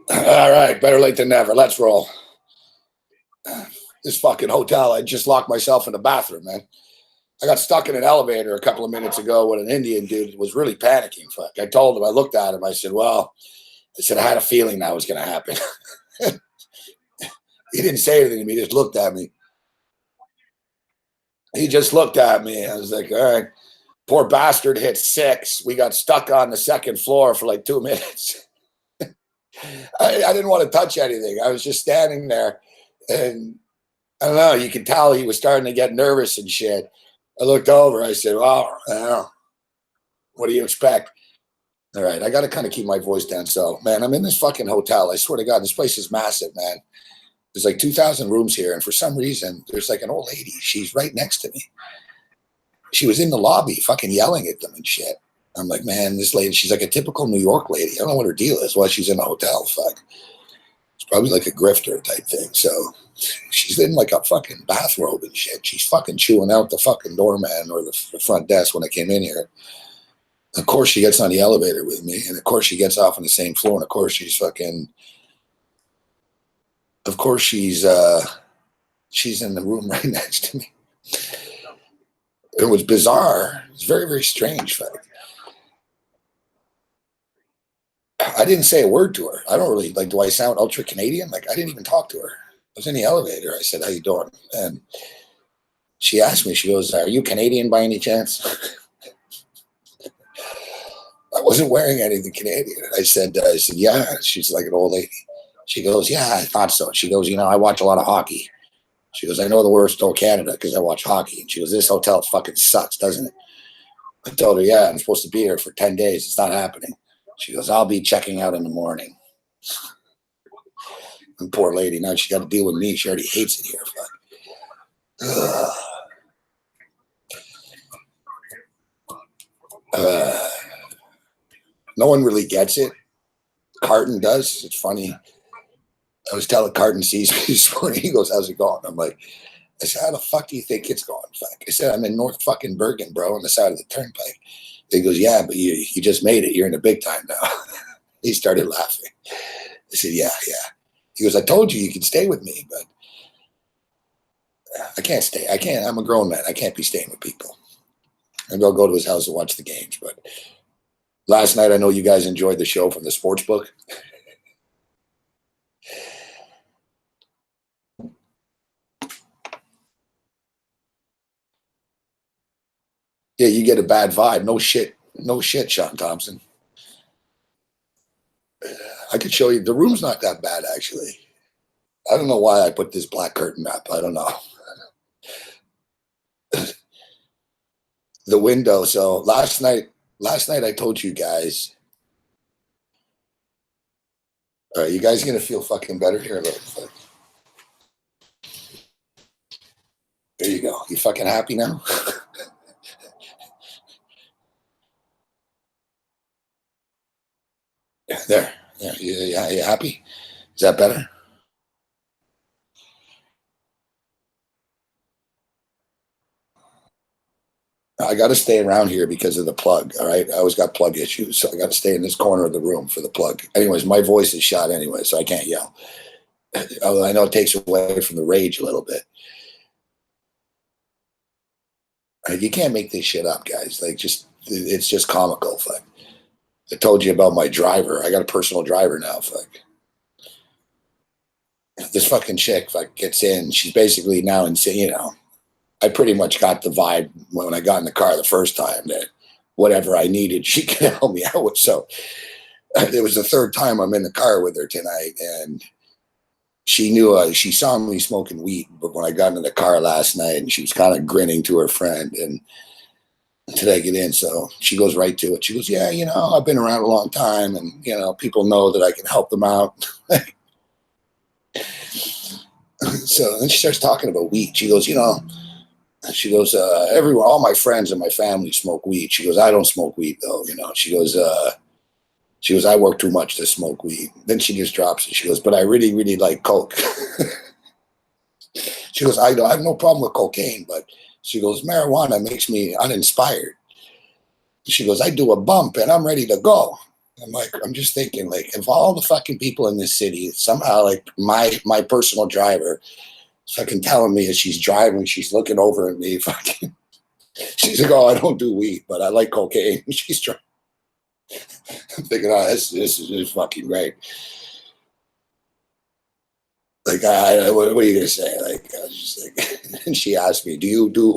All right, better late than never. Let's roll. This fucking hotel, I just locked myself in the bathroom, man. I got stuck in an elevator a couple of minutes ago with an Indian dude was really panicking. Fuck. I told him, I looked at him, I said, I had a feeling that was going to happen. He didn't say anything to me, he just looked at me. He just looked at me. I was like, all right. Poor bastard hit 6. We got stuck on the second floor for like 2 minutes. I didn't want to touch anything. I was just standing there, and I don't know, you could tell he was starting to get nervous and shit. I looked over. I said, well, what do you expect? All right, I got to kind of keep my voice down. So, man, I'm in this fucking hotel. I swear to God, this place is massive, man. There's like 2,000 rooms here, and for some reason, there's like an old lady. She's right next to me. She was in the lobby fucking yelling at them and shit. I'm like, man, this lady, she's like a typical New York lady. I don't know what her deal is, why she's in a hotel. Fuck. It's probably like a grifter type thing. So she's in like a fucking bathrobe and shit. She's fucking chewing out the fucking doorman or the front desk when I came in here. Of course, she gets on the elevator with me. And of course, she gets off on the same floor. And of course, she's in the room right next to me. It was bizarre. It's very, very strange. I didn't say a word to her. I don't really like. Do I sound ultra Canadian? Like I didn't even talk to her. I was in the elevator. I said, "How you doing?" And she asked me. She goes, "Are you Canadian by any chance?" I wasn't wearing anything Canadian. I said, "Yeah." She's like an old lady. She goes, "Yeah, I thought so." She goes, I watch a lot of hockey. She goes, "I know the worst till Canada because I watch hockey." And she goes, "This hotel fucking sucks, doesn't it?" I told her, "Yeah, I'm supposed to be here for 10 days. It's not happening." She goes, "I'll be checking out in the morning." And poor lady, now she got to deal with me. She already hates it here. Fuck. No one really gets it. Carton does. It's funny. I was telling Carton sees me this morning. He goes, "How's it going?" I'm like, I said, "How the fuck do you think it's going?" Fuck. I said, "I'm in North fucking Bergen, bro, on the side of the turnpike." He goes, "Yeah, but you just made it. You're in the big time now." He started laughing. I said, "Yeah, yeah." He goes, "I told you could stay with me, but I can't stay. I can't. I'm a grown man. I can't be staying with people." Maybe I'll go to his house and watch the games. But last night, I know you guys enjoyed the show from the Sportsbook. Yeah, you get a bad vibe. No shit. No shit, Sean Thompson. I could show you. The room's not that bad, actually. I don't know why I put this black curtain up. I don't know. The window. So last night I told you guys. All right, you guys gonna feel fucking better here a little bit. There you go. You fucking happy now? There. Yeah, you happy? Is that better? I got to stay around here because of the plug. All right. I always got plug issues. So I got to stay in this corner of the room for the plug. Anyways, my voice is shot anyway, so I can't yell. Although I know it takes away from the rage a little bit. You can't make this shit up, guys. Like, it's just comical. Fuck. I told you about my driver. I got a personal driver now. Fuck. This fucking chick gets in. She's basically now insane. I pretty much got the vibe when I got in the car the first time that whatever I needed, she could help me out with. So it was the third time I'm in the car with her tonight, and she knew she saw me smoking weed. But when I got into the car last night, and she was kind of grinning to her friend, and today I get in, so she goes right to it. She goes, "Yeah, I've been around a long time, and people know that I can help them out." So then she starts talking about weed. She goes, everyone, all my friends and my family smoke weed. She goes, "I don't smoke weed though." She goes, "I work too much to smoke weed." Then she just drops it. She goes, "But I really, really like coke." She goes, "I have no problem with cocaine, but," she goes, "marijuana makes me uninspired." She goes, "I do a bump and I'm ready to go." I'm just thinking, like, if all the fucking people in this city somehow, like, my personal driver fucking telling me as she's driving, she's looking over at me, fucking, she's like, "Oh, I don't do weed, but I like cocaine." She's trying. I'm thinking, "Oh, this is fucking great." Like, what are you gonna say? Like, I was just like, and she asked me, "Do you do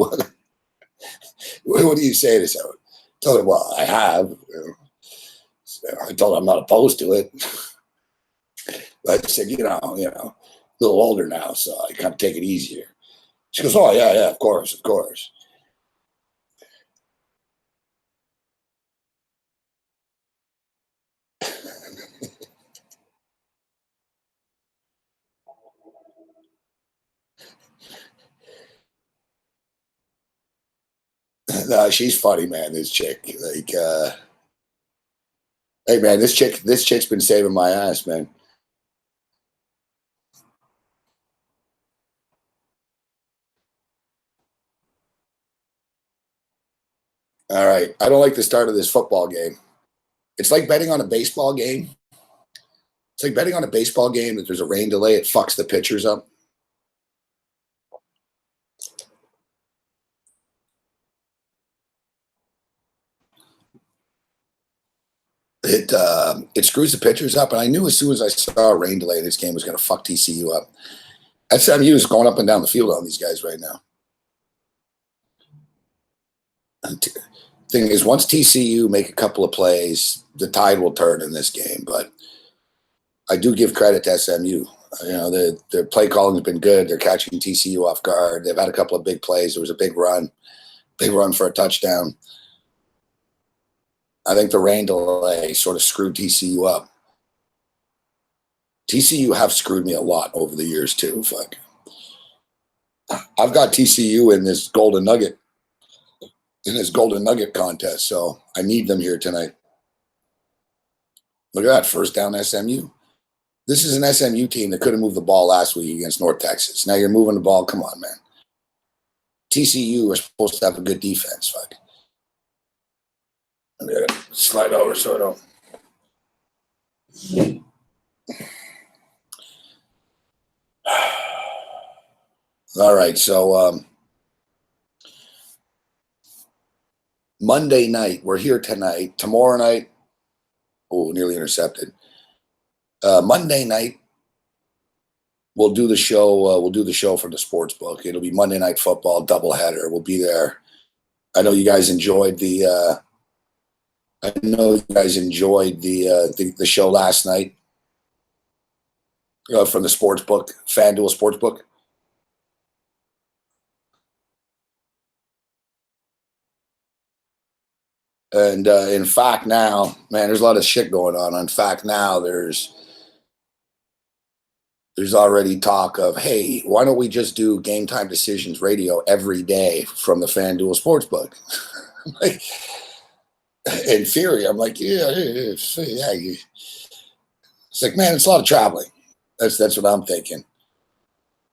what do you say to someone?" I told her, "Well, I have." So I told her I'm not opposed to it. But I said, a little older now, so I kind of take it easier. She goes, "Oh, yeah, yeah, of course, of course." No, she's funny, man. This chick, like, hey, man, this chick's been saving my ass, man. All right, I don't like the start of this football game. It's like betting on a baseball game. It's like betting on a baseball game that there's a rain delay. It fucks the pitchers up. it screws the pitchers up. And I knew as soon as I saw a rain delay, this game was going to fuck TCU up. SMU is going up and down the field on these guys right now. Thing is, once TCU make a couple of plays, the tide will turn in this game. But I do give credit to SMU. You know, their play calling has been good. They're catching TCU off guard. They've had a couple of big plays. There was a big run for a touchdown. I think the rain delay sort of screwed TCU up. TCU have screwed me a lot over the years too. Fuck. I've got TCU in this golden nugget contest, so I need them here tonight. Look at that, first down SMU. This is an SMU team that could have moved the ball last week against North Texas. Now you're moving the ball. Come on, man. TCU are supposed to have a good defense. Fuck. I'm going to slide over so I don't. All right, so Monday night, we're here tonight. Tomorrow night, oh, nearly intercepted. Monday night, we'll do the show. We'll do the show from the Sportsbook. It'll be Monday Night Football doubleheader. We'll be there. I know you guys enjoyed the. I know you guys enjoyed the show last night from the Sportsbook, FanDuel Sportsbook. And in fact, now, man, there's a lot of shit going on. In fact, now there's already talk of, hey, why don't we just do Game Time Decisions radio every day from the FanDuel Sportsbook? Like, in theory, I'm like, yeah. It's like, man, it's a lot of traveling. That's what I'm thinking.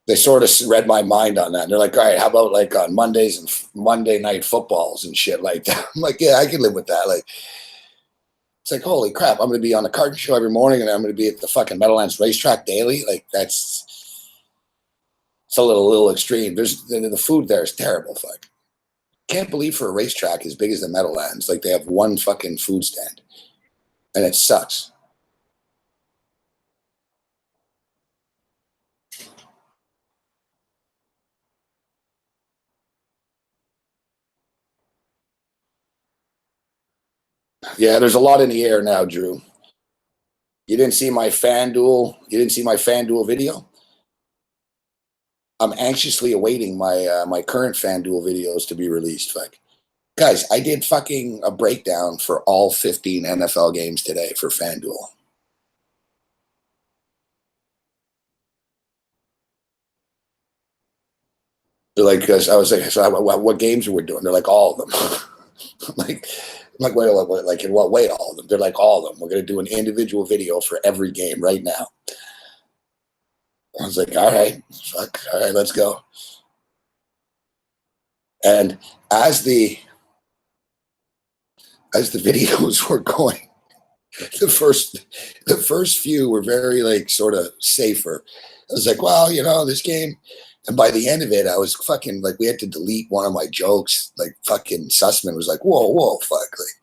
They sort of read my mind on that. And they're like, all right, how about like on Mondays and Monday night footballs and shit like that? I'm like, yeah, I can live with that. Like, it's like, holy crap, I'm going to be on the Carton Show every morning and I'm going to be at the fucking Meadowlands racetrack daily. Like, it's a little extreme. The food there is terrible. Fuck. Can't believe for a racetrack as big as the Meadowlands, like they have one fucking food stand and it sucks. Yeah, there's a lot in the air now, Drew. You didn't see my FanDuel video? I'm anxiously awaiting my current FanDuel videos to be released. Fuck. Guys, I did fucking a breakdown for all 15 NFL games today for FanDuel. They're like, because I was like, so what games are we doing? They're like, all of them. I'm like, wait, like in what way all of them? They're like, all of them. We're going to do an individual video for every game right now. I was like, all right, fuck, all right, let's go. And as the videos were going, the first few were very like sort of safer. I was like, well, you know, this game. And by the end of it, I was fucking like, we had to delete one of my jokes. Like fucking Sussman was like, whoa, fuck. Like,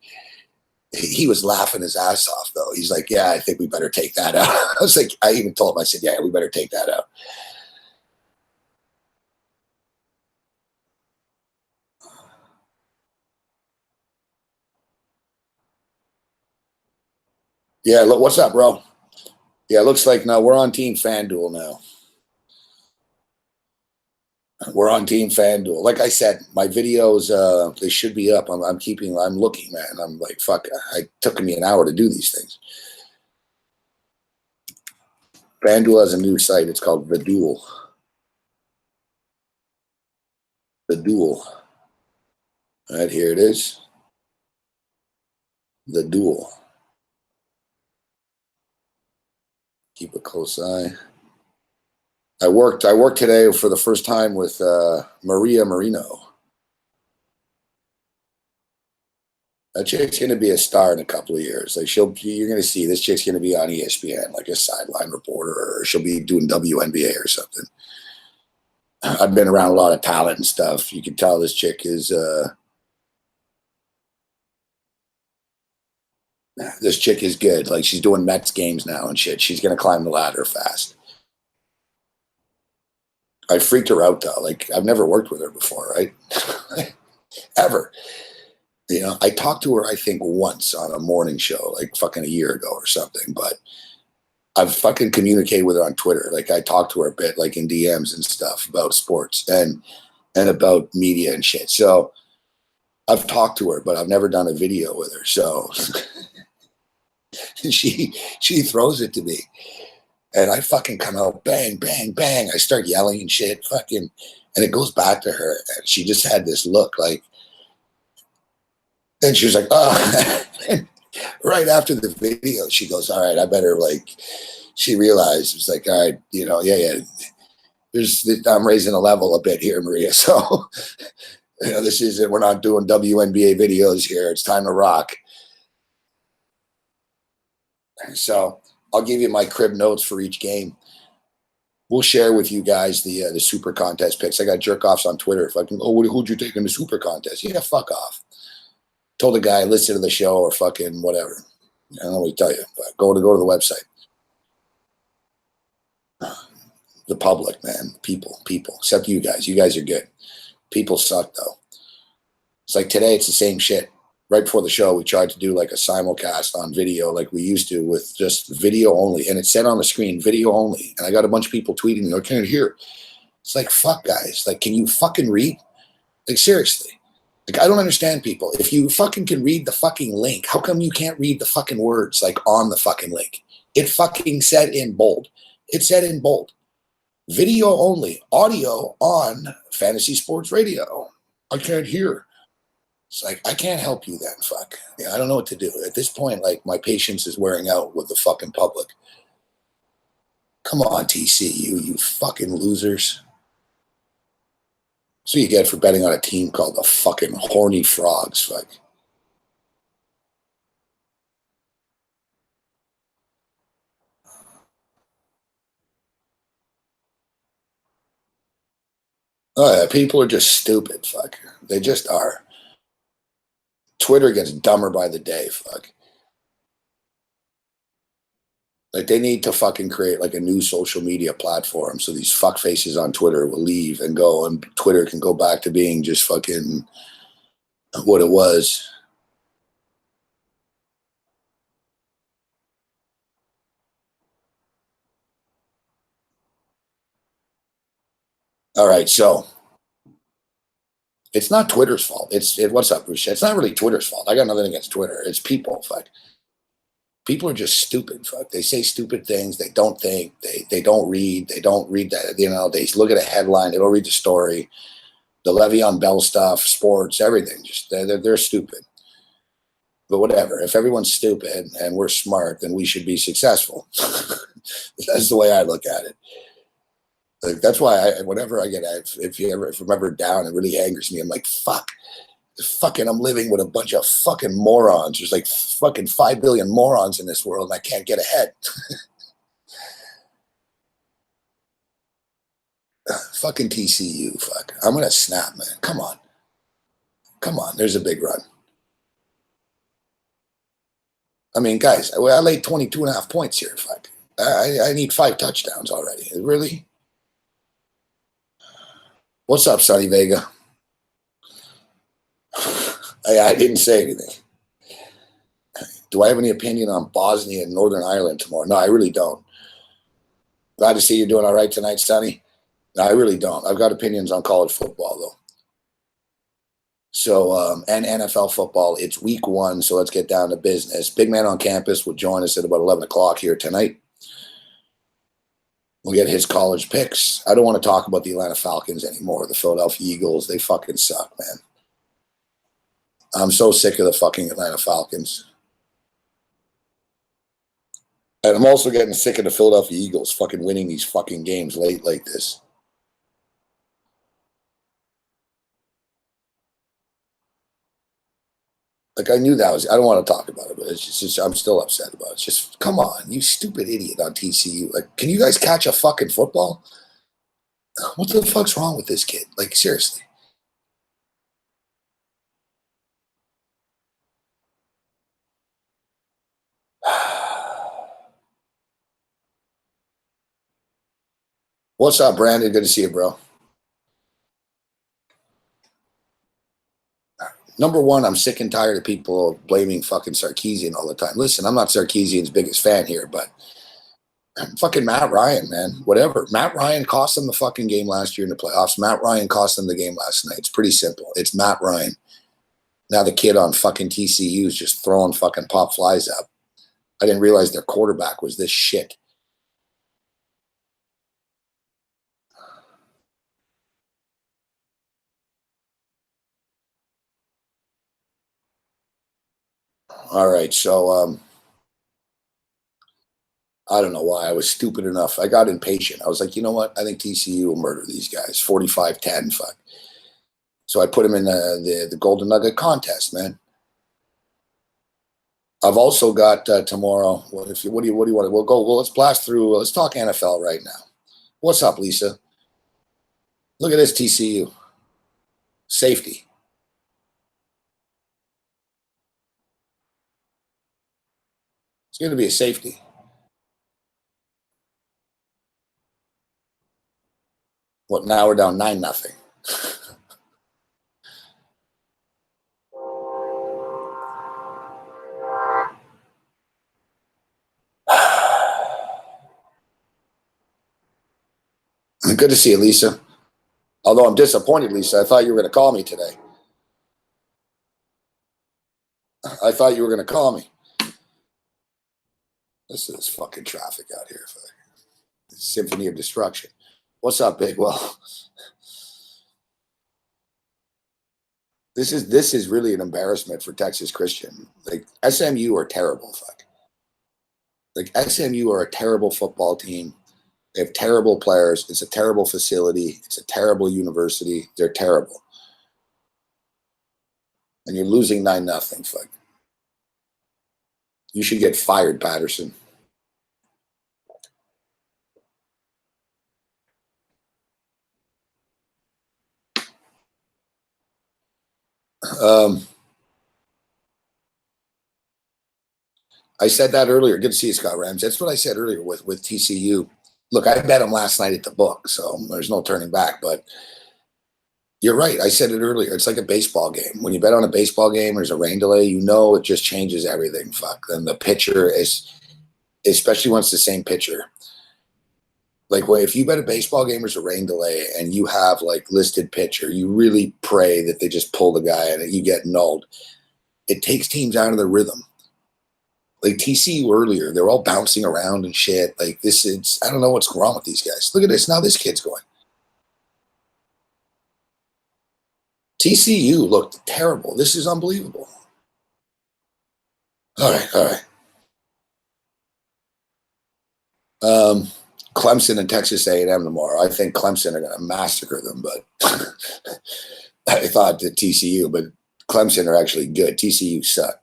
he was laughing his ass off though. He's like, yeah, I think we better take that out. I was like, I even told him, I said, yeah, we better take that out. Yeah, look, what's up, bro? Yeah, looks like now we're on Team FanDuel now. We're on Team FanDuel. Like I said, my videos, they should be up. I'm looking, man. I'm like, fuck, it took me an hour to do these things. FanDuel has a new site. It's called The Duel. The Duel. All right, here it is. The Duel. Keep a close eye. I worked today for the first time with Maria Marino. That chick's gonna be a star in a couple of years. Like you're gonna see this chick's gonna be on ESPN, like a sideline reporter, or she'll be doing WNBA or something. I've been around a lot of talent and stuff. You can tell this chick is This chick is good. Like, she's doing Mets games now and shit. She's going to climb the ladder fast. I freaked her out, though. Like, I've never worked with her before, right? Ever. You know, I talked to her, I think, once on a morning show, like fucking a year ago or something. But I've fucking communicated with her on Twitter. Like, I talked to her a bit, like in DMs and stuff about sports and about media and shit. So I've talked to her, but I've never done a video with her. So she throws it to me. And I fucking come out, bang, bang, bang. I start yelling and shit, fucking, and it goes back to her. And she just had this look like, and she was like, oh. Right after the video, she goes, all right, I better, like, she realized, it was like, all right, you know, yeah. I'm raising a level a bit here, Maria. So, you know, this is it. We're not doing WNBA videos here. It's time to rock. So I'll give you my crib notes for each game. We'll share with you guys the super contest picks. I got jerk offs on Twitter. If I can, who'd you take in the super contest? Yeah, fuck off. Told the guy, listen to the show or fucking whatever. I don't know what to tell you, but go to the website. The public, man, people, except you guys. You guys are good. People suck, though. It's like today, it's the same shit. Right before the show, we tried to do like a simulcast on video like we used to with just video only. And it said on the screen, video only. And I got a bunch of people tweeting me, I can't hear. It's like, fuck, guys. Like, can you fucking read? Like, seriously. Like, I don't understand people. If you fucking can read the fucking link, how come you can't read the fucking words like on the fucking link? It fucking said in bold. It said in bold. Video only. Audio on Fantasy Sports Radio. I can't hear. It's like, I can't help you then, fuck. Yeah, I don't know what to do. At this point, like, my patience is wearing out with the fucking public. Come on, TCU, you fucking losers. That's what you get for betting on a team called the fucking Horny Frogs, fuck. Oh, yeah, people are just stupid, fuck. They just are. Twitter gets dumber by the day, fuck. Like, they need to fucking create like a new social media platform so these fuck faces on Twitter will leave and go, and Twitter can go back to being just fucking what it was. All right, so it's not Twitter's fault. What's up, Bruce? It's not really Twitter's fault. I got nothing against Twitter. It's people, fuck. People are just stupid, fuck. They say stupid things. They don't think. They don't read. They don't read that. You know, they look at a headline. They don't read the story. The Le'Veon Bell stuff, sports, everything. Just they're stupid. But whatever. If everyone's stupid and we're smart, then we should be successful. That's the way I look at it. Like, that's why whenever I get, if I'm ever down, it really angers me. I'm like, fuck. I'm living with a bunch of fucking morons. There's like fucking 5 billion morons in this world, and I can't get ahead. Fucking TCU, fuck. I'm gonna snap, man. Come on. There's a big run. I mean, guys, I laid 22.5 points here. Fuck. I need 5 touchdowns already. Really? What's up, Sonny Vega? I didn't say anything. Do I have any opinion on Bosnia and Northern Ireland tomorrow? No, I really don't. Glad to see you're doing all right tonight, Sonny. No, I really don't. I've got opinions on college football, though. So, and NFL football. It's week 1, so let's get down to business. Big Man on Campus will join us at about 11 o'clock here tonight. We'll get his college picks. I don't want to talk about the Atlanta Falcons anymore. The Philadelphia Eagles, they fucking suck, man. I'm so sick of the fucking Atlanta Falcons. And I'm also getting sick of the Philadelphia Eagles fucking winning these fucking games late like this. Like, I knew that was, I don't want to talk about it, but it's just I'm still upset about it. It's just, come on, you stupid idiot on TCU. Like, can you guys catch a fucking football? What the fuck's wrong with this kid? Like, seriously. What's up, Brandon? Good to see you, bro. Number one, I'm sick and tired of people blaming fucking Sarkisian all the time. Listen, I'm not Sarkisian's biggest fan here, but fucking Matt Ryan, man. Whatever. Matt Ryan cost them the fucking game last year in the playoffs. Matt Ryan cost them the game last night. It's pretty simple. It's Matt Ryan. Now the kid on fucking TCU is just throwing fucking pop flies up. I didn't realize their quarterback was this shit. All right, so I don't know why I was stupid enough. I got impatient. I was like, you know what? I think TCU will murder these guys. 45-10, fuck. So I put him in the Golden Nugget contest, man. I've also got tomorrow. What do you want? We'll go. Well, let's blast through. Let's talk NFL right now. What's up, Lisa? Look at this TCU safety. It's going to be a safety. What? Now we're down 9-0. Good to see you, Lisa. Although I'm disappointed, Lisa. I thought you were going to call me today. I thought you were going to call me. This is fucking traffic out here. Symphony of Destruction. What's up, Big? Well, this is really an embarrassment for Texas Christian. Like SMU are terrible. Fuck. Like SMU are a terrible football team. They have terrible players. It's a terrible facility. It's a terrible university. They're terrible. And you're losing 9-0. Fuck. You should get fired, Patterson. I said that earlier. Good to see you, Scott Rams. That's what I said earlier with TCU. Look, I bet him last night at the book, so there's no turning back. But you're right. I said it earlier. It's like a baseball game. When you bet on a baseball game, there's a rain delay. You know it just changes everything. Fuck. And the pitcher is, especially when it's the same pitcher. Like if you bet a baseball game, there's a rain delay, and you have like listed pitcher, you really pray that they just pull the guy and you get nulled. It takes teams out of their rhythm. Like TCU earlier, they're all bouncing around and shit. Like this is, I don't know what's wrong with these guys. Look at this. Now this kid's going. TCU looked terrible. This is unbelievable. All right. Clemson and Texas A&M tomorrow. I think Clemson are going to massacre them, but I thought that TCU, but Clemson are actually good. TCU suck.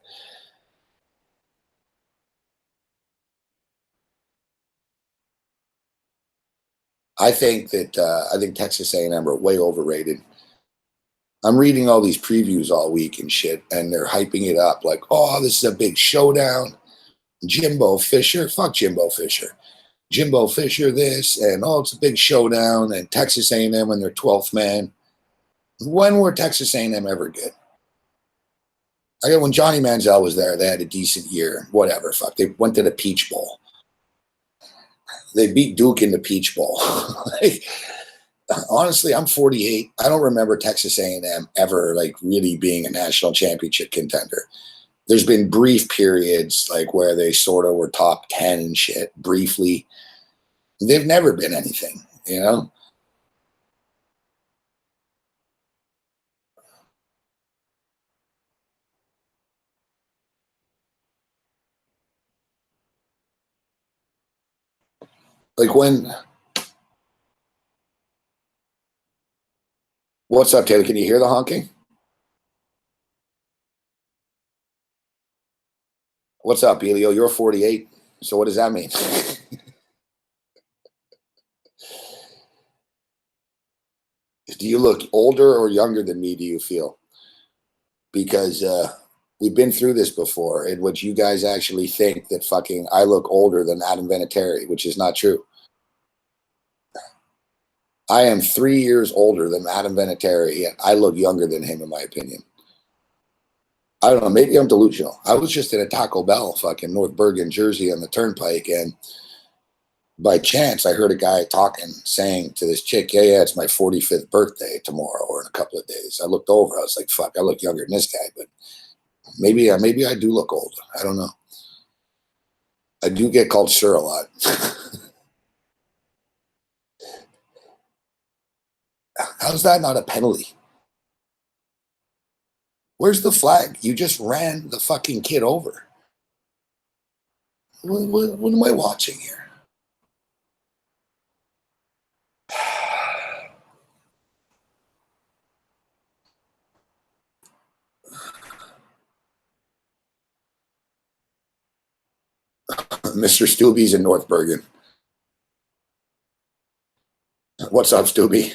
I think Texas A&M are way overrated. I'm reading all these previews all week and shit, and they're hyping it up like, oh, this is a big showdown. Jimbo Fisher, fuck Jimbo Fisher. Jimbo Fisher this, and oh, it's a big showdown, and Texas A&M and their 12th man. When were Texas A&M ever good? When Johnny Manziel was there, they had a decent year. Whatever, fuck. They went to the Peach Bowl. They beat Duke in the Peach Bowl. Like, honestly, I'm 48. I don't remember Texas A&M ever like really being a national championship contender. There's been brief periods like where they sort of were top 10 and shit briefly. They've never been anything, you know? Like what's up, Taylor? Can you hear the honking? What's up, Elio? You're 48. So what does that mean? Do you look older or younger than me, do you feel? Because we've been through this before, in which you guys actually think that fucking I look older than Adam Vinatieri, which is not true. I am 3 years older than Adam Vinatieri, and I look younger than him, in my opinion. I don't know. Maybe I'm delusional. I was just in a Taco Bell, fucking North Bergen, Jersey, on the Turnpike, and by chance, I heard a guy talking, saying to this chick, yeah, it's my 45th birthday tomorrow or in a couple of days. I looked over. I was like, fuck, I look younger than this guy, but maybe I do look old. I don't know. I do get called sir a lot. How's that not a penalty? Where's the flag? You just ran the fucking kid over. What am I watching here? Mr. Stubby's in North Bergen. What's up, Stubby?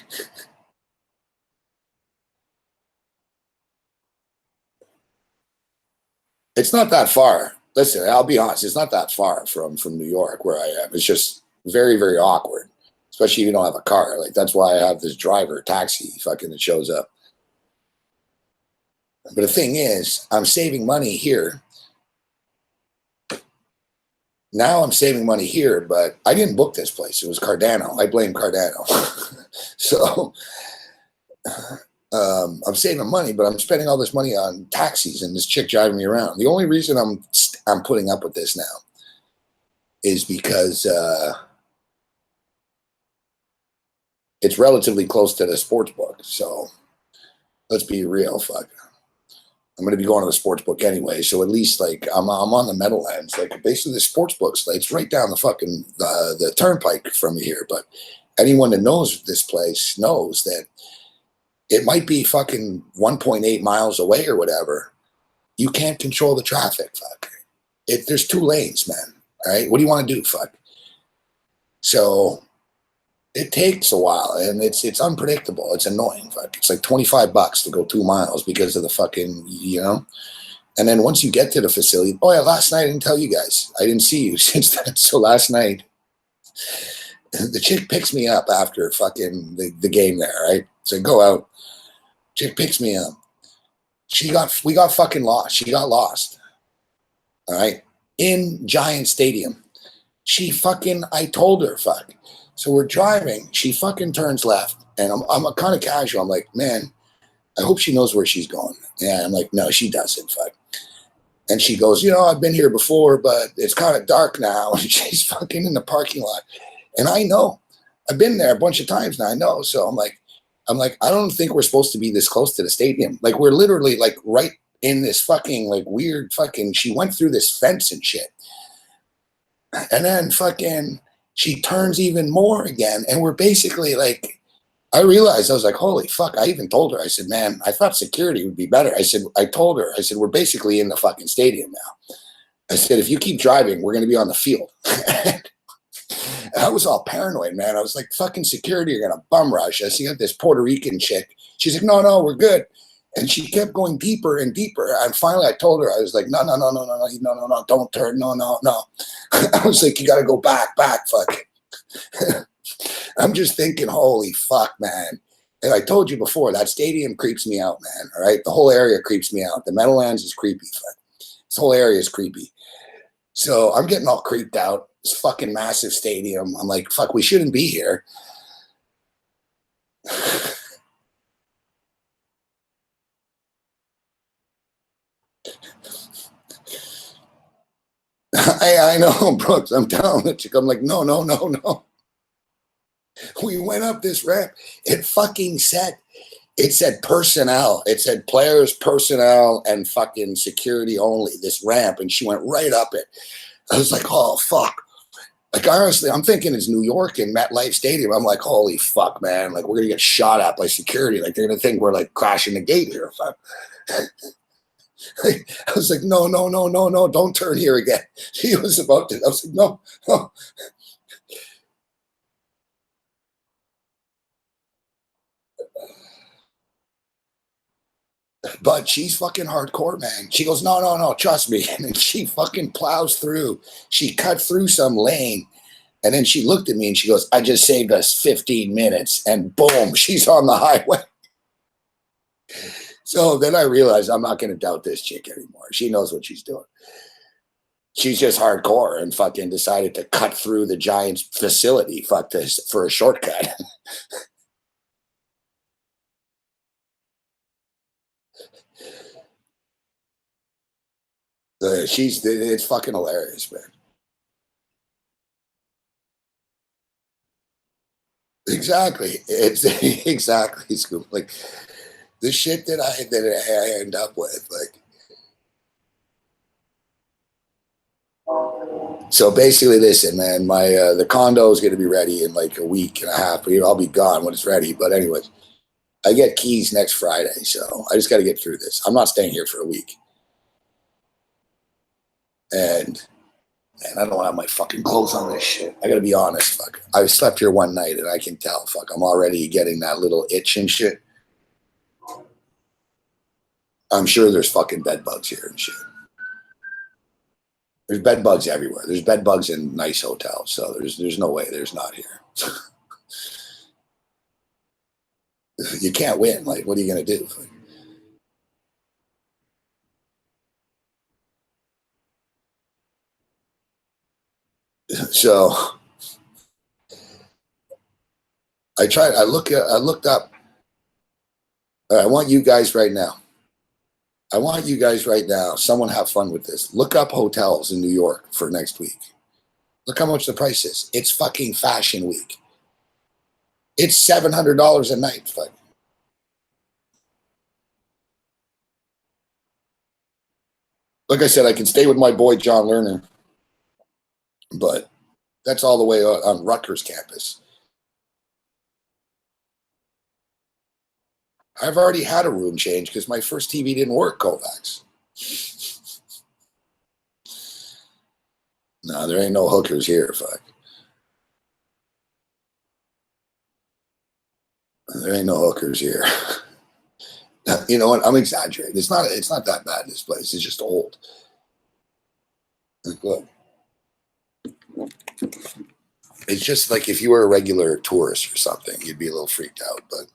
It's not that far. Listen, I'll be honest. It's not that far from New York where I am. It's just very, very awkward, especially if you don't have a car. Like, that's why I have this driver taxi fucking that shows up. But the thing is, I'm saving money here. Now I'm saving money here, but I didn't book this place. It was Cardano. I blame Cardano. So I'm saving money, but I'm spending all this money on taxis and this chick driving me around. The only reason I'm putting up with this now is because it's relatively close to the sports book. So let's be real, fuck. I'm going to be going to the sports book anyway, so at least like I'm on the Meadowlands. Like basically the sports book's like, it's right down the fucking the turnpike from here. But anyone that knows this place knows that it might be fucking 1.8 miles away or whatever. You can't control the traffic, fuck. There's 2 lanes, man. All right, what do you want to do, fuck? So it takes a while, and it's unpredictable. It's annoying, fuck. It's like $25 to go 2 miles because of the fucking, you know. And then once you get to the facility, oh yeah, last night I didn't tell you guys. I didn't see you since then. So last night, the chick picks me up after fucking the game there, right? So I go out. Chick picks me up. We got fucking lost. She got lost. All right. In Giant Stadium. I told her, fuck. So we're driving. She fucking turns left. And I'm kind of casual. I'm like, man, I hope she knows where she's going. And I'm like, no, she doesn't, fuck. And she goes, I've been here before, but it's kind of dark now. And she's fucking in the parking lot. And I know. I've been there a bunch of times now. I know. So I'm like, I don't think we're supposed to be this close to the stadium. Like, we're literally like right in this fucking like weird fucking, she went through this fence and shit. And then fucking, she turns even more again. And we're basically like, I realized, I was like, holy fuck. I even told her, I said, man, I thought security would be better. I told her, we're basically in the fucking stadium now. I said, if you keep driving, we're going to be on the field. I was all paranoid, man. I was like, fucking security are going to bum rush. I see this Puerto Rican chick. She's like, no, we're good. And she kept going deeper and deeper. And finally I told her, I was like, no, don't turn. No. I was like, you got to go back, fuck. I'm just thinking, holy fuck, man. And I told you before, that stadium creeps me out, man. All right. The whole area creeps me out. The Meadowlands is creepy. Fuck. This whole area is creepy. So I'm getting all creeped out. This fucking massive stadium. I'm like, fuck, we shouldn't be here. I know, Brooks. I'm telling the chick. I'm like, no. We went up this ramp. It said personnel. It said players, personnel, and fucking security only, this ramp. And she went right up it. I was like, oh, fuck. Like, honestly, I'm thinking it's New York and MetLife Stadium. I'm like, holy fuck, man. Like, we're going to get shot at by security. Like, they're going to think we're, like, crashing the gate here. I was like, no, don't turn here again. He was about to. I was like, no. But she's fucking hardcore, man. She goes, no, trust me. And then she fucking plows through. She cut through some lane. And then she looked at me and she goes, I just saved us 15 minutes. And boom, she's on the highway. So then I realized I'm not going to doubt this chick anymore. She knows what she's doing. She's just hardcore and fucking decided to cut through the Giants facility for a shortcut. It's fucking hilarious, man. Exactly. It's exactly, Scoop. Like the shit that I end up with, like. So basically, listen, man, my the condo is going to be ready in like a week and a half. But I'll be gone when it's ready. But anyways, I get keys next Friday, so I just got to get through this. I'm not staying here for a week, and man, I don't have my fucking clothes on this shit. I got to be honest, fuck. I slept here one night, and I can tell, fuck, I'm already getting that little itch and shit. I'm sure there's fucking bed bugs here and shit. There's bed bugs everywhere. There's bed bugs in nice hotels, so there's no way there's not here. You can't win. Like, what are you gonna do? So I tried. I looked up. I want you guys right now. I want you guys right now. Someone have fun with this. Look up hotels in New York for next week. Look how much the price is. It's fucking Fashion Week. It's $700 a night. Fuck. Like I said, I can stay with my boy John Lerner, but that's all the way on Rutgers campus. I've already had a room change because my first TV didn't work, Kovacs. No, there ain't no hookers here. Fuck. There ain't no hookers here. You know what? I'm exaggerating. It's not that bad, this place. It's just old. Like, look. It's just like if you were a regular tourist or something, you'd be a little freaked out. But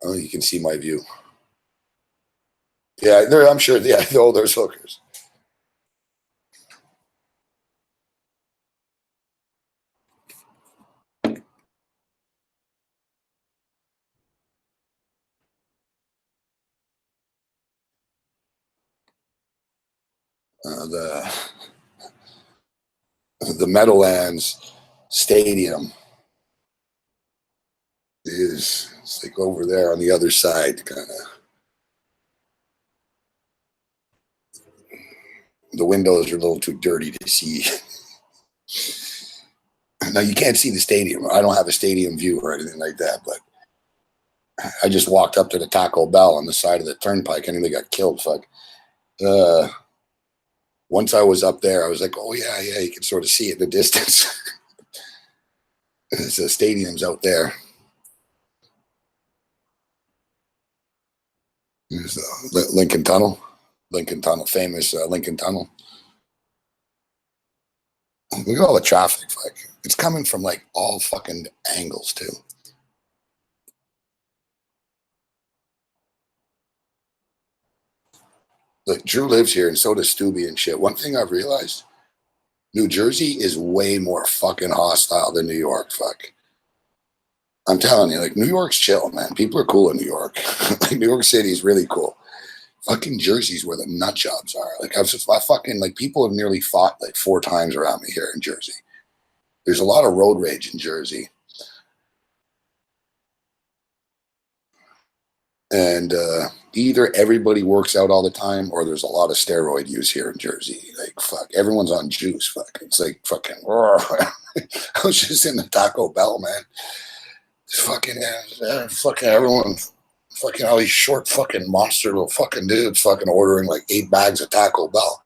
oh, you can see my view. Yeah, I'm sure. Yeah, oh, there's hookers. The Meadowlands Stadium is it's like over there on the other side, kind of. The windows are a little too dirty to see. Now you can't see the stadium. I don't have a stadium view or anything like that, but I just walked up to the Taco Bell on the side of the turnpike and they got killed. Fuck. Uh, Once I was up there, I was like, oh yeah, yeah, you can sort of see it in the distance. The stadium's out there. There's the Lincoln Tunnel. Lincoln Tunnel, famous Lincoln Tunnel. Look at all the traffic. Like, it's coming from like all fucking angles too. Like Drew lives here, and so does Stubby and shit. One thing I've realized: New Jersey is way more fucking hostile than New York. Fuck, I'm telling you, like New York's chill, man. People are cool in New York. Like New York City is really cool. Fucking Jersey's where the nut jobs are. Like I fucking like people have nearly fought like 4 times around me here in Jersey. There's a lot of road rage in Jersey, and either everybody works out all the time, or there's a lot of steroid use here in Jersey. Like fuck, everyone's on juice. Fuck, it's like fucking. I was just in the Taco Bell, man. It's fucking, fucking everyone, fucking all these short fucking monster little fucking dudes, fucking ordering like 8 bags of Taco Bell.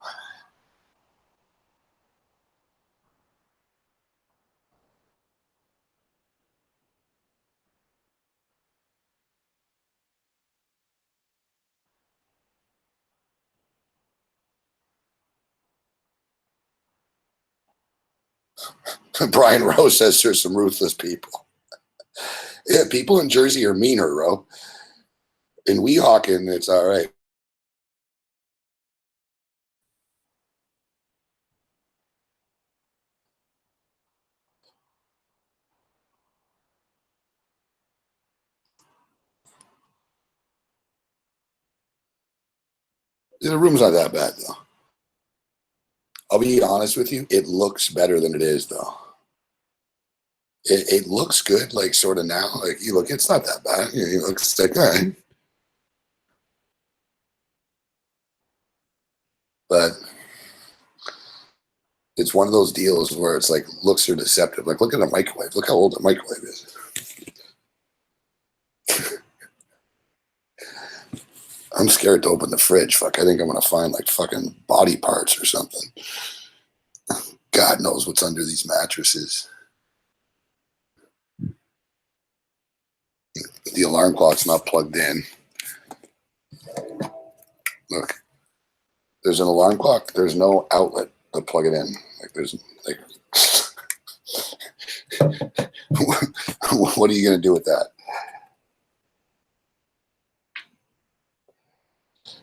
Brian Rose says there's some ruthless people. Yeah, people in Jersey are meaner, Ro. In Weehawken, it's all right. The room's not that bad, though. I'll be honest with you. It looks better than it is, though. It looks good, like sort of now. Like you look, it's not that bad. You know, it looks like all right, but it's one of those deals where it's like looks are deceptive. Like look at a microwave. Look how old the microwave is. I'm scared to open the fridge. Fuck, I think I'm gonna find like fucking body parts or something. God knows what's under these mattresses. The alarm clock's not plugged in. Look, there's an alarm clock. There's no outlet to plug it in. Like there's like, what are you gonna do with that?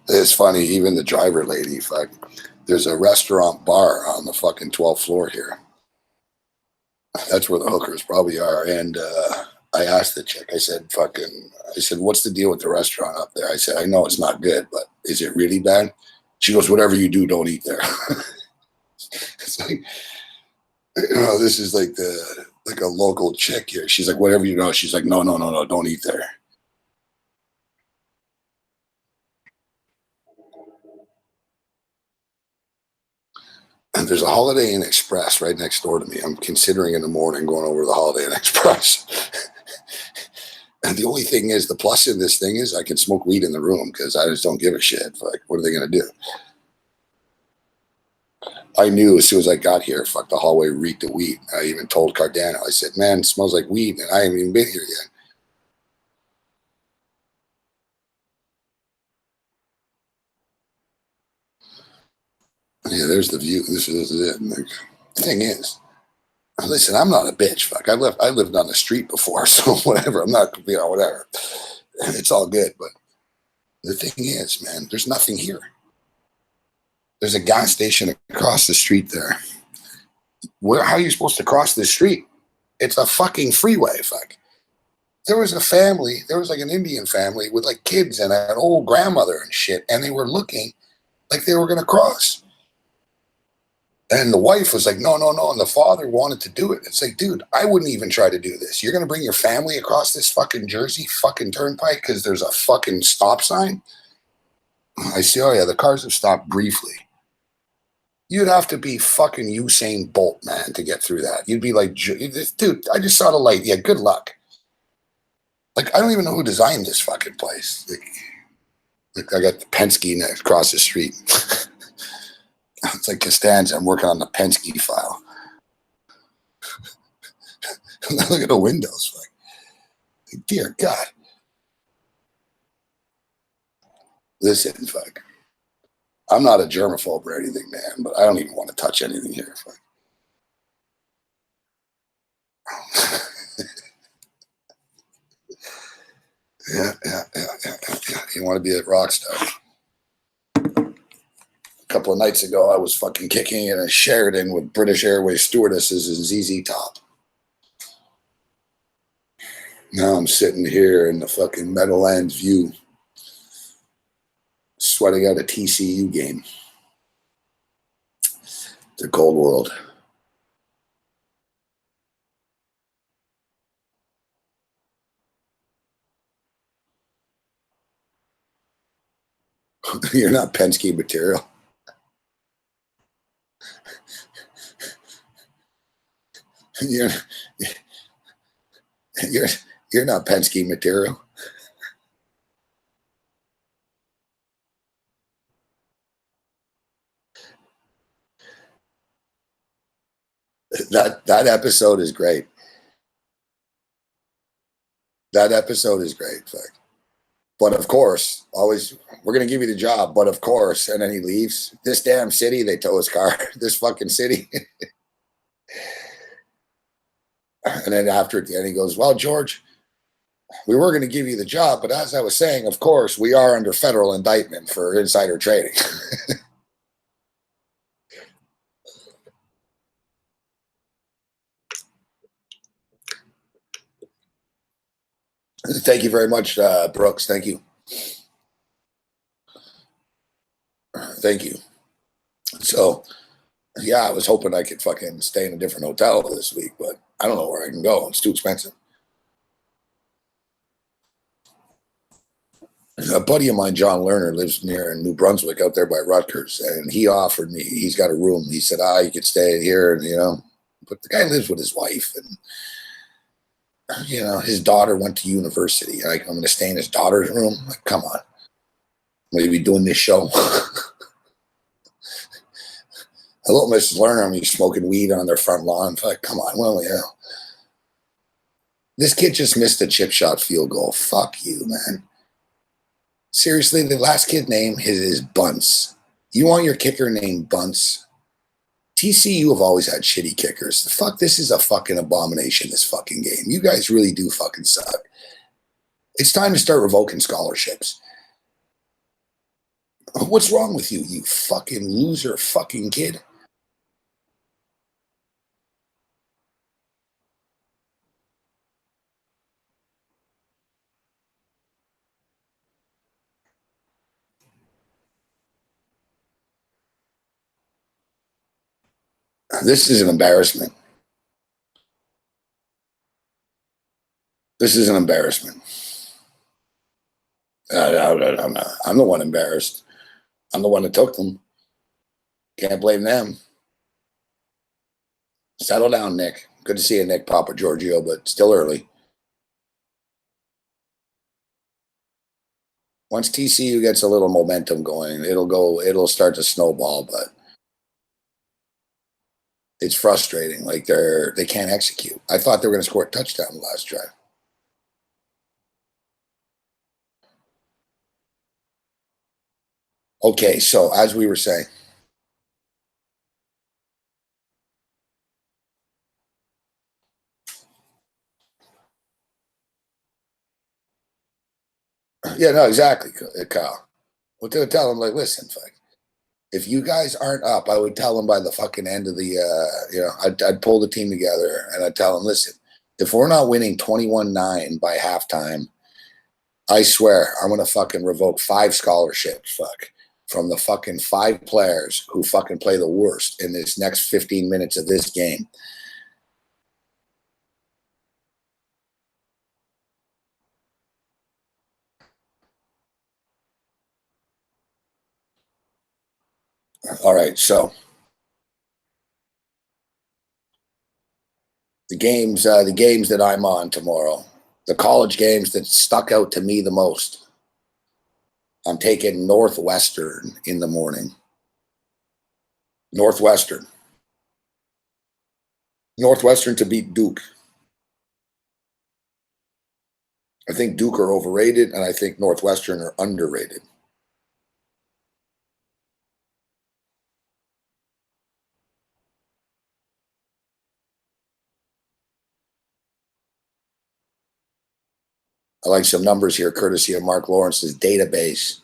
It's funny. Even the driver lady, fuck. There's a restaurant bar on the fucking 12th floor here. That's where the hookers probably are. And I asked the chick, I said, what's the deal with the restaurant up there? I said, I know it's not good, but is it really bad? She goes, whatever you do, don't eat there. It's like, you know, this is like a local chick here. She's like, whatever you know. She's like, no, don't eat there. And there's a Holiday Inn Express right next door to me. I'm considering in the morning going over to the Holiday Inn Express. And the only thing is, the plus in this thing is I can smoke weed in the room because I just don't give a shit. Like, what are they going to do? I knew as soon as I got here, fuck, the hallway reeked of weed. I even told Cardano, I said, man, it smells like weed, and I haven't even been here yet. Yeah, there's the view. This is it. And the thing is, listen, I'm not a bitch. Fuck, I lived on the street before, so whatever. I'm not, you know, whatever. It's all good. But the thing is, man, there's nothing here. There's a gas station across the street there. How are you supposed to cross the street? It's a fucking freeway. Fuck. There was a family. There was like an Indian family with like kids and an old grandmother and shit, and they were looking like they were going to cross. And the wife was like, no. And the father wanted to do it. It's like, dude, I wouldn't even try to do this. You're going to bring your family across this fucking Jersey fucking turnpike because there's a fucking stop sign? I see, oh yeah, the cars have stopped briefly. You'd have to be fucking Usain Bolt, man, to get through that. You'd be like, dude, I just saw the light. Yeah, good luck. Like, I don't even know who designed this fucking place. Like I got the Penske across the street. It's like Costanza. I'm working on the Penske file. Look at the windows. Like, dear God. Listen, fuck. I'm not a germaphobe or anything, man, but I don't even want to touch anything here. Fuck. Yeah. You want to be a rock star. A couple of nights ago, I was fucking kicking in a Sheraton with British Airways stewardesses and ZZ Top. Now I'm sitting here in the fucking Meadowlands View, sweating out a TCU game. It's a cold world. You're not Penske material. You're you're not Penske material. That episode is great. That episode is great. But of course, always we're gonna give you the job. But of course, and then he leaves. This damn city, they tow his car. This fucking city. And then after at the end, he goes, well, George, we were going to give you the job, but as I was saying, of course, we are under federal indictment for insider trading. Thank you very much, Brooks. Thank you. Thank you. So, yeah, I was hoping I could fucking stay in a different hotel this week, but I don't know where I can go. It's too expensive. A buddy of mine, John Lerner, lives near New Brunswick out there by Rutgers, and he offered me, he's got a room. He said, you could stay here, and, but the guy lives with his wife, and, his daughter went to university. Like, I'm going to stay in his daughter's room? Like, come on. I'm going to be doing this show. Hello, Mrs. Lerner. I'm smoking weed on their front lawn. Like, come on. Well, this kid just missed a chip shot field goal. Fuck you, man. Seriously, the last kid name is Bunce. You want your kicker named Bunce? TCU have always had shitty kickers. Fuck, this is a fucking abomination, this fucking game. You guys really do fucking suck. It's time to start revoking scholarships. What's wrong with you, you fucking loser fucking kid? This is an embarrassment. This is an embarrassment. I'm the one embarrassed. I'm the one that took them. Can't blame them. Settle down, Nick. Good to see you, Nick, Papa Giorgio, but still early. Once TCU gets a little momentum going, it'll start to snowball, but it's frustrating. Like they can't execute. I thought they were going to score a touchdown the last drive. Okay, so as we were saying, yeah, no, exactly, Kyle. What did I tell them? Like, listen, fuck. If you guys aren't up, I would tell them by the fucking end of the, I'd pull the team together and I'd tell them, listen, if we're not winning 21-9 by halftime, I swear I'm going to fucking revoke 5 scholarships, from the fucking 5 players who fucking play the worst in this next 15 minutes of this game. All right, so the games that I'm on tomorrow, the college games that stuck out to me the most. I'm taking Northwestern in the morning. Northwestern to beat Duke. I think Duke are overrated, and I think Northwestern are underrated. I like some numbers here, courtesy of Mark Lawrence's database.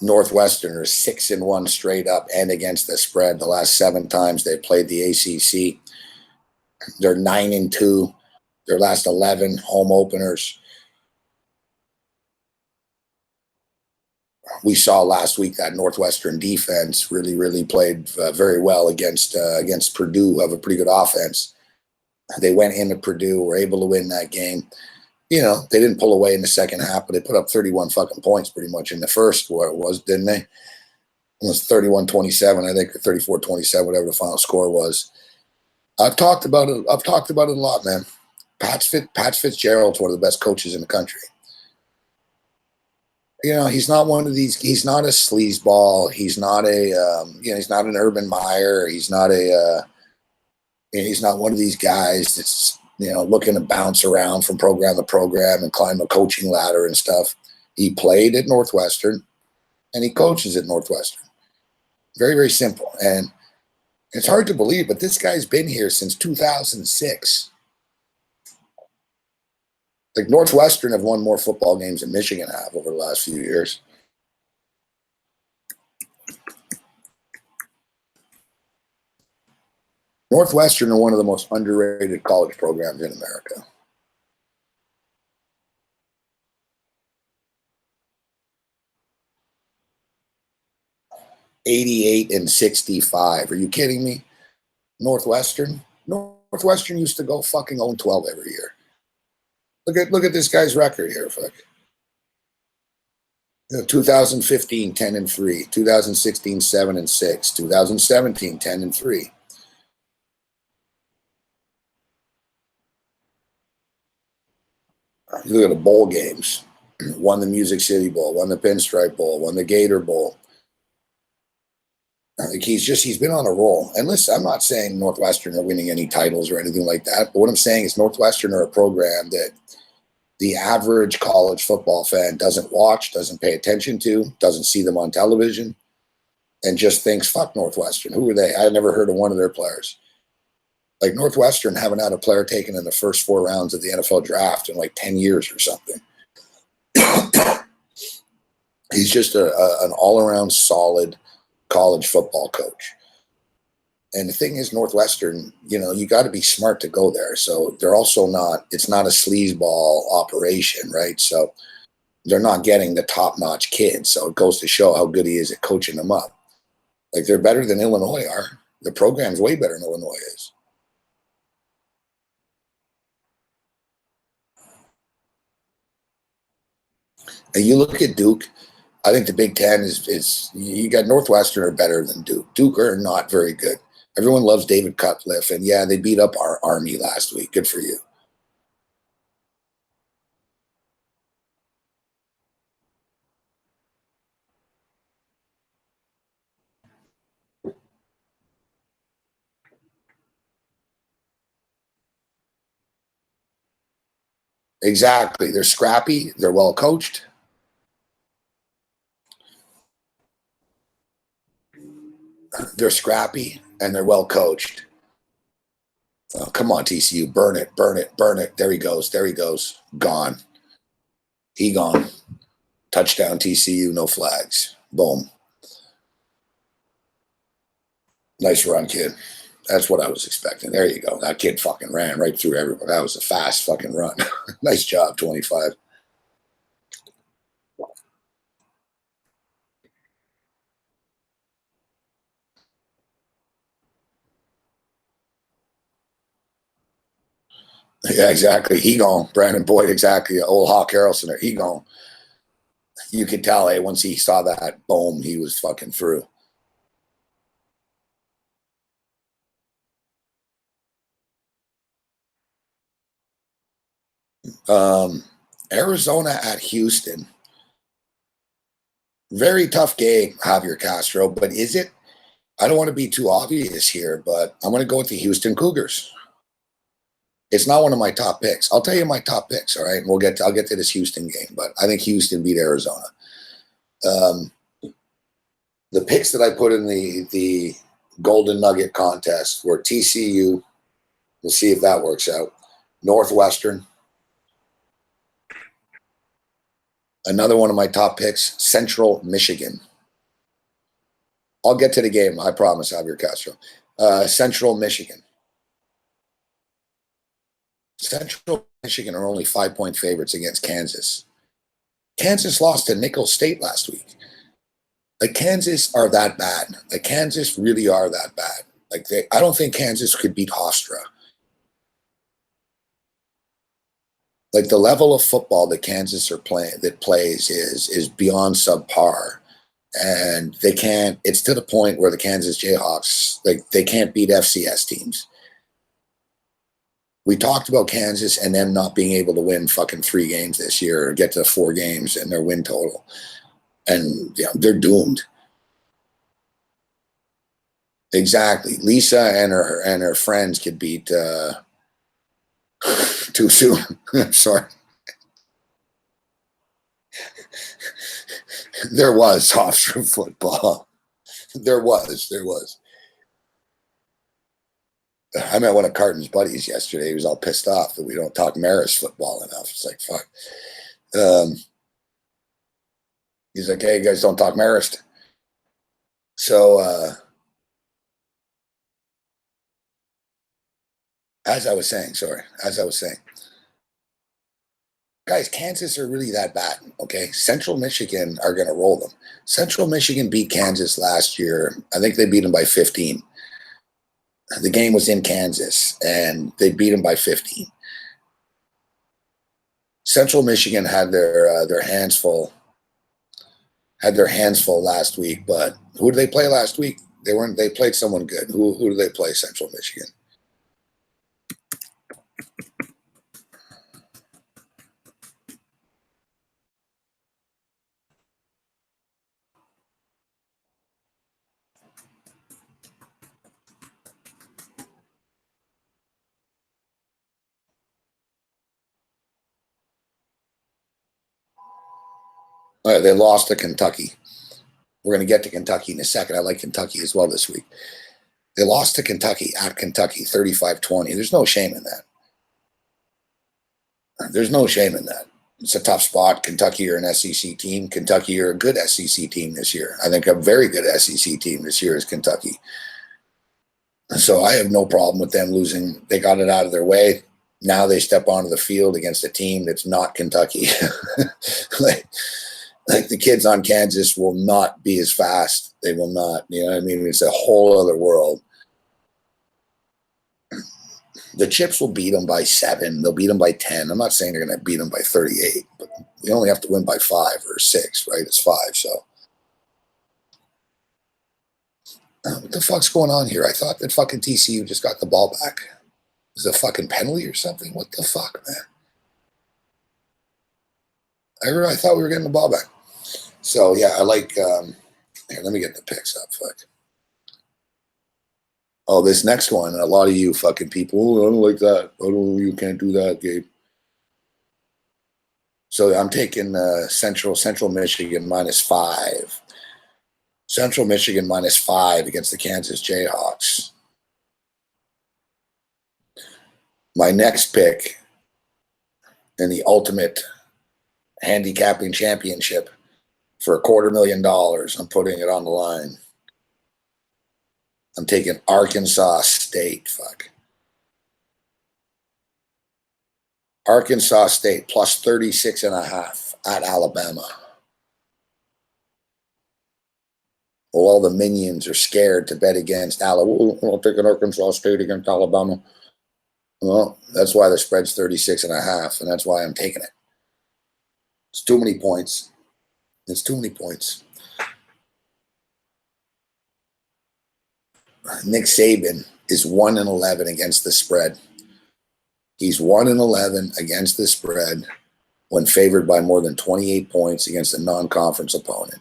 Northwestern are 6-1 straight up and against the spread. The last 7 times they played the ACC, they're 9-2. Their last 11 home openers. We saw last week that Northwestern defense really played very well against Purdue, who have a pretty good offense. They went into Purdue, were able to win that game. They didn't pull away in the second half, but they put up 31 fucking points pretty much in the first, what it was, didn't they? It was 31-27, I think, or 34-27, whatever the final score was. I've talked about it a lot, man. Pat Fitzgerald's one of the best coaches in the country. He's not one of these. He's not a sleazeball. He's not he's not an Urban Meyer. He's not one of these guys that's looking to bounce around from program to program and climb a coaching ladder and stuff. He played at Northwestern, and he coaches at Northwestern. Very, very simple. And It's hard to believe, but this guy's been here since 2006. Like Northwestern have won more football games than Michigan have over the last few years. Northwestern are one of the most underrated college programs in America. $88-65. Are you kidding me? Northwestern used to go fucking 0-12 every year. Look at this guy's record here, fuck. 2015, 10-3, 2016, 7-6, 2017, 10-3. Look at the bowl games. Won the Music City Bowl, won the Pinstripe Bowl, won the Gator Bowl. Like he's been on a roll. And listen, I'm not saying Northwestern are winning any titles or anything like that. But what I'm saying is Northwestern are a program that the average college football fan doesn't watch, doesn't pay attention to, doesn't see them on television, and just thinks, fuck Northwestern. Who are they? I never heard of one of their players. Like Northwestern haven't had a player taken in the first 4 rounds of the NFL draft in like 10 years or something. He's just an all-around solid college football coach. And the thing is, Northwestern, you got to be smart to go there. So they're also not, it's not a sleazeball operation, right? So they're not getting the top-notch kids. So it goes to show how good he is at coaching them up. Like they're better than Illinois are. The program's way better than Illinois is. And you look at Duke, I think the Big Ten is you got Northwestern are better than Duke. Duke are not very good. Everyone loves David Cutcliffe, and yeah, they beat up our Army last week. Good for you. Exactly. They're scrappy. They're well coached. They're scrappy, and they're well coached. Oh, come on, TCU. Burn it, burn it, burn it. There he goes. There he goes. Gone. He gone. Touchdown, TCU. No flags. Boom. Nice run, kid. That's what I was expecting. There you go. That kid fucking ran right through everyone. That was a fast fucking run. Nice job, 25. Yeah, exactly. He gone. Brandon Boyd, exactly. Old Hawk Harrelson there. He gone. You could tell, hey, once he saw that, boom, he was fucking through. Um, Arizona at Houston. Very tough game, Javier Castro, but is it? I don't want to be too obvious here, but I'm going to go with the Houston Cougars. It's not one of my top picks. I'll tell you my top picks, all right? And I'll get to this Houston game, but I think Houston beat Arizona. The picks that I put in the Golden Nugget contest were TCU. We'll see if that works out. Northwestern. Another one of my top picks, Central Michigan. I'll get to the game, I promise, Javier Castro. Central Michigan. Central Michigan are only 5-point favorites against Kansas. Kansas lost to Nicholls State last week. Like Kansas are that bad. Like Kansas really are that bad. Like I don't think Kansas could beat Hofstra. Like the level of football that Kansas plays is beyond subpar, and they can't. It's to the point where the Kansas Jayhawks they can't beat FCS teams. We talked about Kansas and them not being able to win fucking 3 games this year or get to 4 games in their win total, and they're doomed. Exactly. Lisa and her friends could beat too soon. I'm sorry. There was Hofstra football. There was. I met one of Carton's buddies yesterday. He was all pissed off that we don't talk Maris football enough. It's like, fuck. He's like, hey, you guys don't talk Marist. So, as I was saying, guys, Kansas are really that bad, okay? Central Michigan are going to roll them. Central Michigan beat Kansas last year. I think they beat them by 15. The game was in Kansas, and they beat them by 15. Central Michigan had their hands full. Had their hands full last week, but who did they play last week? They played someone good. Who did they play? Central Michigan. They lost to Kentucky. We're going to get to Kentucky in a second. I like Kentucky as well this week. They lost to Kentucky at Kentucky, 35-20. There's no shame in that. There's no shame in that. It's a tough spot. Kentucky are an SEC team. Kentucky are a good SEC team this year. I think a very good SEC team this year is Kentucky. So I have no problem with them losing. They got it out of their way. Now they step onto the field against a team that's not Kentucky. Like the kids on Kansas will not be as fast. They will not. You know what I mean? It's a whole other world. The Chips will beat them by 7. They'll beat them by 10. I'm not saying they're going to beat them by 38, but you only have to win by 5 or 6, right? It's 5, so. What the fuck's going on here? I thought that fucking TCU just got the ball back. Is it a fucking penalty or something? What the fuck, man? I thought we were getting the ball back. So, yeah, I like here, let me get the picks up. Fuck. Oh, this next one, a lot of you fucking people, I don't like that. You can't do that, Gabe. So I'm taking Central Michigan -5. Central Michigan -5 against the Kansas Jayhawks. My next pick in the ultimate handicapping championship for $250,000. I'm putting it on the line. I'm taking Arkansas State. Fuck. Arkansas State plus 36.5 at Alabama. Well, all the minions are scared to bet against Alabama. I'll take an Arkansas State against Alabama. Well, that's why the spread's 36.5, and that's why I'm taking it. It's too many points. It's too many points. Nick Saban is 1-11 against the spread. He's 1-11 against the spread when favored by more than 28 points against a non-conference opponent.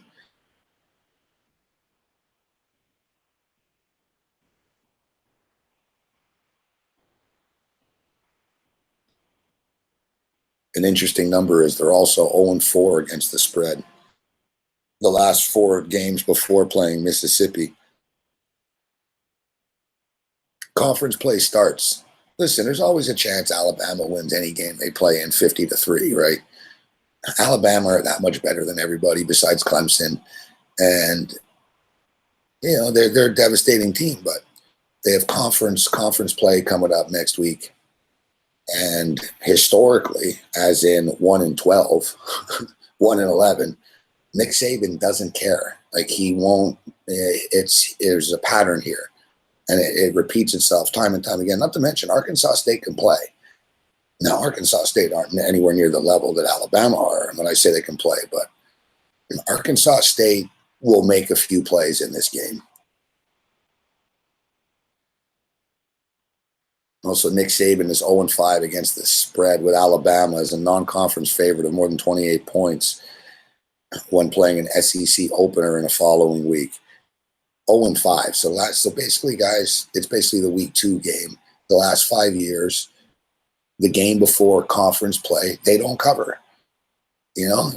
An interesting number is they're also 0-4 against the spread. The last 4 games before playing Mississippi. Conference play starts. Listen, there's always a chance Alabama wins any game they play in 50-3, right? Alabama are that much better than everybody besides Clemson. And, you know, they're a devastating team, but they have conference play coming up next week. And historically, as in 1-12, 1-11, Nick Saban doesn't care. Like he won't. There's a pattern here, and it repeats itself time and time again. Not to mention, Arkansas State can play. Now, Arkansas State aren't anywhere near the level that Alabama are when I say they can play, but Arkansas State will make a few plays in this game. Also, Nick Saban is 0-5 against the spread with Alabama as a non-conference favorite of more than 28 points when playing an SEC opener in a following week. 0-5. So basically, guys, it's basically the week 2 game. The last 5 years, the game before conference play, they don't cover. You know,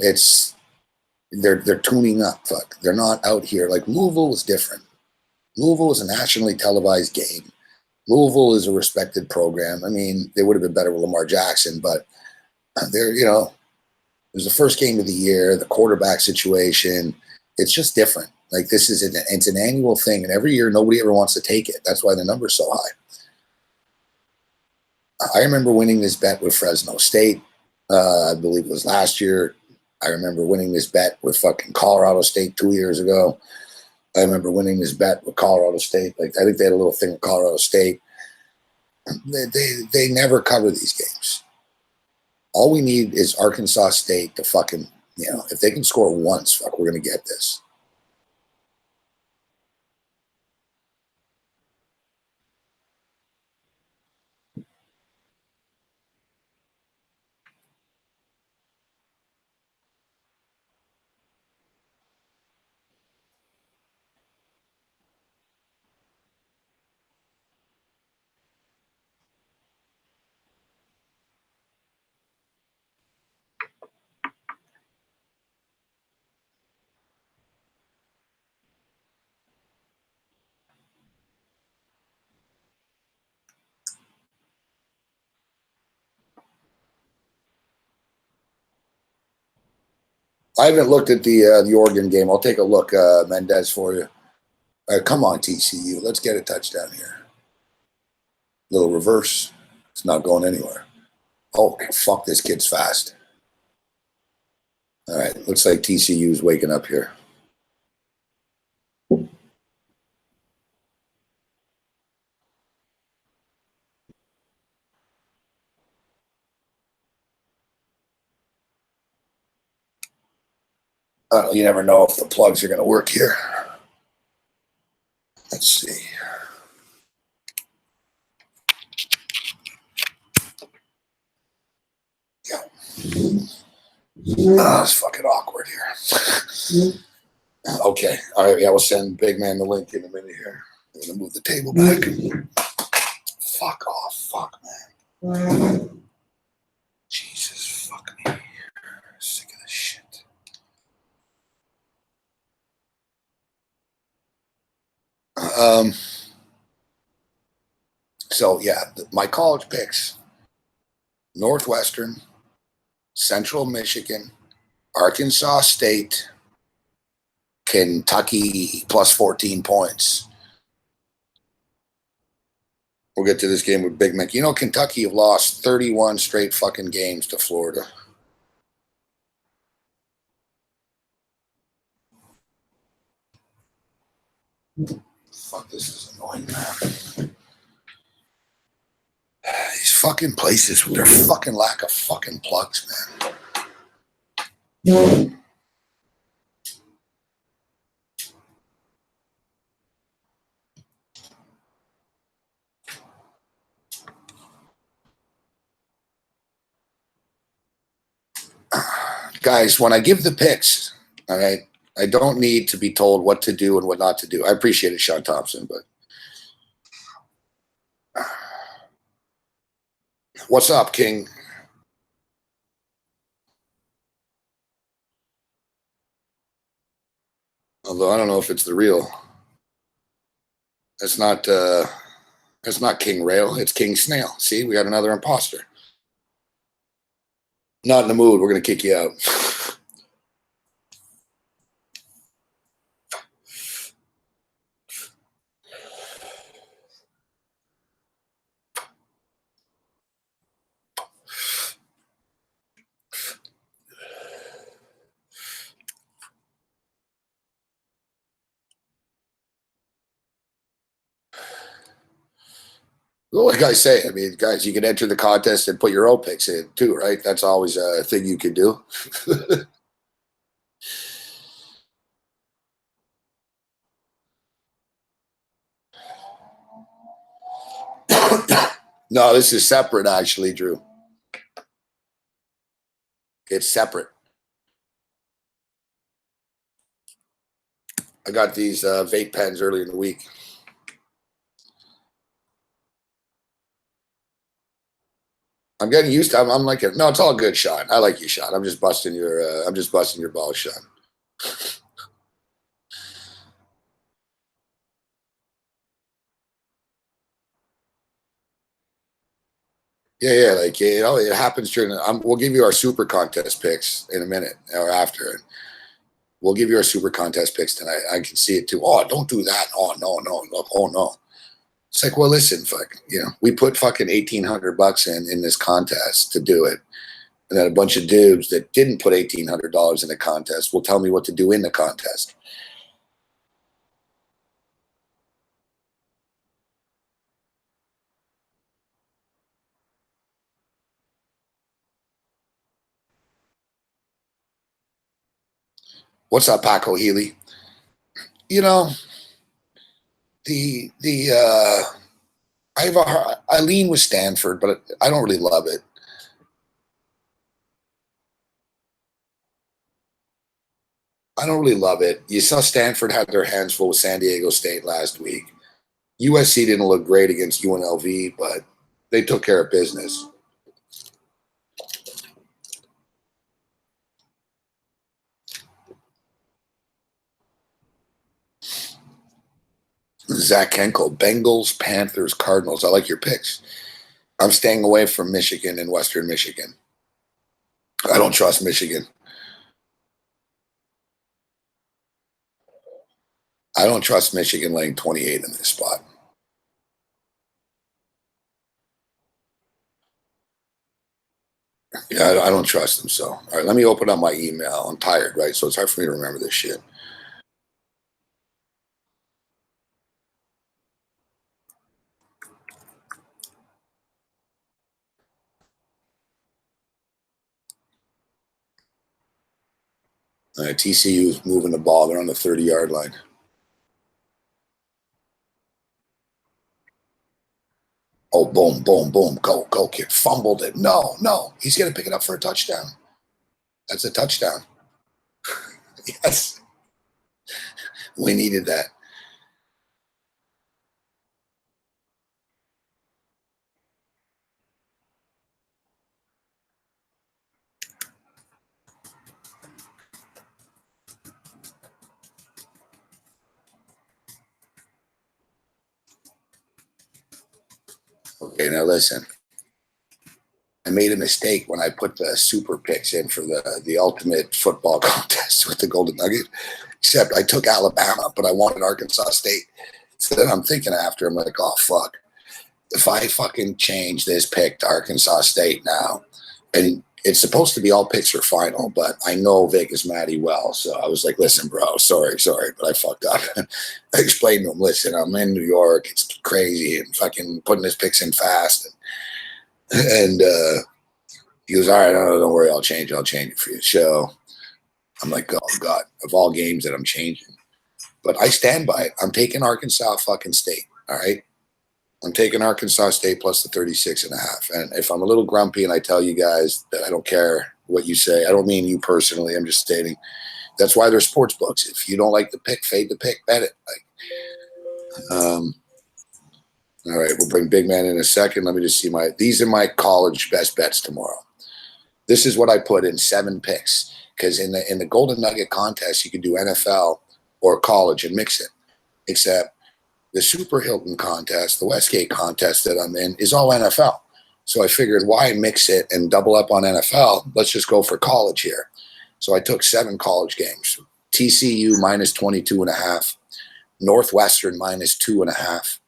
they're tuning up. Fuck, they're not out here like Louisville was different. Louisville was a nationally televised game. Louisville is a respected program. I mean, they would have been better with Lamar Jackson, but they're, you know, it was the first game of the year, the quarterback situation. It's just different. Like this is it's an annual thing, and every year nobody ever wants to take it. That's why the number's so high. I remember winning this bet with Fresno State. I believe it was last year. I remember winning this bet with fucking Colorado State 2 years ago. I remember winning this bet with Colorado State. Like I think they had a little thing with Colorado State. They never cover these games. All we need is Arkansas State to fucking, you know, if they can score once, fuck, we're gonna get this. I haven't looked at the Oregon game. I'll take a look, Mendez, for you. Come on, TCU. Let's get a touchdown here. Little reverse. It's not going anywhere. Oh, fuck, this kid's fast. All right, looks like TCU's waking up here. You never know if the plugs are going to work here. Let's see. Yeah. Oh, it's fucking awkward here. Okay. All right. Yeah, we'll send Big Man the link in a minute here. I'm going to move the table back. Fuck off. Fuck, man. Jesus, fuck me. Sick of this shit. So, yeah, my college picks: Northwestern, Central Michigan, Arkansas State, Kentucky plus 14 points. We'll get to this game with Big Mick. You know, Kentucky have lost 31 straight fucking games to Florida. Fuck, this is annoying, man. These fucking places with their fucking lack of fucking plugs, man. Guys, when I give the picks, all right, I don't need to be told what to do and what not to do. I appreciate it, Sean Thompson, but what's up, King? Although I don't know if it's the real. It's not King Rail, it's King Snail. See, we got another imposter. Not in the mood, we're gonna kick you out. Well, like I say, I mean, guys, you can enter the contest and put your own picks in too, right? That's always a thing you can do. No, this is separate, actually, Drew. It's separate. I got these vape pens earlier in the week. I'm getting used to. I'm like, no, it's all good, Sean. I like you, Sean. I'm just busting your balls, Sean. Yeah, like it happens during. We'll give you our super contest picks in a minute or after. We'll give you our super contest picks tonight. I can see it too. Oh, don't do that. Oh no. Look, oh no. It's like, well, listen, we put fucking $1,800 in this contest to do it, and then a bunch of dudes that didn't put $1,800 in the contest will tell me what to do in the contest. What's up, Paco Healy? You know, I lean with Stanford, but I don't really love it. I don't really love it. You saw Stanford had their hands full with San Diego State last week. USC didn't look great against UNLV, but they took care of business. Zach Henkel, Bengals, Panthers, Cardinals. I like your picks. I'm staying away from Michigan and Western Michigan. I don't trust Michigan. I don't trust Michigan laying 28 in this spot. Yeah, I don't trust them. So, all right, let me open up my email. I'm tired, right? So it's hard for me to remember this shit. TCU is moving the ball. They're on the 30-yard line. Oh, boom, boom, boom. Go, kid. Fumbled it. No. He's going to pick it up for a touchdown. That's a touchdown. Yes. We needed that. Okay, now listen. I made a mistake when I put the super picks in for the ultimate football contest with the Golden Nugget, except I took Alabama, but I wanted Arkansas State. So then I'm thinking after, I'm like, oh, fuck. If I fucking change this pick to Arkansas State now, and it's supposed to be all picks are final, but I know Vegas Matty well. So I was like, listen, bro, sorry, but I fucked up. I explained to him, listen, I'm in New York. It's crazy and fucking putting his picks in fast. And he goes, all right, don't worry, I'll change it for you. So I'm like, oh, God, of all games that I'm changing. But I stand by it. I'm taking Arkansas fucking State, all right? I'm taking Arkansas State plus the 36.5. And if I'm a little grumpy and I tell you guys that I don't care what you say, I don't mean you personally. I'm just stating that's why there's sports books. If you don't like the pick, fade the pick, bet it. All right, we'll bring Big Man in a second. Let me just see these are my college best bets tomorrow. This is what I put in 7 picks because in the Golden Nugget contest, you can do NFL or college and mix it, except the Super Hilton contest, the Westgate contest that I'm in is all NFL. So I figured why mix it and double up on NFL? Let's just go for college here. So I took 7 college games. TCU minus 22.5, Northwestern minus 2.5,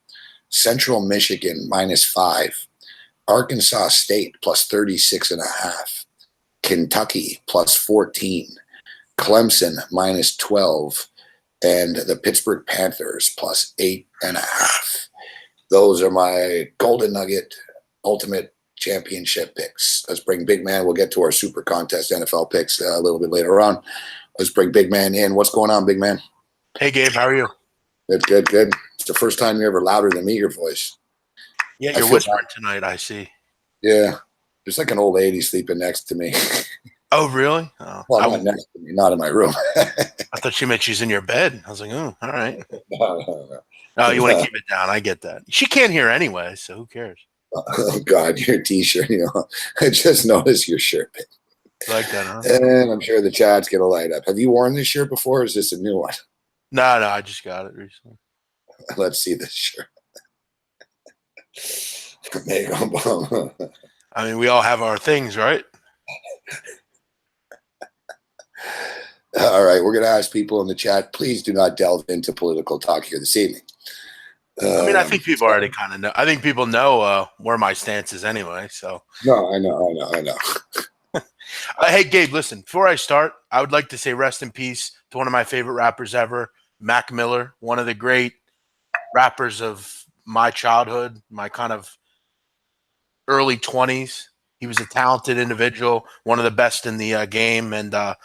Central Michigan minus 5, Arkansas State plus 36.5, Kentucky plus 14, Clemson minus 12, and the Pittsburgh Panthers plus 8.5. Those are my Golden Nugget Ultimate Championship picks. Let's bring Big Man. We'll get to our Super Contest NFL picks a little bit later on. Let's bring Big Man in. What's going on, Big Man? Hey, Gabe. How are you? Good. It's the first time you're ever louder than me, your voice. Yeah, you're whispering tonight, I see. Yeah. There's like an old lady sleeping next to me. Oh, really? Oh, well, not next to me, not in my room. I thought she meant she's in your bed. I was like, oh, all right. No. Oh, you want to keep it down. I get that. She can't hear anyway, so who cares? Oh, God, your T-shirt, I just noticed your shirt. Like that, huh? And I'm sure the chat's going to light up. Have you worn this shirt before, or is this a new one? No, I just got it recently. Let's see this shirt. I mean, we all have our things, right? All right, we're going to ask people in the chat, please do not delve into political talk here this evening. I mean, I think people already kind of know. I think people know where my stance is anyway. So no, I know. Hey, Gabe, listen, before I start, I would like to say rest in peace to one of my favorite rappers ever, Mac Miller, one of the great rappers of my childhood, my kind of early 20s. He was a talented individual, one of the best in the game, and I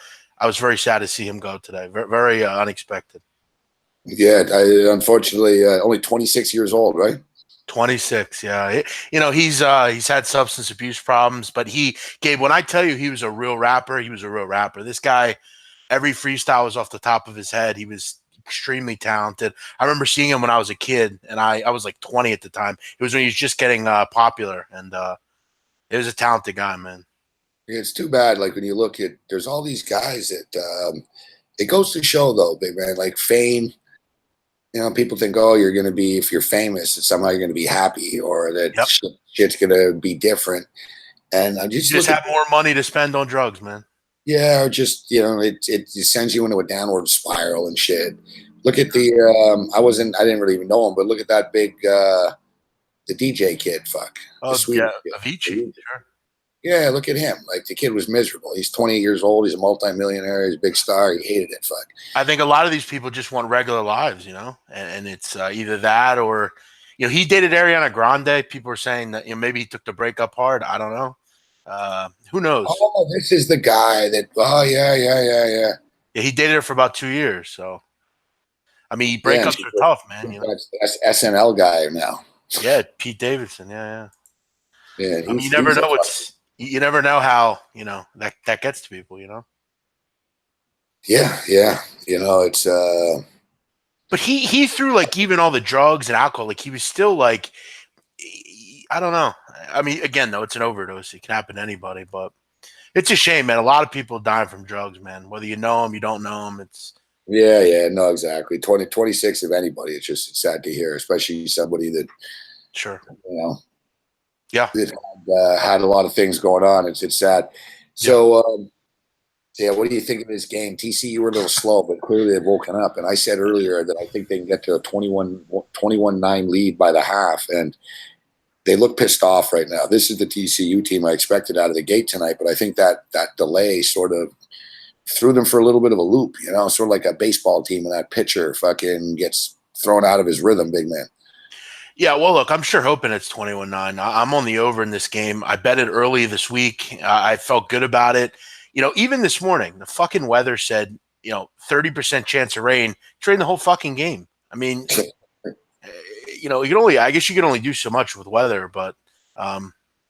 was very sad to see him go today. Very unexpected. Yeah, unfortunately, only 26 years old, right? 26, yeah. He's had substance abuse problems, but Gabe, when I tell you he was a real rapper, he was a real rapper. This guy, every freestyle was off the top of his head. He was extremely talented. I remember seeing him when I was a kid, and I was like 20 at the time. It was when he was just getting popular, and it was a talented guy, man. It's too bad. Like when you look at, there's all these guys that it goes to show though, big man, like fame. You know, people think, oh, you're going to be, if you're famous, that somehow you're going to be happy or that Yep. shit's going to be different. And I'm just have more money to spend on drugs, man. Yeah, or just, it sends you into a downward spiral and shit. Look at the, I didn't really even know him, but look at that big, the DJ kid, fuck. Oh, yeah, Avicii, sure. Yeah, look at him. Like the kid was miserable. He's 20 years old. He's a multimillionaire. He's a big star. He hated it. Fuck. I think a lot of these people just want regular lives, and it's either that or, he dated Ariana Grande. People are saying that maybe he took the breakup hard. I don't know. Who knows? Oh, this is the guy that. Oh yeah. Yeah, he dated her for about 2 years. So, I mean, breakups are tough, man. That's SNL guy now. Yeah, Pete Davidson. Yeah. Yeah, I mean, you never know you never know how that gets to people. Yeah. It's. But he threw like even all the drugs and alcohol. Like he was still like, I don't know. I mean, again, though, it's an overdose. It can happen to anybody, but it's a shame, man. A lot of people dying from drugs, man. Whether you know them, you don't know them. It's no, exactly. 26 of anybody. It's sad to hear, especially somebody that sure, that had a lot of things going on. It's sad. So, what do you think of this game? TCU were a little slow, but clearly they've woken up. And I said earlier that I think they can get to a 21-9 lead by the half, and they look pissed off right now. This is the TCU team I expected out of the gate tonight, but I think that delay sort of threw them for a little bit of a loop, sort of like a baseball team when that pitcher fucking gets thrown out of his rhythm, big man. Yeah, well, look, I'm sure hoping it's 21-9. I'm on the over in this game. I bet it early this week. I felt good about it. Even this morning, the fucking weather said, 30% chance of rain. Train the whole fucking game. I mean, I guess you can only do so much with weather, but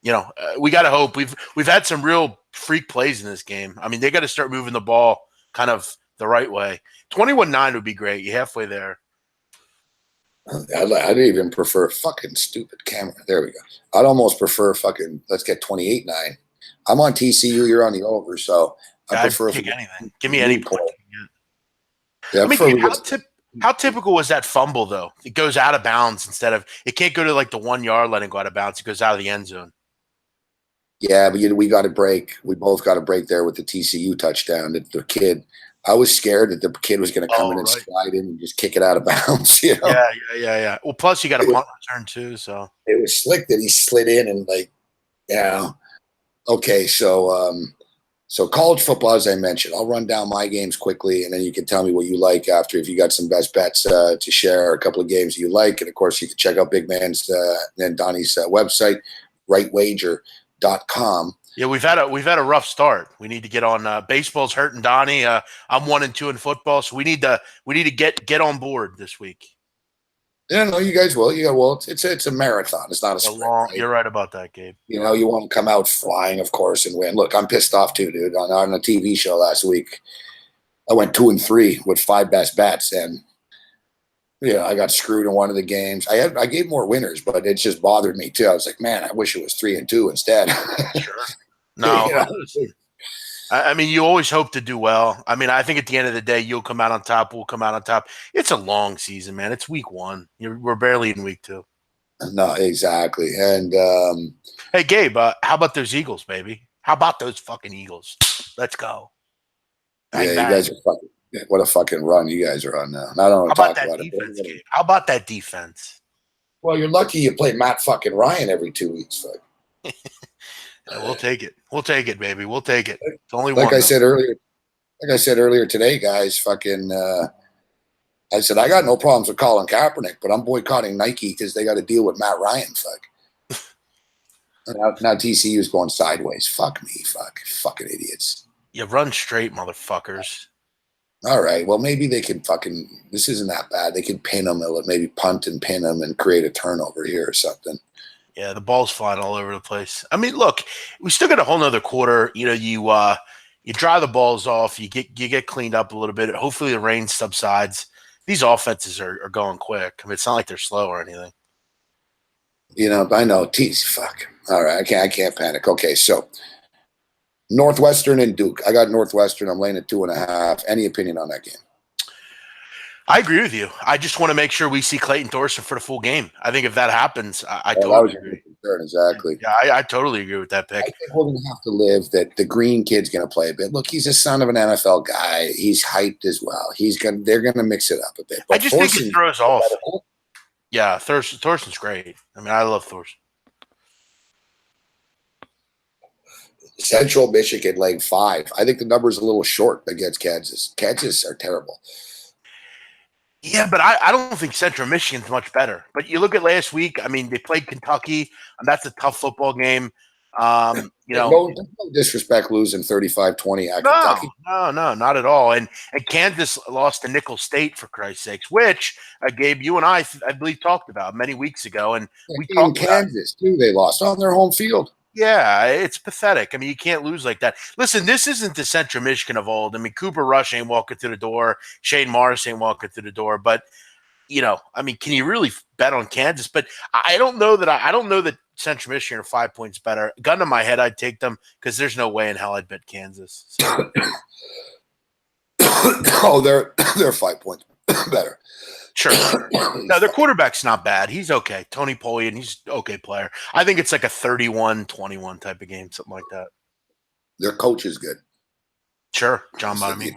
we got to hope. We've had some real freak plays in this game. I mean, they got to start moving the ball kind of the right way. 21-9 would be great. You're halfway there. I'd even prefer fucking stupid camera. There we go. I'd almost prefer fucking let's get 28-9. I'm on TCU. You're on the over, so I prefer take anything. Give me any point. Yeah, I mean, how typical was that fumble though? It goes out of bounds instead of it can't go to like the 1 yard, letting go out of bounds. It goes out of the end zone. Yeah, but we got to break. We both got to break there with the TCU touchdown. The kid. I was scared that the kid was going to come in and slide in and just kick it out of bounds. Yeah. Well, plus you got a punt return too, so it was slick that he slid in and Okay, so college football, as I mentioned, I'll run down my games quickly, and then you can tell me what you like after. If you got some best bets to share, a couple of games you like, and of course you can check out Big Man's and Donnie's website, rightwager.com. Yeah, we've had a rough start. We need to get on. Baseball's hurting Donnie. I'm 1-2 in football, so we need to get on board this week. Yeah, no, you guys will. It's a marathon. It's not a sprint. Right? You're right about that, Gabe. You want to come out flying, of course, and win. Look, I'm pissed off too, dude. On a TV show last week, I went 2-3 with 5 best bets, and I got screwed in one of the games. I gave more winners, but it just bothered me too. I was like, man, I wish it was 3-2 instead. Sure. No, I mean, you always hope to do well. I mean, I think at the end of the day, you'll come out on top. We'll come out on top. It's a long season, man. It's week 1. We're barely in week 2. No, exactly. And Hey, Gabe, how about those Eagles, baby? How about those fucking Eagles? Let's go. yeah, Bang, you bang. guys are fucking. What a fucking run you guys are on now. I don't How want to about talk that about it. defense, Gabe? How about that defense? Well, you're lucky you play Matt fucking Ryan every 2 weeks. Fuck. Yeah, we'll take it. We'll take it, baby. We'll take it. It's only Like one, I though. said earlier, today, guys, fucking. I said I got no problems with Colin Kaepernick, but I'm boycotting Nike because they got to deal with Matt Ryan. Fuck. Now TCU's going sideways. Fuck me. Fuck. Fucking idiots. You run straight, motherfuckers. All right. Well, maybe they could fucking. This isn't that bad. They could pin them, maybe punt and pin them, and create a turnover here or something. Yeah, the ball's flying all over the place. I mean, look, we still got a whole nother quarter. You know, you dry the balls off, you get cleaned up a little bit. Hopefully the rain subsides. These offenses are going quick. I mean, it's not like they're slow or anything. I know. Fuck. All right. I can't panic. Okay. So Northwestern and Duke. I got Northwestern. I'm laying at 2.5. Any opinion on that game? I agree with you. I just want to make sure we see Clayton Thorson for the full game. I think if that happens, I Well, that was totally a agree. good concern. Exactly. Yeah, I totally agree with that I pick. think we're going to have to live that the green kid's going to play a bit. Look, he's a son of an NFL guy. He's hyped as well. They're going to mix it up a bit. But I just think it Thorson, throws off. Yeah, Thorson's great. I mean, I love Thorson. Central Michigan laying 5. I think the number's a little short against Kansas. Kansas are terrible. Yeah, but I don't think Central Michigan's much better. But you look at last week, I mean, they played Kentucky, and that's a tough football game. No disrespect losing 35-20 at Kentucky. No, not at all. And Kansas lost to Nickel State, for Christ's sakes, which Gabe, you and I believe talked about many weeks ago, and we In talked about Kansas too. They lost on their home field. yeah, it's pathetic. I mean, you can't lose like that. Listen, this isn't the Central Michigan of old. I mean, Cooper Rush ain't walking through the door. Shane Morris ain't walking through the door. But I mean, can you really bet on Kansas? But I don't know that. I don't know that Central Michigan are 5 points better. Gun to my head, I'd take them because there's no way in hell I'd bet Kansas. So. Oh, they're 5 points better. Sure. No, their quarterback's not bad. He's okay. Tony Polian, he's okay player. I think it's like a 31-21 type of game, something like that. Their coach is good. Sure. John Bonamine.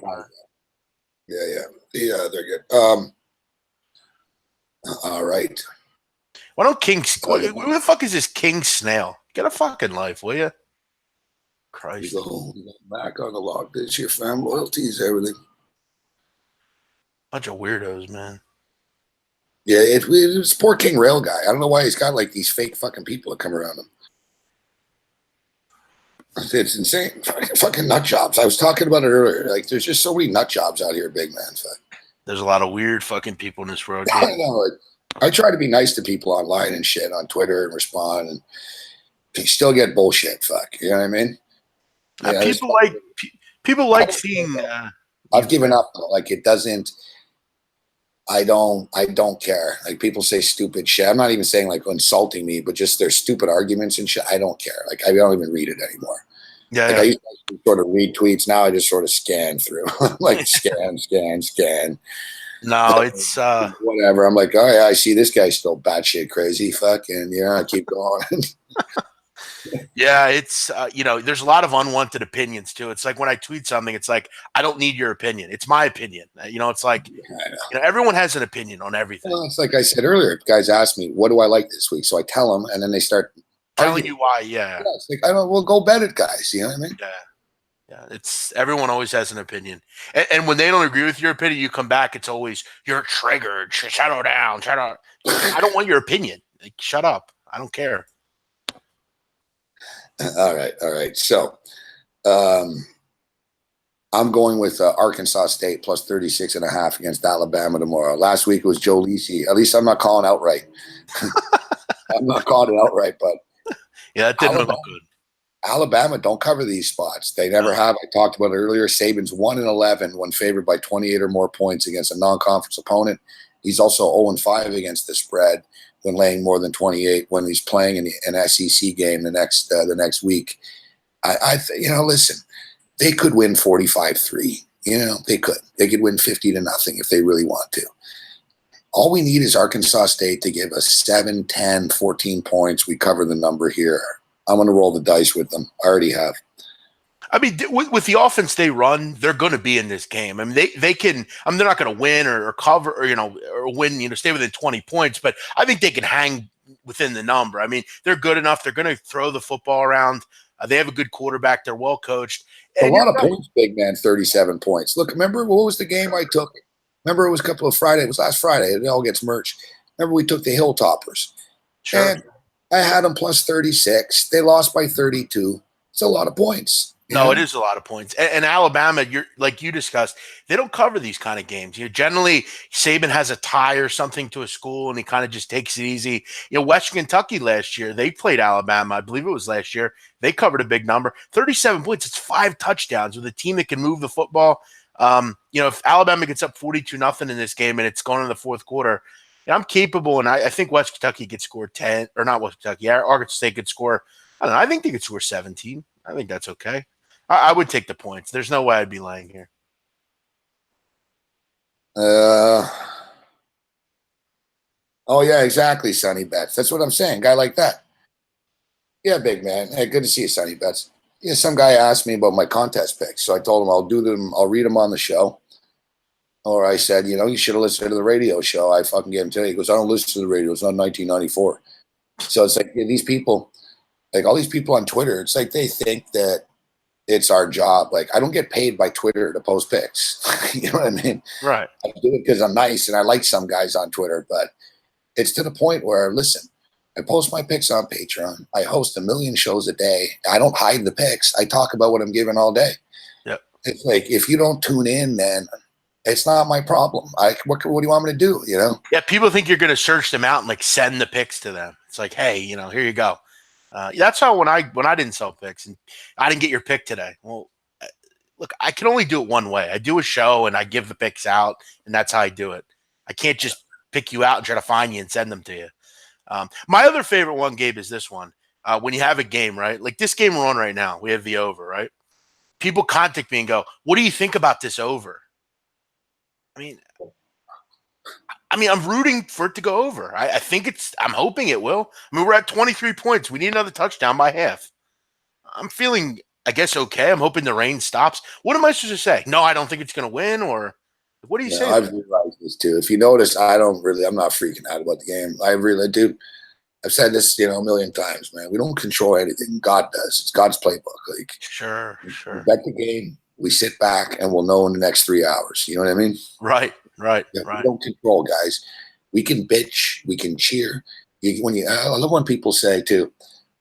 Yeah, they're good. All right. Why don't Kings? Who the fuck is this King Snail? Get a fucking life, will you? Christ. You go back on the log. This your fam loyalties, everything. Bunch of weirdos, man. Yeah, it's poor King Rail guy. I don't know why he's got like these fake fucking people that come around him. It's insane. Fucking nut jobs. I was talking about it earlier. Like, there's just so many nut jobs out here, big man. Fuck. There's a lot of weird fucking people in this world. I know. I try to be nice to people online and shit on Twitter and respond, and you still get bullshit. Fuck. You know what I mean? Yeah, people like seeing. I've given up. Like, it doesn't. I don't care. Like, people say stupid shit. I'm not even saying like insulting me, but just their stupid arguments and shit. I don't care. Like, I don't even read it anymore. Yeah, I used to sort of read tweets. Now I just sort of scan through, like scan. No, it's whatever. I'm like, oh yeah, I see this guy's still batshit crazy. Fucking yeah, I keep going. yeah, it's there's a lot of unwanted opinions too. It's like when I tweet something, it's like I don't need your opinion. It's my opinion. It's like everyone has an opinion on everything. Well, it's like I said earlier. Guys ask me, what do I like this week? So I tell them, and then they start telling you why. Yeah, it's like we'll go bet it, guys. You know what I mean? Yeah. It's everyone always has an opinion, and when they don't agree with your opinion, you come back. It's always you're triggered. Shut down. Shut up. I don't want your opinion. Like, shut up. I don't care. All right. So, I'm going with Arkansas State plus 36.5 against Alabama tomorrow. Last week it was Joe Lisi. At least I'm not calling outright. I'm not calling it outright, but yeah, it didn't look good. Alabama don't cover these spots. They never have. I talked about it earlier. Saban's 1-11 when favored by 28 or more points against a non-conference opponent. He's also 0-5 against the spread when laying more than 28 when he's playing in an SEC game the next week. Listen, they could win 45-3. They could. They could win 50-0 if they really want to. All we need is Arkansas State to give us 7, 10, 14 points. We cover the number here. I'm going to roll the dice with them. I already have. I mean, with the offense they run, they're going to be in this game. I mean, they can. I mean, they're not going to win or cover or or win. Stay within 20 points, but I think they can hang within the number. I mean, they're good enough. They're going to throw the football around. They have a good quarterback. They're well coached. A lot of points, big man. 37 points. Look, remember what was the game I took? Remember it was a couple of Friday. It was last Friday. It all gets merged. Remember we took the Hilltoppers. Sure. And I had them plus 36. They lost by 32. It's a lot of points. No, it is a lot of points. And Alabama, you're like you discussed, they don't cover these kind of games. Generally Saban has a tie or something to a school and he kind of just takes it easy. Western Kentucky last year, they played Alabama. I believe it was last year. They covered a big number. 37 points, it's 5 touchdowns with a team that can move the football. If Alabama gets up 42-0 in this game and it's going in the fourth quarter, I'm capable, and I think West Kentucky could score 10, or not West Kentucky, Arkansas State could score, I don't know, I think they could score 17. I think that's okay. I would take the points. There's no way I'd be lying here. Oh, yeah, exactly, Sonny Betts. That's what I'm saying. Guy like that. Yeah, big man. Hey, good to see you, Sonny Betts. Yeah, some guy asked me about my contest picks, so I told him I'll do them. I'll read them on the show. Or I said, you should have listened to the radio show. I fucking gave him today. He goes, I don't listen to the radio. It's not 1994. So it's like these people, like all these people on Twitter, it's like they think that it's our job. Like, I don't get paid by Twitter to post pics. You know what I mean? Right. I do it because I'm nice and I like some guys on Twitter, but it's to the point where, listen, I post my pics on Patreon. I host 1 million shows a day. I don't hide the pics. I talk about what I'm giving all day. Yep. It's like, if you don't tune in, then it's not my problem. What do you want me to do? Yeah, people think you're going to search them out and like send the pics to them. It's like, hey, here you go. That's how when I didn't sell picks and I didn't get your pick today. Well, look, I can only do it one way. I do a show and I give the picks out, and that's how I do it. I can't just pick you out and try to find you and send them to you. My other favorite one, Gabe, is this one. When you have a game, right? Like this game we're on right now, we have the over, right? People contact me and go, what do you think about this over? I mean, I'm rooting for it to go over. I think I'm hoping it will. I mean, we're at 23 points. We need another touchdown by half. I'm feeling, I guess, okay. I'm hoping the rain stops. What am I supposed to say? No, I don't think it's going to win, or what do you say? I've realized this too. If you notice, I'm not freaking out about the game. I really do. I've said this, a million times, man. We don't control anything. God does. It's God's playbook. Like, sure. We bet the game. We sit back and we'll know in the next 3 hours. You know what I mean? Right. Yeah, we don't control, guys. We can bitch. We can cheer. I love when people say too,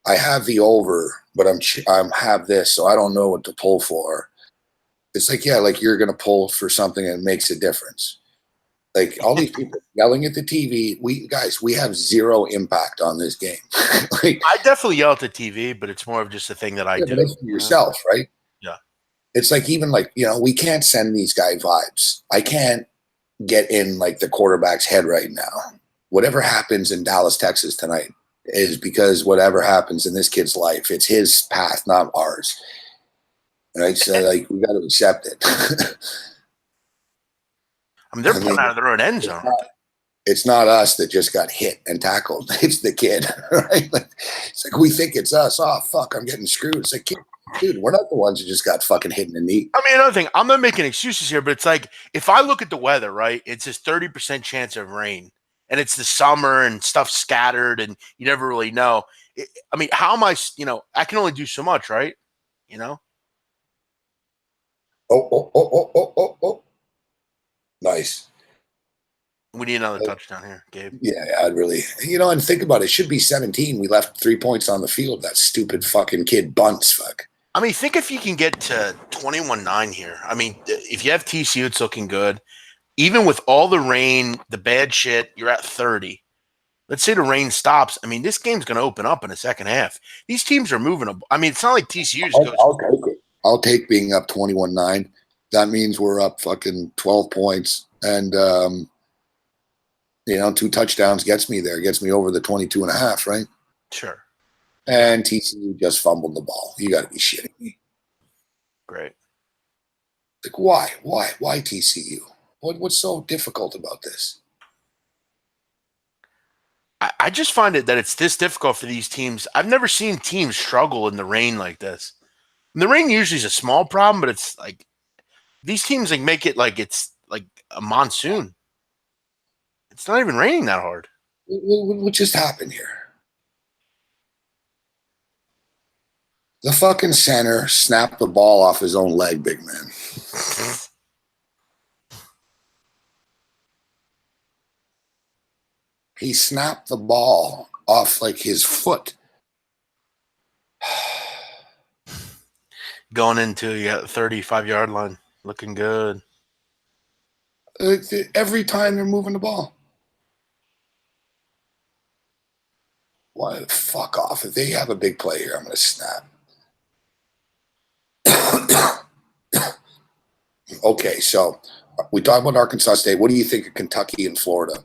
I have the over, but I'm have this, so I don't know what to pull for. It's like, yeah, like you're going to pull for something that makes a difference. Like all these people yelling at the TV, we have zero impact on this game. Like, I definitely yell at the TV, but it's more of just a thing that I do. That's for yourself, right? Yeah. It's like, even like, we can't send these guy vibes. I can't get in like the quarterback's head right now. Whatever happens in Dallas, Texas tonight is because whatever happens in this kid's life, it's his path, not ours. Right? So like, we got to accept it. I mean, they're pulling out of their own end zone. It's not us that just got hit and tackled. It's the kid, right? It's like, we think it's us. Oh, fuck, I'm getting screwed. It's like, dude, we're not the ones who just got fucking hit in the knee. I mean, another thing, I'm not making excuses here, but it's like, if I look at the weather, right, it's this 30% chance of rain, and it's the summer and stuff scattered, and you never really know. I mean, how am I, I can only do so much, right? Oh. Nice. We need another touchdown here, Gabe. Yeah, I'd really, and think about it. It should be 17. We left 3 points on the field. That stupid fucking kid bunts, fuck. I mean, think if you can get to 21-9 here. I mean, if you have TCU, it's looking good. Even with all the rain, the bad shit, you're at 30. Let's say the rain stops. I mean, this game's going to open up in the second half. These teams are moving. I mean, it's not like TCU goes. I'll take it. I'll take being up 21-9. That means we're up fucking 12 points. And, 2 touchdowns gets me there, gets me over the 22.5, right? Sure. And TCU just fumbled the ball. You got to be shitting me. Great. Like, why? Why TCU? What's so difficult about this? I just find it that it's this difficult for these teams. I've never seen teams struggle in the rain like this. And the rain usually is a small problem, but it's like these teams like make it like it's like a monsoon. It's not even raining that hard. What just happened here? The fucking center snapped the ball off his own leg, big man. He snapped the ball off like his foot. Going into the 35-yard line, looking good. Every time they're moving the ball. Why the fuck off? If they have a big play here, I'm going to snap. Okay, so we talked about Arkansas State. What do you think of Kentucky and Florida?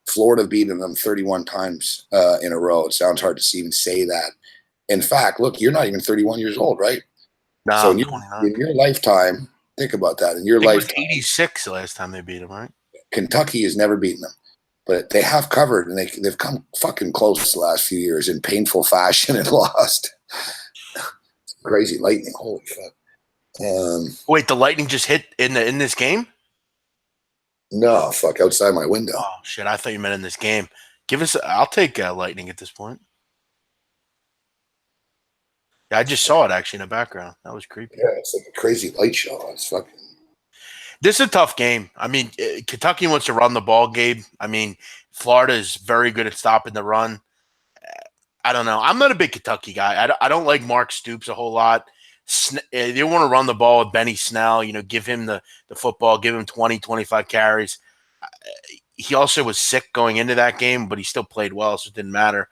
Florida beating them 31 times in a row. It sounds hard to even say that. In fact, look, you're not even 31 years old, right? No, so in your lifetime, think about that. In your lifetime, it was 86 the last time they beat them, right? Kentucky has never beaten them, but they have covered, and they've come fucking close the last few years in painful fashion and lost. Crazy lightning, holy fuck! Wait, the lightning just hit in this game? No, fuck, outside my window. Oh shit! I thought you meant in this game. I'll take lightning at this point. Yeah, I just saw it actually in the background. That was creepy. Yeah, it's like a crazy light show. It's fucking. This is a tough game. I mean, Kentucky wants to run the ball, Gabe. I mean, Florida is very good at stopping the run. I don't know. I'm not a big Kentucky guy. I don't like Mark Stoops a whole lot. They want to run the ball with Benny Snell, give him the football, give him 20, 25 carries. He also was sick going into that game, but he still played well, so it didn't matter.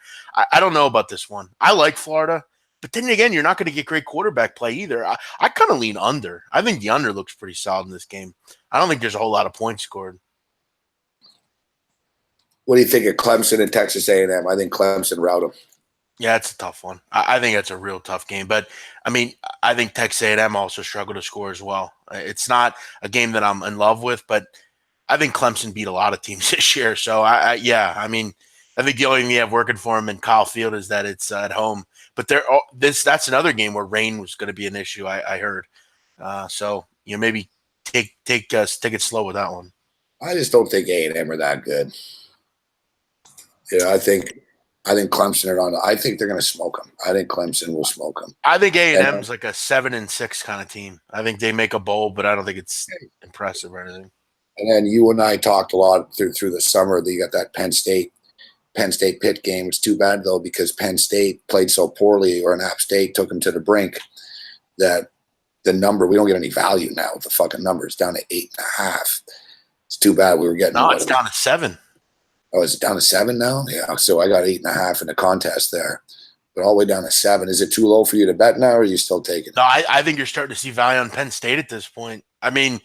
I don't know about this one. I like Florida, but then again, you're not going to get great quarterback play either. I kind of lean under. I think the under looks pretty solid in this game. I don't think there's a whole lot of points scored. What do you think of Clemson and Texas A&M? I think Clemson rout them. Yeah, it's a tough one. I think that's a real tough game. But, I mean, I think Texas A&M also struggled to score as well. It's not a game that I'm in love with, but I think Clemson beat a lot of teams this year. So, I mean, I think the only thing you have working for them in Kyle Field is that it's at home. But that's another game where rain was going to be an issue, I heard. So, maybe take it slow with that one. I just don't think A&M are that good. I think Clemson are on. I think they're going to smoke them. I think Clemson will smoke them. I think A&M is like a 7-6 kind of team. I think they make a bowl, but I don't think it's impressive or anything. And then you and I talked a lot through the summer that you got that Penn State Pitt game. It's too bad though because Penn State played so poorly, or an App State took them to the brink that the number, we don't get any value now. The fucking number is down to 8.5. It's too bad. We were getting. No, it's down to 7. Oh, is it down to 7 now? Yeah. So I got 8.5 in the contest there, but all the way down to 7. Is it too low for you to bet now, or are you still taking it? No, I think you're starting to see value on Penn State at this point. I mean,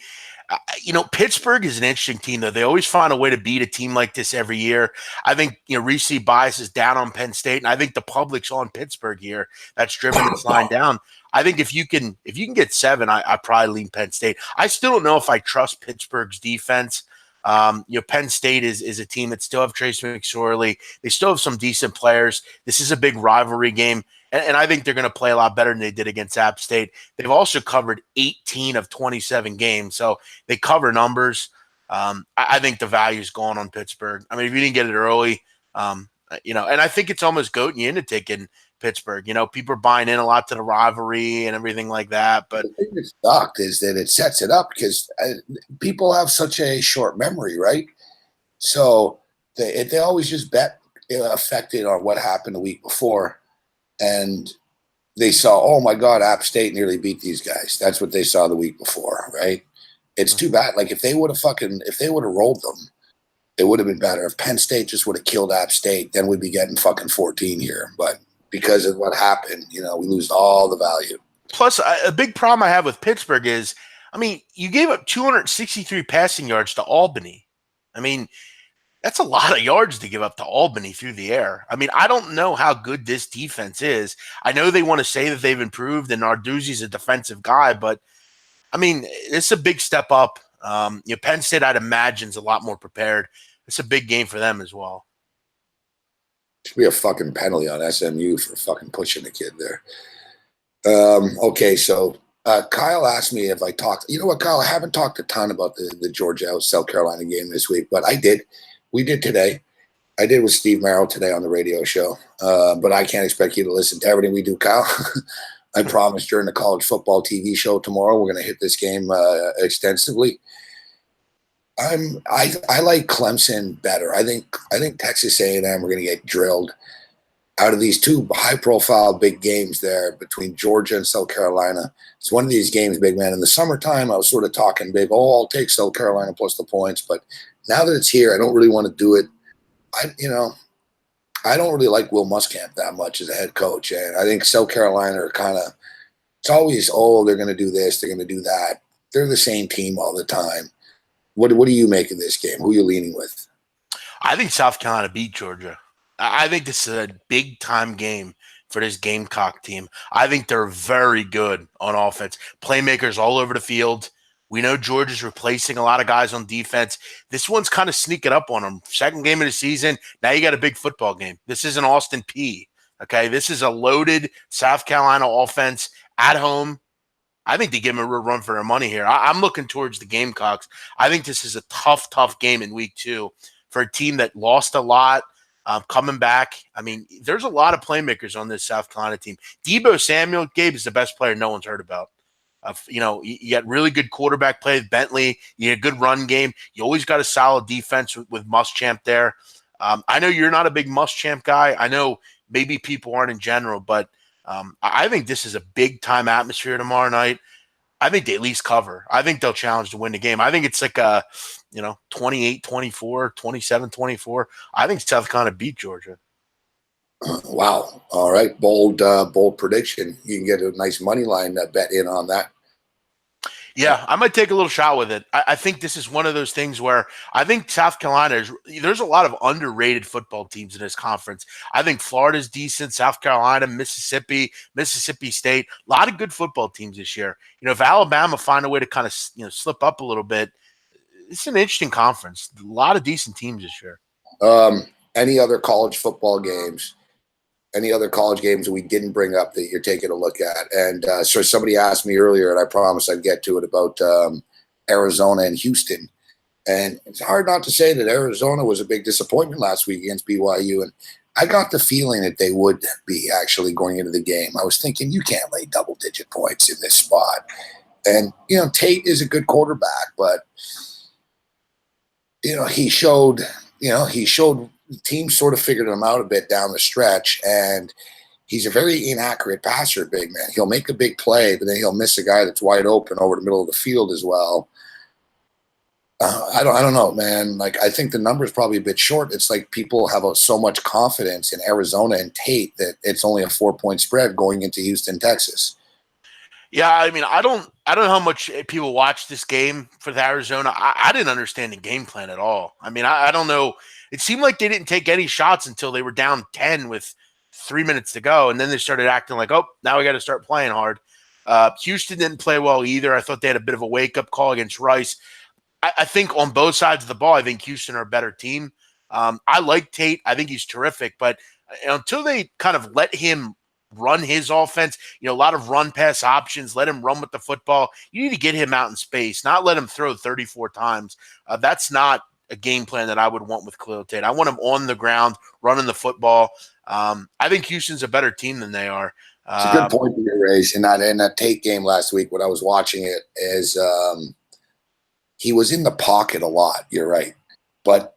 Pittsburgh is an interesting team, though. They always find a way to beat a team like this every year. I think, recency bias is down on Penn State, and I think the public's on Pittsburgh here. That's driven this line down. I think if you can get 7, I probably lean Penn State. I still don't know if I trust Pittsburgh's defense. Penn State is a team that still have Trace McSorley. They still have some decent players. This is a big rivalry game, and I think they're going to play a lot better than they did against App State. They've also covered 18 of 27 games, so they cover numbers. I think the value is gone on Pittsburgh. I mean, if you didn't get it early, and I think it's almost goating you into taking Pittsburgh. People are buying in a lot to the rivalry and everything like that. But the thing that's sucked is that it sets it up because people have such a short memory, right? So they always just bet affected on what happened the week before, and they saw, oh my God, App State nearly beat these guys. That's what they saw the week before, right? It's too bad. Like if they would have rolled them, it would have been better. If Penn State just would have killed App State, then we'd be getting fucking 14 here. But because of what happened, we lose all the value. Plus, a big problem I have with Pittsburgh is, I mean, you gave up 263 passing yards to Albany. I mean, that's a lot of yards to give up to Albany through the air. I mean, I don't know how good this defense is. I know they want to say that they've improved and Narduzzi's a defensive guy, but I mean, it's a big step up. Penn State, I'd imagine, is a lot more prepared. It's a big game for them as well. Should be a fucking penalty on SMU for fucking pushing the kid there. Okay, so Kyle asked me if I talked. You know what, Kyle? I haven't talked a ton about the Georgia South Carolina game this week, but I did. We did today. I did with Steve Merrill today on the radio show. But I can't expect you to listen to everything we do, Kyle. I promise during the college football TV show tomorrow, we're going to hit this game extensively. I like Clemson better. I think Texas A&M are going to get drilled out of these two high-profile big games there between Georgia and South Carolina. It's one of these games, big man. In the summertime, I was sort of talking big. Oh, I'll take South Carolina plus the points. But now that it's here, I don't really want to do it. I don't really like Will Muschamp that much as a head coach, and I think South Carolina are kind of. It's always, they're going to do this, they're going to do that. They're the same team all the time. What do you make of this game? Who are you leaning with? I think South Carolina beat Georgia. I think this is a big-time game for this Gamecock team. I think they're very good on offense. Playmakers all over the field. We know Georgia's replacing a lot of guys on defense. This one's kind of sneaking up on them. Second game of the season, now you got a big football game. This isn't Austin Peay. Okay, this is a loaded South Carolina offense at home. I think they give them a real run for their money here. I'm looking towards the Gamecocks. I think this is a tough game in week 2 for a team that lost a lot, coming back. I mean, there's a lot of playmakers on this South Carolina team. Debo Samuel, Gabe, is the best player no one's heard about. You got really good quarterback play with Bentley. You get a good run game. You always got a solid defense with Muschamp there. I know you're not a big Muschamp guy. I know maybe people aren't in general, but I think this is a big-time atmosphere tomorrow night. I think they at least cover. I think they'll challenge to win the game. I think it's like a, 28-24, 27-24. I think South Carolina beat Georgia. Wow. All right. Bold prediction. You can get a nice money line bet in on that. Yeah, I might take a little shot with it. I think this is one of those things where I think South Carolina there's a lot of underrated football teams in this conference. I think Florida's decent, South Carolina, Mississippi State, a lot of good football teams this year. If Alabama find a way to kind of slip up a little bit, it's an interesting conference. A lot of decent teams this year. Any other college football games? Any other college games we didn't bring up that you're taking a look at? And so somebody asked me earlier, and I promised I'd get to it, about Arizona and Houston. And it's hard not to say that Arizona was a big disappointment last week against BYU. And I got the feeling that they would be actually going into the game. I was thinking, you can't lay double-digit points in this spot. And, Tate is a good quarterback, but, he showed the team sort of figured him out a bit down the stretch, and he's a very inaccurate passer, big man. He'll make a big play, but then he'll miss a guy that's wide open over the middle of the field as well. I don't know, man. Like, I think the number's probably a bit short. It's like people have so much confidence in Arizona and Tate that it's only a 4-point spread going into Houston, Texas. Yeah, I mean, I don't know how much people watch this game for the Arizona. I didn't understand the game plan at all. I mean, I don't know. It seemed like they didn't take any shots until they were down 10 with 3 minutes to go, and then they started acting like, oh, now we got to start playing hard. Houston didn't play well either. I thought they had a bit of a wake-up call against Rice. I think on both sides of the ball, I think Houston are a better team. I like Tate. I think he's terrific, but until they kind of let him run his offense, a lot of run-pass options, let him run with the football. You need to get him out in space, not let him throw 34 times. That's not a game plan that I would want with Khalil Tate. I want him on the ground, running the football. I think Houston's a better team than they are. It's a good point that you raised. In that Tate game last week, when I was watching it, is he was in the pocket a lot. You're right. But,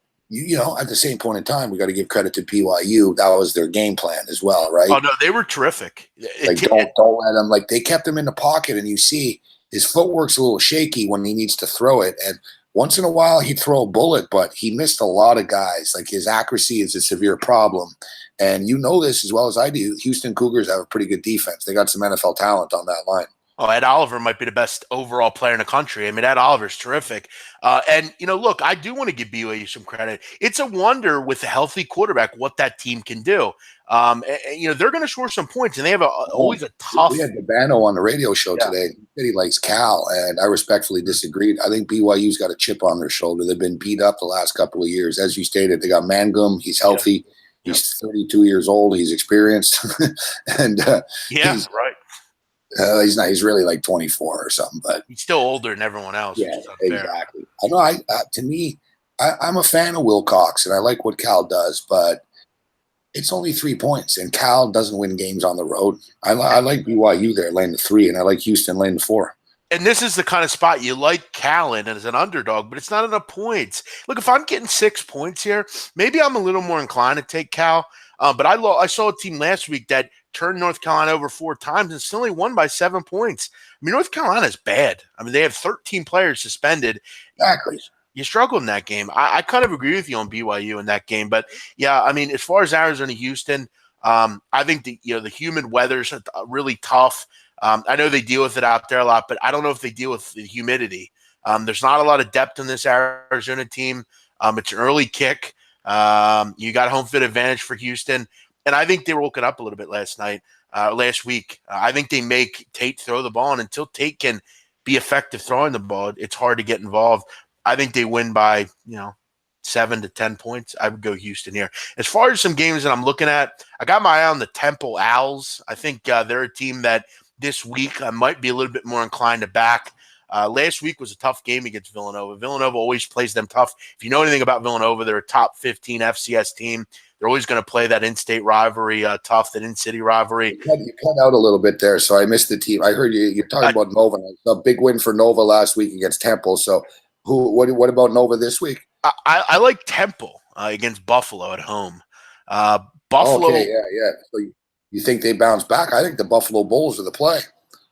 at the same point in time, we got to give credit to BYU. That was their game plan as well, right? Oh, no, they were terrific. Like, don't let him. Like, they kept him in the pocket, and you see his footwork's a little shaky when he needs to throw it. And once in a while, he'd throw a bullet, but he missed a lot of guys. Like, his accuracy is a severe problem. And you know this as well as I do. Houston Cougars have a pretty good defense. They got some NFL talent on that line. Oh, Ed Oliver might be the best overall player in the country. I mean, Ed Oliver's terrific. And, look, I do want to give BYU some credit. It's a wonder with a healthy quarterback what that team can do. They're going to score some points, and they have always a tough – We had Dabano on the radio show today. He said he likes Cal, and I respectfully disagreed. I think BYU's got a chip on their shoulder. They've been beat up the last couple of years. As you stated, they got Mangum. He's healthy. He's 32 years old. He's experienced, and he's right. he's not. He's really like 24 or something, but He's still older than everyone else, which yeah, is unfair. exactly. I know. To me, I'm a fan of Will Cox, and I like what Cal does, but it's only 3 points, and Cal doesn't win games on the road. I like BYU there laying the 3, and I like Houston laying the 4. And this is the kind of spot you like Cal in as an underdog, but it's not enough points. Look, if I'm getting 6 points here, maybe I'm a little more inclined to take Cal. But I saw a team last week that turned North Carolina over 4 times and still only won by 7 points. I mean, North Carolina's bad. I mean, they have 13 players suspended. Exactly. You struggled in that game. I kind of agree with you on BYU in that game. But, yeah, I mean, as far as Arizona-Houston, I think the humid weather's really tough. I know they deal with it out there a lot, but I don't know if they deal with the humidity. There's not a lot of depth in this Arizona team. It's an early kick. You got home field advantage for Houston, and I think they were woken up a little bit last week. I think they make Tate throw the ball, and until Tate can be effective throwing the ball, it's hard to get involved. I think they win by 7 to 10 points. I would go Houston here. As far as some games that I'm looking at, I got my eye on the Temple Owls. I think they're a team that this week I might be a little bit more inclined to back. Last week was a tough game against Villanova. Villanova always plays them tough. If you know anything about Villanova, they're a top 15 FCS team. They're always going to play that in-state rivalry tough, that in-city rivalry. You cut out a little bit there, so I missed the team. I heard you're talking about Nova. A big win for Nova last week against Temple. So what about Nova this week? I like Temple against Buffalo at home. Buffalo. Okay, yeah. So you think they bounce back? I think the Buffalo Bulls are the play.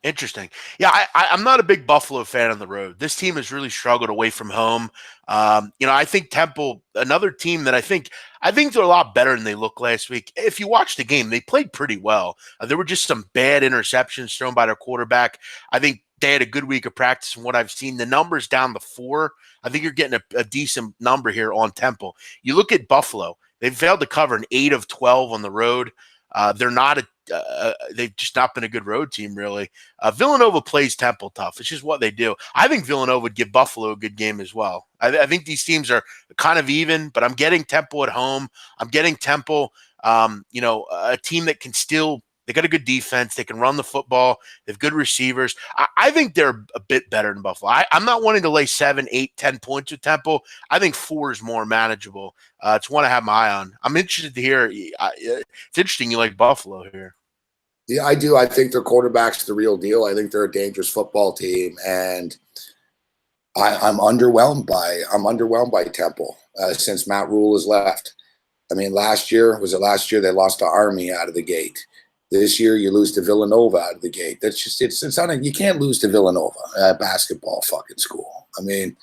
Interesting. Yeah, I'm not a big Buffalo fan on the road. This team has really struggled away from home. I think Temple, another team that I think they're a lot better than they looked last week. If you watch the game, they played pretty well. There were just some bad interceptions thrown by their quarterback. I think they had a good week of practice from what I've seen. The numbers down to 4. I think you're getting a decent number here on Temple. You look at Buffalo. They've failed to cover an 8 of 12 on the road. They've just not been a good road team, really. Villanova plays Temple tough. It's just what they do. I think Villanova would give Buffalo a good game as well. I think these teams are kind of even, but I'm getting Temple at home. I'm getting Temple, a team that can still – they got a good defense. They can run the football. They have good receivers. I think they're a bit better than Buffalo. I'm not wanting to lay 7, 8, 10 points with Temple. I think 4 is more manageable. It's one I have my eye on. I'm interested to hear. It's interesting you like Buffalo here. Yeah, I do. I think their quarterback's the real deal. I think they're a dangerous football team, and I'm underwhelmed by Temple since Matt Rule has left. I mean, last year they lost to Army out of the gate. This year you lose to Villanova out of the gate. That's just it's not you can't lose to Villanova, basketball fucking school. I mean,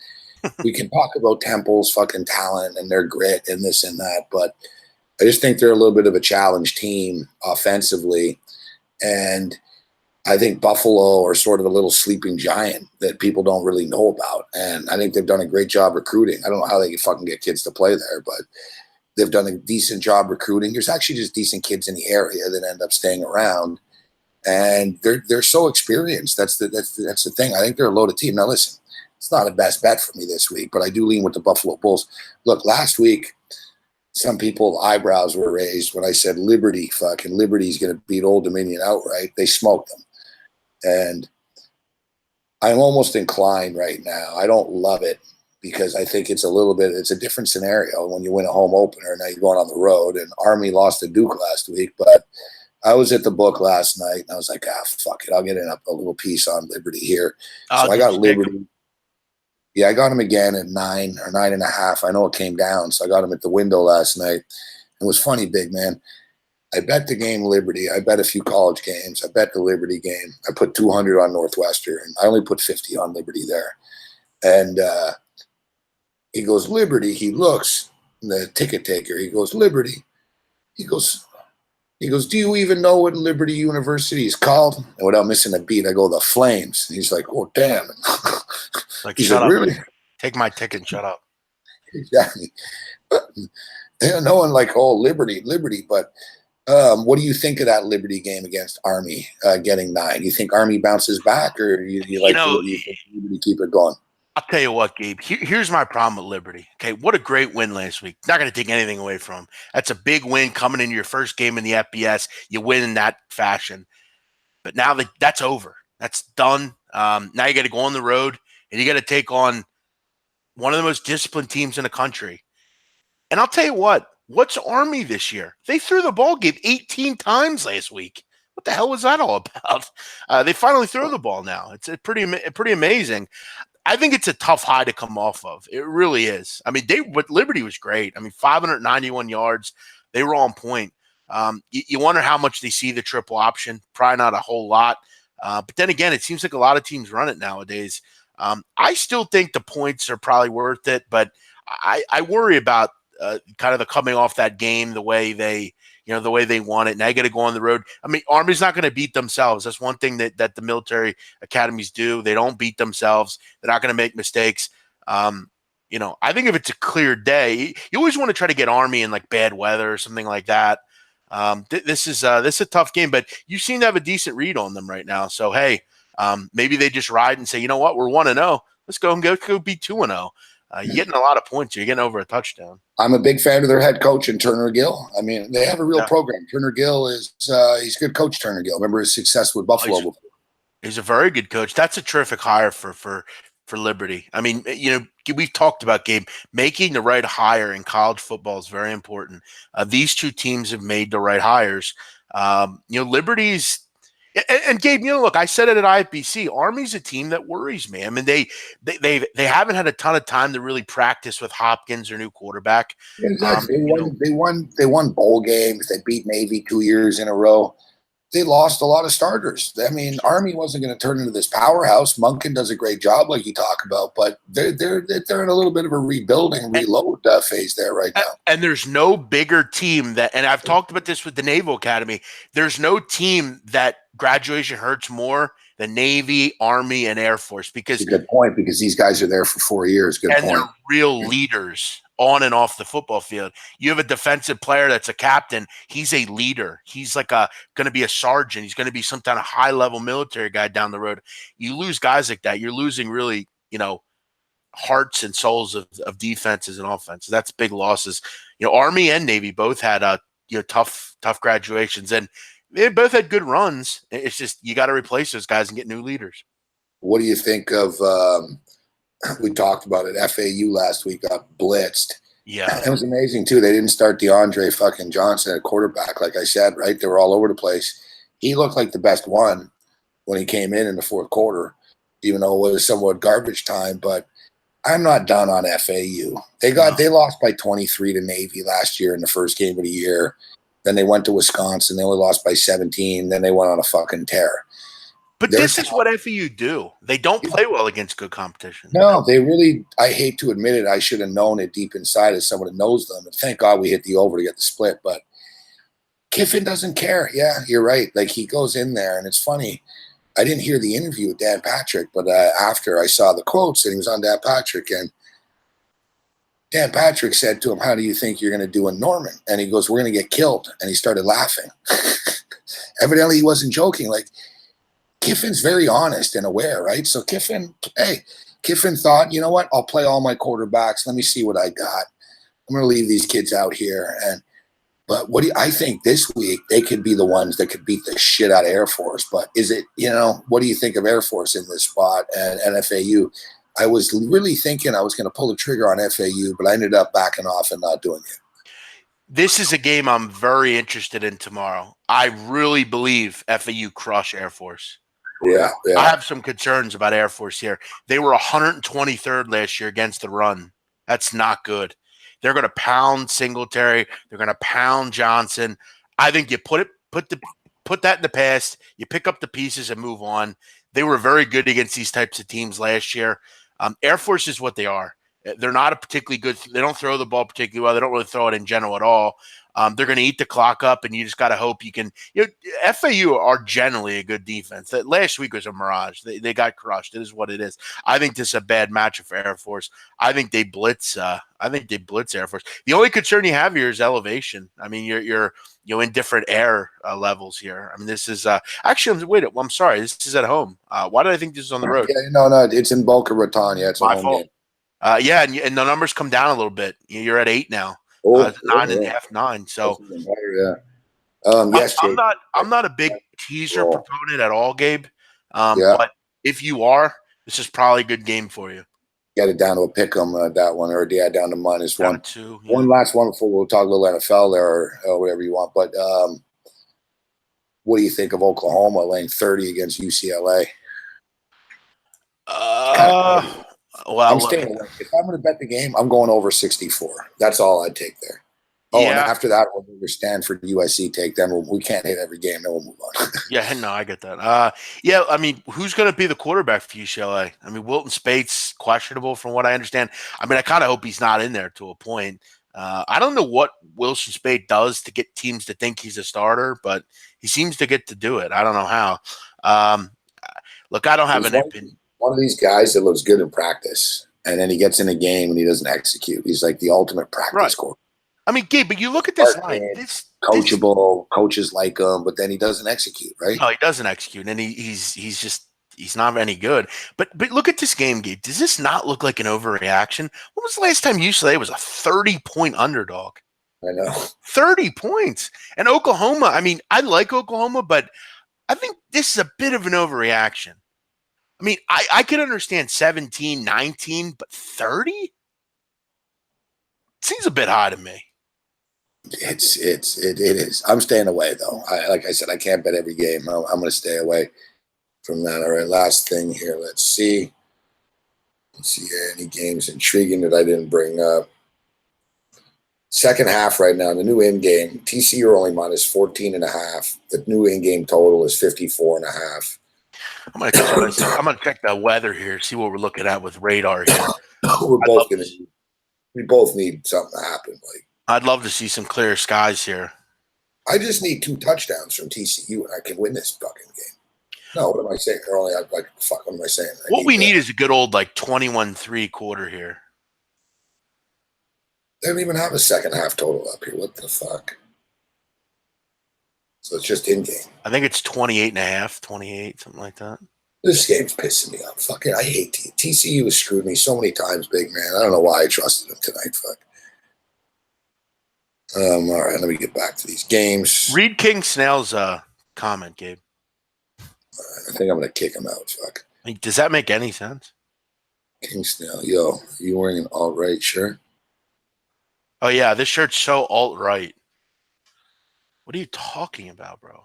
we can talk about Temple's fucking talent and their grit and this and that, but I just think they're a little bit of a challenge team offensively. And I think Buffalo are sort of a little sleeping giant that people don't really know about. And I think they've done a great job recruiting. I don't know how they can fucking get kids to play there, but they've done a decent job recruiting. There's actually just decent kids in the area that end up staying around. And they're so experienced. That's the thing. I think they're a loaded team. Now listen, it's not a best bet for me this week, but I do lean with the Buffalo Bulls. Look, last week some people's eyebrows were raised when I said Liberty's going to beat Old Dominion outright. They smoked them. And I'm almost inclined right now. I don't love it because I think it's a different scenario when you win a home opener. Now you're going on the road, and Army lost to Duke last week. But I was at the book last night, and I was like, fuck it. I'll get in a little piece on Liberty here. So I got Liberty. Yeah, I got him again at 9 or 9.5. I know it came down, so I got him at the window last night. It was funny, big man. I bet the game Liberty. I bet a few college games. I bet the Liberty game. I put 200 on Northwestern. I only put 50 on Liberty there. And he goes, Liberty. He looks, the ticket taker. He goes, Liberty. He goes, do you even know what Liberty University is called? And without missing a beat, I go, the Flames. And he's like, oh, damn. Like, he's shut like, up. really? Take my ticket and shut up. Exactly. But, no one like, oh, Liberty. But what do you think of that Liberty game against Army getting 9? You think Army bounces back, or you think Liberty keep it going? I'll tell you what, Gabe. Here's my problem with Liberty. Okay, what a great win last week. Not going to take anything away from them. That's a big win coming into your first game in the FBS. You win in that fashion. But now that's over. That's done. Now you got to go on the road and you got to take on one of the most disciplined teams in the country. And I'll tell you what's Army this year? They threw the ball, Gabe, 18 times last week. What the hell was that all about? They finally throw the ball now. It's pretty amazing. I think it's a tough high to come off of. It really is. I mean, but Liberty was great. I mean, 591 yards. They were on point. You wonder how much they see the triple option. Probably not a whole lot. But then again, it seems like a lot of teams run it nowadays. I still think the points are probably worth it, but I worry about kind of the coming off that game, the way they want it. Now you got to go on the road. I mean, Army's not going to beat themselves. That's one thing that the military academies do. They don't beat themselves. They're not going to make mistakes. I think if it's a clear day, you always want to try to get Army in like bad weather or something like that. This is a tough game, but you seem to have a decent read on them right now. So, hey, maybe they just ride and say, you know what, we're 1-0. Let's go and go be 2-0. You're getting a lot of points. You're getting over a touchdown. I'm a big fan of their head coach and Turner Gill. I mean, they have a real program. Turner Gill he's a good coach, Turner Gill. Remember his success with Buffalo before. He's a very good coach. That's a terrific hire for Liberty. I mean, we've talked about, Gabe, making the right hire in college football is very important. These two teams have made the right hires. Liberty's and Gabe, look, I said it at IFBC. Army's a team that worries me. I mean, they haven't had a ton of time to really practice with Hopkins, their new quarterback. Exactly. They won bowl games. They beat Navy 2 years in a row. They lost a lot of starters. I mean, Army wasn't going to turn into this powerhouse. Monken does a great job, like you talk about, but they're in a little bit of a rebuilding, reload phase there right now. And there's no bigger team and I've talked about this with the Naval Academy. There's no team that graduation hurts more than Navy, Army, and Air Force because that's a good point, because these guys are there for 4 years. Good point. They're real leaders on and off the football field. You have a defensive player that's a captain. He's a leader. He's like going to be a sergeant. He's going to be some kind of high-level military guy down the road. You lose guys like that, you're losing really, hearts and souls of defenses and offenses. That's big losses. Army and Navy both had tough graduations, and they both had good runs. It's just you got to replace those guys and get new leaders. What do you think of we talked about it. FAU last week got blitzed. Yeah. It was amazing, too. They didn't start DeAndre fucking Johnson at quarterback, like I said, right? They were all over the place. He looked like the best one when he came in the fourth quarter, even though it was somewhat garbage time. But I'm not done on FAU. They lost by 23 to Navy last year in the first game of the year. Then they went to Wisconsin. They only lost by 17. Then they went on a fucking tear. But this is what FAU do. They don't play well against good competition. No, they really – I hate to admit it. I should have known it deep inside as someone that knows them. And thank God we hit the over to get the split. But Kiffin doesn't care. Yeah, you're right. Like, he goes in there, and it's funny. I didn't hear the interview with Dan Patrick, but after I saw the quotes, and he was on Dan Patrick, and Dan Patrick said to him, "How do you think you're going to do in Norman?" And he goes, "We're going to get killed." And he started laughing. Evidently, he wasn't joking. Like, Kiffin's very honest and aware, right? So Kiffin thought, you know what? I'll play all my quarterbacks. Let me see what I got. I'm going to leave these kids out here. But I think this week they could be the ones that could beat the shit out of Air Force. But is it, what do you think of Air Force in this spot and FAU? I was really thinking I was going to pull the trigger on FAU, but I ended up backing off and not doing it. This is a game I'm very interested in tomorrow. I really believe FAU crush Air Force. Yeah. I have some concerns about Air Force here. They were 123rd last year against the run. That's not good. They're going to pound Singletary. They're going to pound Johnson. I think you put that in the past. You pick up the pieces and move on. They were very good against these types of teams last year. Air Force is what they are. They're not a particularly good. They don't throw the ball particularly well. They don't really throw it in general at all. They're going to eat the clock up, and you just got to hope you can. FAU are generally a good defense. That last week was a mirage. They got crushed. It is what it is. I think this is a bad matchup for Air Force. I think they blitz. I think they blitz Air Force. The only concern you have here is elevation. I mean, you're in different air levels here. I mean, this is actually. Wait, I'm sorry. This is at home. Why did I think this is on the road? Yeah, no, it's in Boca Raton. Yeah, it's a home game. Yeah, and the numbers come down a little bit. You're at 8 now. Oh, 9.5, 9. So yeah. Yes, Jake. I'm not a big teaser proponent at all, Gabe. Yeah. But if you are, this is probably a good game for you. Get it down to a pick 'em that one, or down to -1. Down to 2. Yeah. One last one before we'll talk a little NFL there, or whatever you want. But what do you think of Oklahoma laying 30 against UCLA? Well, I'm staying away. If I'm going to bet the game, I'm going over 64. That's all I'd take there. Oh, yeah. And after that, we'll do your Stanford USC take. Then we can't hit every game. Then we'll move on. Yeah, no, I get that. Yeah, I mean, who's going to be the quarterback for UCLA? I mean, Wilton Spate's questionable from what I understand. I mean, I kind of hope he's not in there to a point. I don't know what Wilson Spate does to get teams to think he's a starter, but he seems to get to do it. I don't know how. Look, I don't have an opinion. One of these guys that looks good in practice, and then he gets in a game and he doesn't execute. He's like the ultimate practice quarterback. I mean, Gabe, but you look at this line. Coachable, coaches like him, but then he doesn't execute, right? No, he doesn't execute, and he's not any good. But look at this game, Gabe. Does this not look like an overreaction? When was the last time UCLA was a 30-point underdog? I know. 30 points. And Oklahoma, I mean, I like Oklahoma, but I think this is a bit of an overreaction. I mean, I could understand 17, 19, but 30? Seems a bit high to me. It is. I'm staying away though. Like I said, I can't bet every game. I'm going to stay away from that. All right, last thing here. Let's see any games intriguing that I didn't bring up. Second half right now, the new in game. TCU are only -14.5. The new in game total is 54.5. I'm gonna check the weather here, see what we're looking at with radar here. We both need something to happen. Like, I'd love to see some clear skies here. I just need 2 touchdowns from TCU, and I can win this fucking game. No, what am I saying? What am I saying? What we need is a good old 21-3 quarter here. They don't even have a second half total up here. What the fuck? So it's just in game. I think it's 28.5, 28, something like that. This game's pissing me off. Fucking, I hate TCU has screwed me so many times, big man. I don't know why I trusted them tonight. Fuck. All right, let me get back to these games. Read King Snail's comment, Gabe. I think I'm gonna kick him out. Fuck. Does that make any sense? King Snail, yo, you wearing an alt-right shirt? Oh yeah, this shirt's so alt-right. What are you talking about, bro?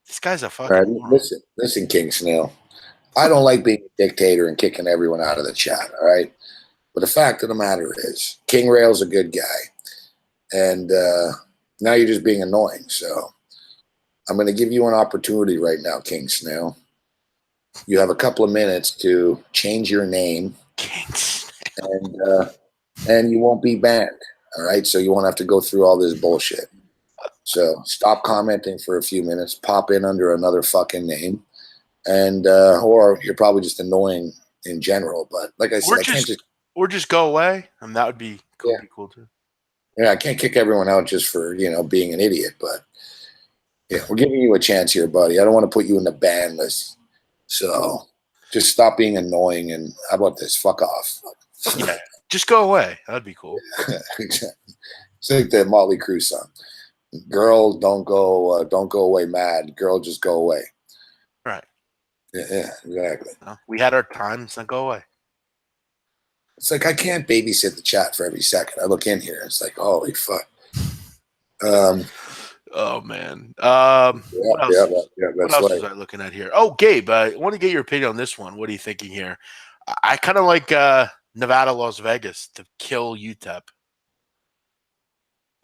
This guy's a fucking moron. Listen, King Snail. I don't like being a dictator and kicking everyone out of the chat, all right? But the fact of the matter is, King Rail's a good guy. And now you're just being annoying. So I'm going to give you an opportunity right now, King Snail. You have a couple of minutes to change your name. King Snail. And you won't be banned, all right? So you won't have to go through all this bullshit. So stop commenting for a few minutes, pop in under another fucking name, and or you're probably just annoying in general. But like I said, or just go away, and that would be cool too. Yeah, I can't kick everyone out just for being an idiot, but yeah, we're giving you a chance here, buddy. I don't want to put you in the ban list, so just stop being annoying. And how about this? Fuck off. Yeah, just go away. That'd be cool. Exactly. It's like the Motley Crue song. Girl, don't go away mad. Girl, just go away. Right. Yeah, exactly. Well, we had our times, now go away. It's like I can't babysit the chat for every second. I look in here, it's like, holy fuck. Oh man. What else was I looking at here? Oh, Gabe, I want to get your opinion on this one. What are you thinking here? I kind of like Nevada, Las Vegas to kill UTEP.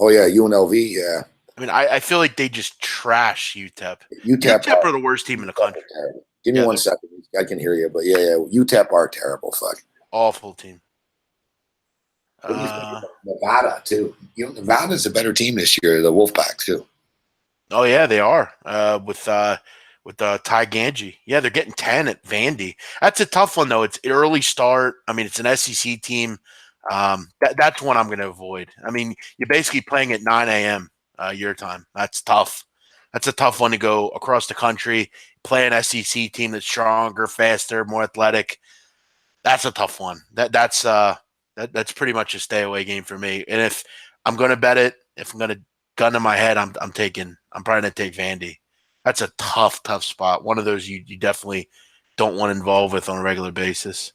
Oh yeah, UNLV, yeah. I mean, I feel like they just trash UTEP. UTEP are the worst team in the country. Give me 1 second. I can hear you, but yeah, UTEP are terrible. Fuck. Awful team. What do you think about Nevada too? Nevada's a better team this year. The Wolfpack too. Oh yeah, they are with Ty Ganji. Yeah, they're getting 10 at Vandy. That's a tough one though. It's early start. I mean, it's an SEC team. That's one I'm going to avoid. I mean, you're basically playing at 9 a.m. Your time. That's tough. That's a tough one to go across the country, play an SEC team that's stronger, faster, more athletic. That's a tough one. That's pretty much a stay away game for me. And if I'm going to bet it, if I'm going to gun to my head, I'm probably going to take Vandy. That's a tough spot. One of those you definitely don't want to involve with on a regular basis.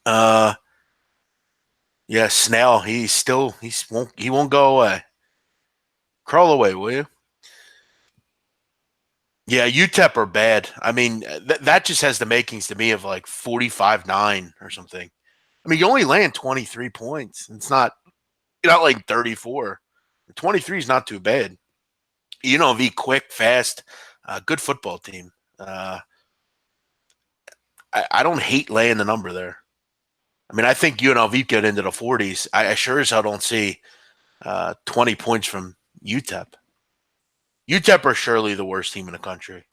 Yeah, Snell. He won't go away. Crawl away, will you? Yeah, UTEP are bad. I mean, that just has the makings to me of like 45-9 or something. I mean, you only land 23 points. It's not like 34. 23 is not too bad. UNLV, quick, fast, good football team. I don't hate laying the number there. I mean, I think UNLV get into the 40s. I sure as hell don't see 20 points from UTEP. UTEP are surely the worst team in the country.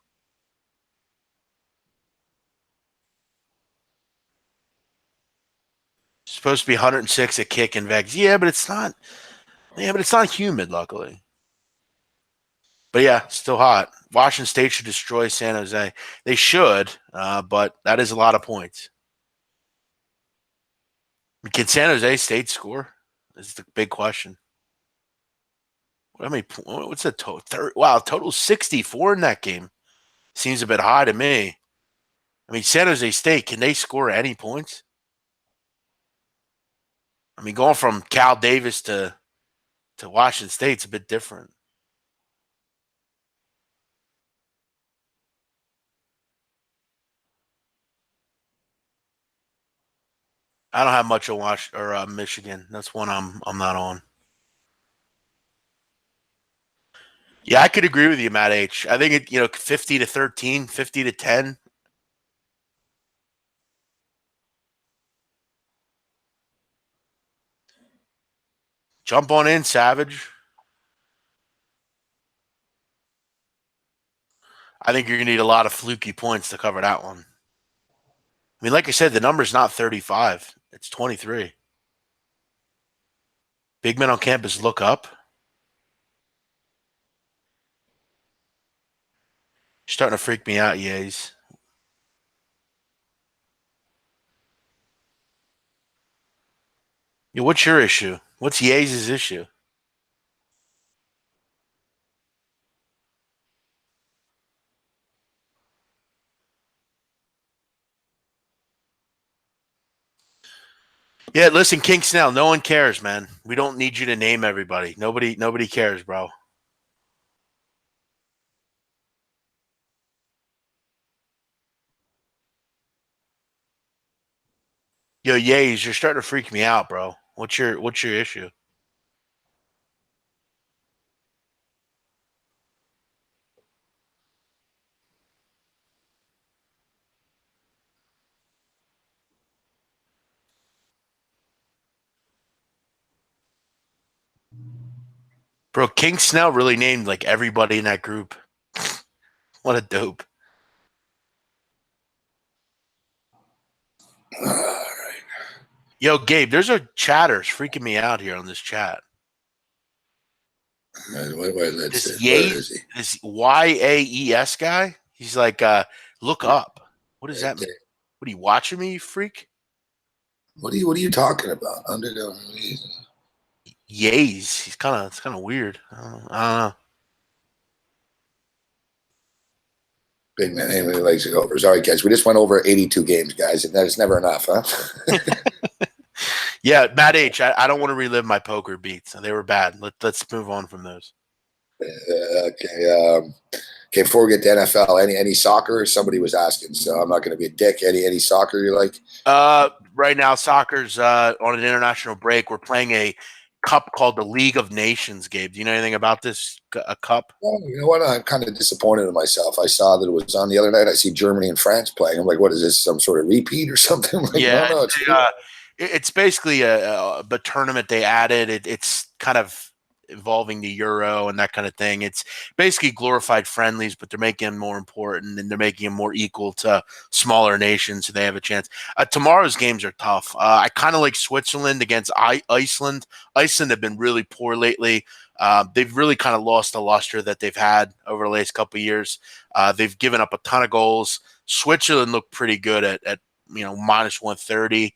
It's supposed to be 106 a kick in Vegas. Yeah, but it's not. Yeah, but it's not humid, luckily. But yeah, still hot. Washington State should destroy San Jose. They should, but that is a lot of points. Can San Jose State score? This is the big question. I mean, what's the total? Wow, total 64 in that game. Seems a bit high to me. I mean, San Jose State, can they score any points? I mean, going from Cal Davis to Washington State's a bit different. I don't have much on Michigan. That's one I'm not on. Yeah, I could agree with you, Matt H. I think 50-13, 50-10. Jump on in, Savage. I think you're going to need a lot of fluky points to cover that one. I mean, like I said, the number's not 35. It's 23. Big men on campus look up. You're starting to freak me out, Yays. Yeah, what's your issue? What's Yays' issue? Yeah, listen, King Snell, no one cares, man. We don't need you to name everybody. Nobody cares, bro. Yo, Yays, you're starting to freak me out, bro. What's your issue? Bro, King Snell really named like everybody in that group. What a dope. All right. Yo, Gabe, there's a chatters freaking me out here on this chat. Let's This see. Where is he? this YAES guy, he's like, look up. What does that mean? What are you watching me, you freak? What are you talking about? Under the Yays. It's kind of weird. I don't know. big man. Anyway, likes to go over. Sorry, guys. We just went over 82 games, guys, and that is never enough, huh? Yeah, Matt H. I don't want to relive my poker beats. They were bad. Let's move on from those. Okay. Okay. Before we get to NFL, any soccer? Somebody was asking, so I'm not going to be a dick. Any soccer you like? Right now, soccer's on an international break. We're playing a cup called the League of Nations. Gabe, do you know anything about this cup? Well, you know what? I'm kind of disappointed in myself. I saw that it was on the other night. I see Germany and France playing. I'm like, what is this? Some sort of repeat or something? Like, Yeah, no, It's basically a tournament they added. It's kind of involving the Euro and that kind of thing. It's basically glorified friendlies, but they're making them more important and they're making them more equal to smaller nations, so they have a chance. Tomorrow's games are tough. I kind of like Switzerland against Iceland. Iceland have been really poor lately. They've really kind of lost the luster that they've had over the last couple of years. They've given up a ton of goals. Switzerland looked pretty good at minus 130.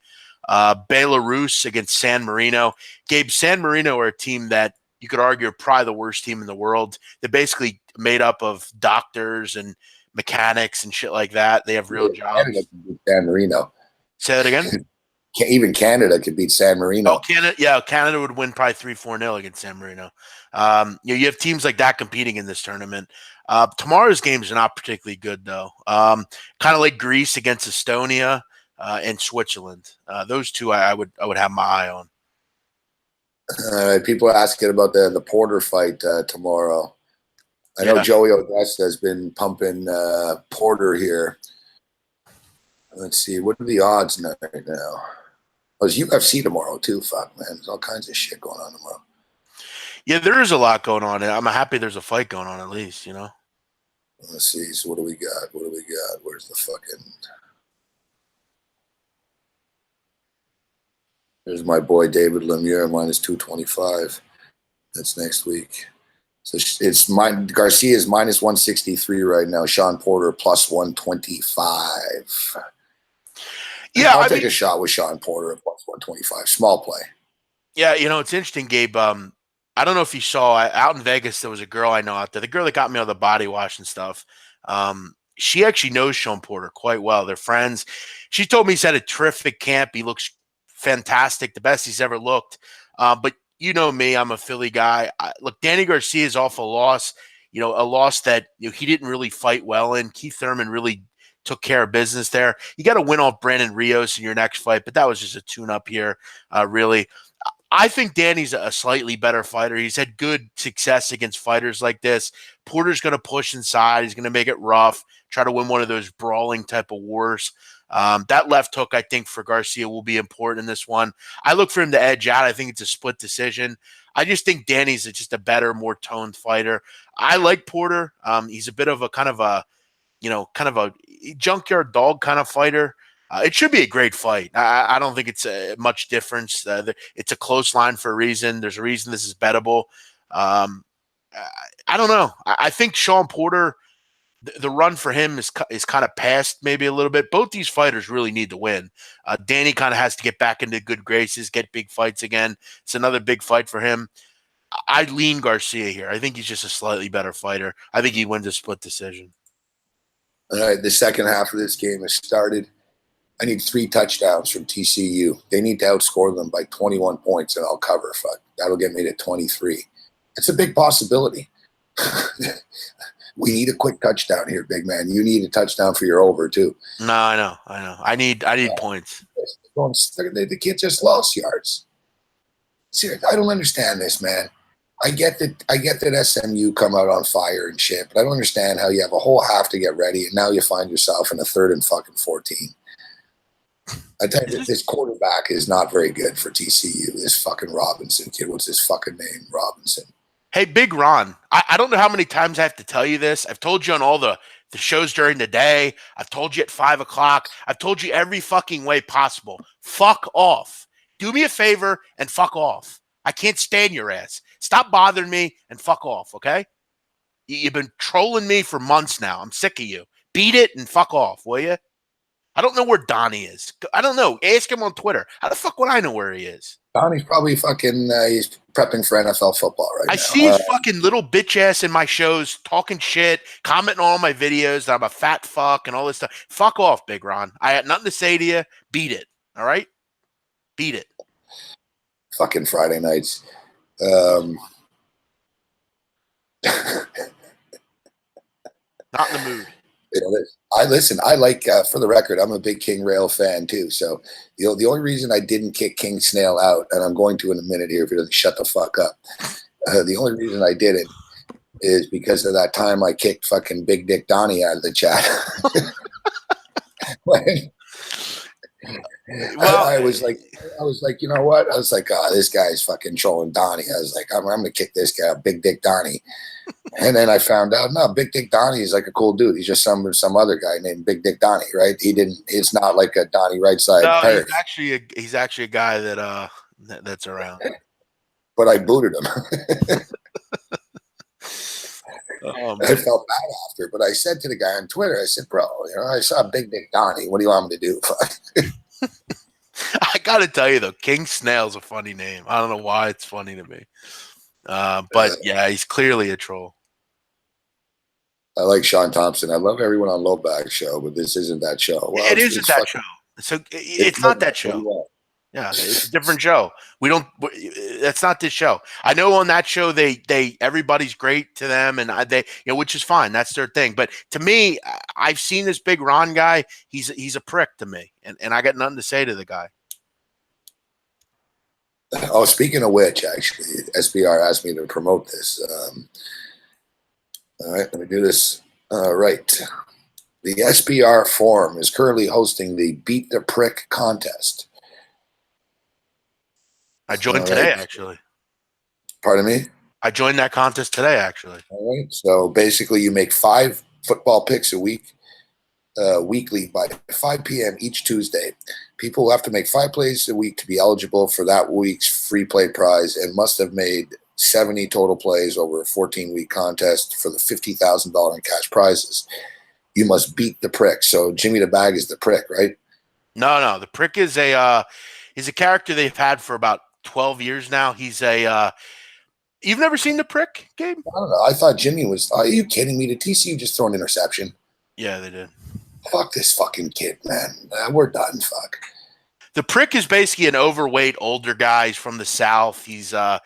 Belarus against San Marino. Gabe, San Marino are a team that you could argue are probably the worst team in the world. They're basically made up of doctors and mechanics and shit like that. They have real jobs. Canada can beat San Marino. Say that again? Even Canada could beat San Marino. Oh, Canada! Yeah, Canada would win probably 3-4-0 against San Marino. You have teams like that competing in this tournament. Tomorrow's games are not particularly good though. Kind of like Greece against Estonia and Switzerland. Those two I would have my eye on. People are asking about the Porter fight tomorrow. I know Joey Odessa has been pumping Porter here. Let's see, what are the odds right now? Oh, it's UFC tomorrow too. Fuck, man, there's all kinds of shit going on tomorrow. Yeah, there is a lot going on. I'm happy there's a fight going on at least. Let's see. So what do we got? Where's the fucking? There's my boy David Lemieux minus 225. That's next week. So it's Garcia's minus 163 right now. Sean Porter plus 125. Yeah, I'll take a shot with Sean Porter at plus 125. Small play. Yeah, it's interesting, Gabe. I don't know if you saw out in Vegas, there was a girl I know out there. The girl that got me all the body wash and stuff. She actually knows Sean Porter quite well. They're friends. She told me he's had a terrific camp. He looks fantastic, the best he's ever looked. But you know me, I'm a Philly guy. Look, Danny Garcia is off a loss. A loss that he didn't really fight well in. Keith Thurman really took care of business there. You got to win off Brandon Rios in your next fight, but that was just a tune-up here, really. I think Danny's a slightly better fighter. He's had good success against fighters like this. Porter's going to push inside. He's going to make it rough, try to win one of those brawling type of wars. That left hook, I think, for Garcia will be important in this one. I look for him to edge out. I think it's a split decision. I just think Danny's just a better, more toned fighter. I like Porter. He's a bit of a kind of a junkyard dog kind of fighter. It should be a great fight. I don't think it's much difference. It's a close line for a reason. There's a reason this is bettable. I don't know. I think Sean Porter, the run for him is kind of past maybe a little bit. Both these fighters really need to win. Danny kind of has to get back into good graces, get big fights again. It's another big fight for him. I lean Garcia here. I think he's just a slightly better fighter. I think he wins a split decision. All right, the second half of this game has started. I need 3 touchdowns from TCU. They need to outscore them by 21 points, and I'll cover. Fuck, that'll get me to 23. It's a big possibility. We need a quick touchdown here, big man. You need a touchdown for your over too. No, I know. I need points. The kid just lost yards. Seriously, I don't understand this, man. I get that SMU come out on fire and shit, but I don't understand how you have a whole half to get ready, and now you find yourself in a 3rd and fucking 14. I tell you, this quarterback is not very good for TCU. This fucking Robinson kid. What's his fucking name? Robinson. Hey, Big Ron, I don't know how many times I have to tell you this. I've told you on all the shows during the day. I've told you at 5 o'clock. I've told you every fucking way possible. Fuck off. Do me a favor and fuck off. I can't stand your ass. Stop bothering me and fuck off, okay? You've been trolling me for months now. I'm sick of you. Beat it and fuck off, will you? I don't know where Donnie is. I don't know. Ask him on Twitter. How the fuck would I know where he is? Donnie's probably fucking he's prepping for NFL football right now. I see his fucking little bitch ass in my shows talking shit, commenting on all my videos that I'm a fat fuck and all this stuff. Fuck off, Big Ron. I had nothing to say to you. Beat it. All right? Beat it. Fucking Friday nights. Not in the mood. I like, for the record, I'm a big King Rail fan too. So the only reason I didn't kick King Snail out, and I'm going to in a minute here if he doesn't shut the fuck up. The only reason I didn't is because of that time I kicked fucking Big Dick Donnie out of the chat. Well, I was like, you know what? I was like, oh, this guy's fucking trolling Donnie. I was like, I'm going to kick this guy, Big Dick Donnie. And then I found out, no, Big Dick Donnie is like a cool dude. He's just some other guy named Big Dick Donnie, right? It's not like a Donnie right side. no, Perry. he's actually a guy that's around. But I booted him. Oh, I felt bad after, but I said to the guy on Twitter, I said, bro, I saw Big Dick Donnie. What do you want me to do? I got to tell you, though, King Snail's a funny name. I don't know why it's funny to me. But, yeah, he's clearly a troll. I like Sean Thompson. I love everyone on Lowback show, but this isn't that show. Well, it isn't that show. So it's not that show. Yeah, it's a different show. That's not this show. I know on that show everybody's great to them, and which is fine. That's their thing. But to me, I've seen this Big Ron guy. He's a prick to me, and I got nothing to say to the guy. Oh, speaking of which, actually, SBR asked me to promote this. All right, let me do this. Right. The SBR forum is currently hosting the Beat the Prick contest. I joined today, actually. Pardon me? I joined that contest today, actually. All right. So basically, you make 5 football picks a week, weekly by 5 p.m. each Tuesday. People have to make 5 plays a week to be eligible for that week's free play prize and must have made 70 total plays over a 14-week contest for the $50,000 in cash prizes. You must beat the prick. So Jimmy the Bag is the prick, right? No. The prick is a character they've had for about 12 years now. He's you've never seen the prick, Gabe? I don't know. I thought Jimmy was. Are you kidding me? Did TCU just throw an interception? Yeah, they did. Fuck this fucking kid, man. We're done. Fuck. The prick is basically an overweight older guy. He's from the South. He's I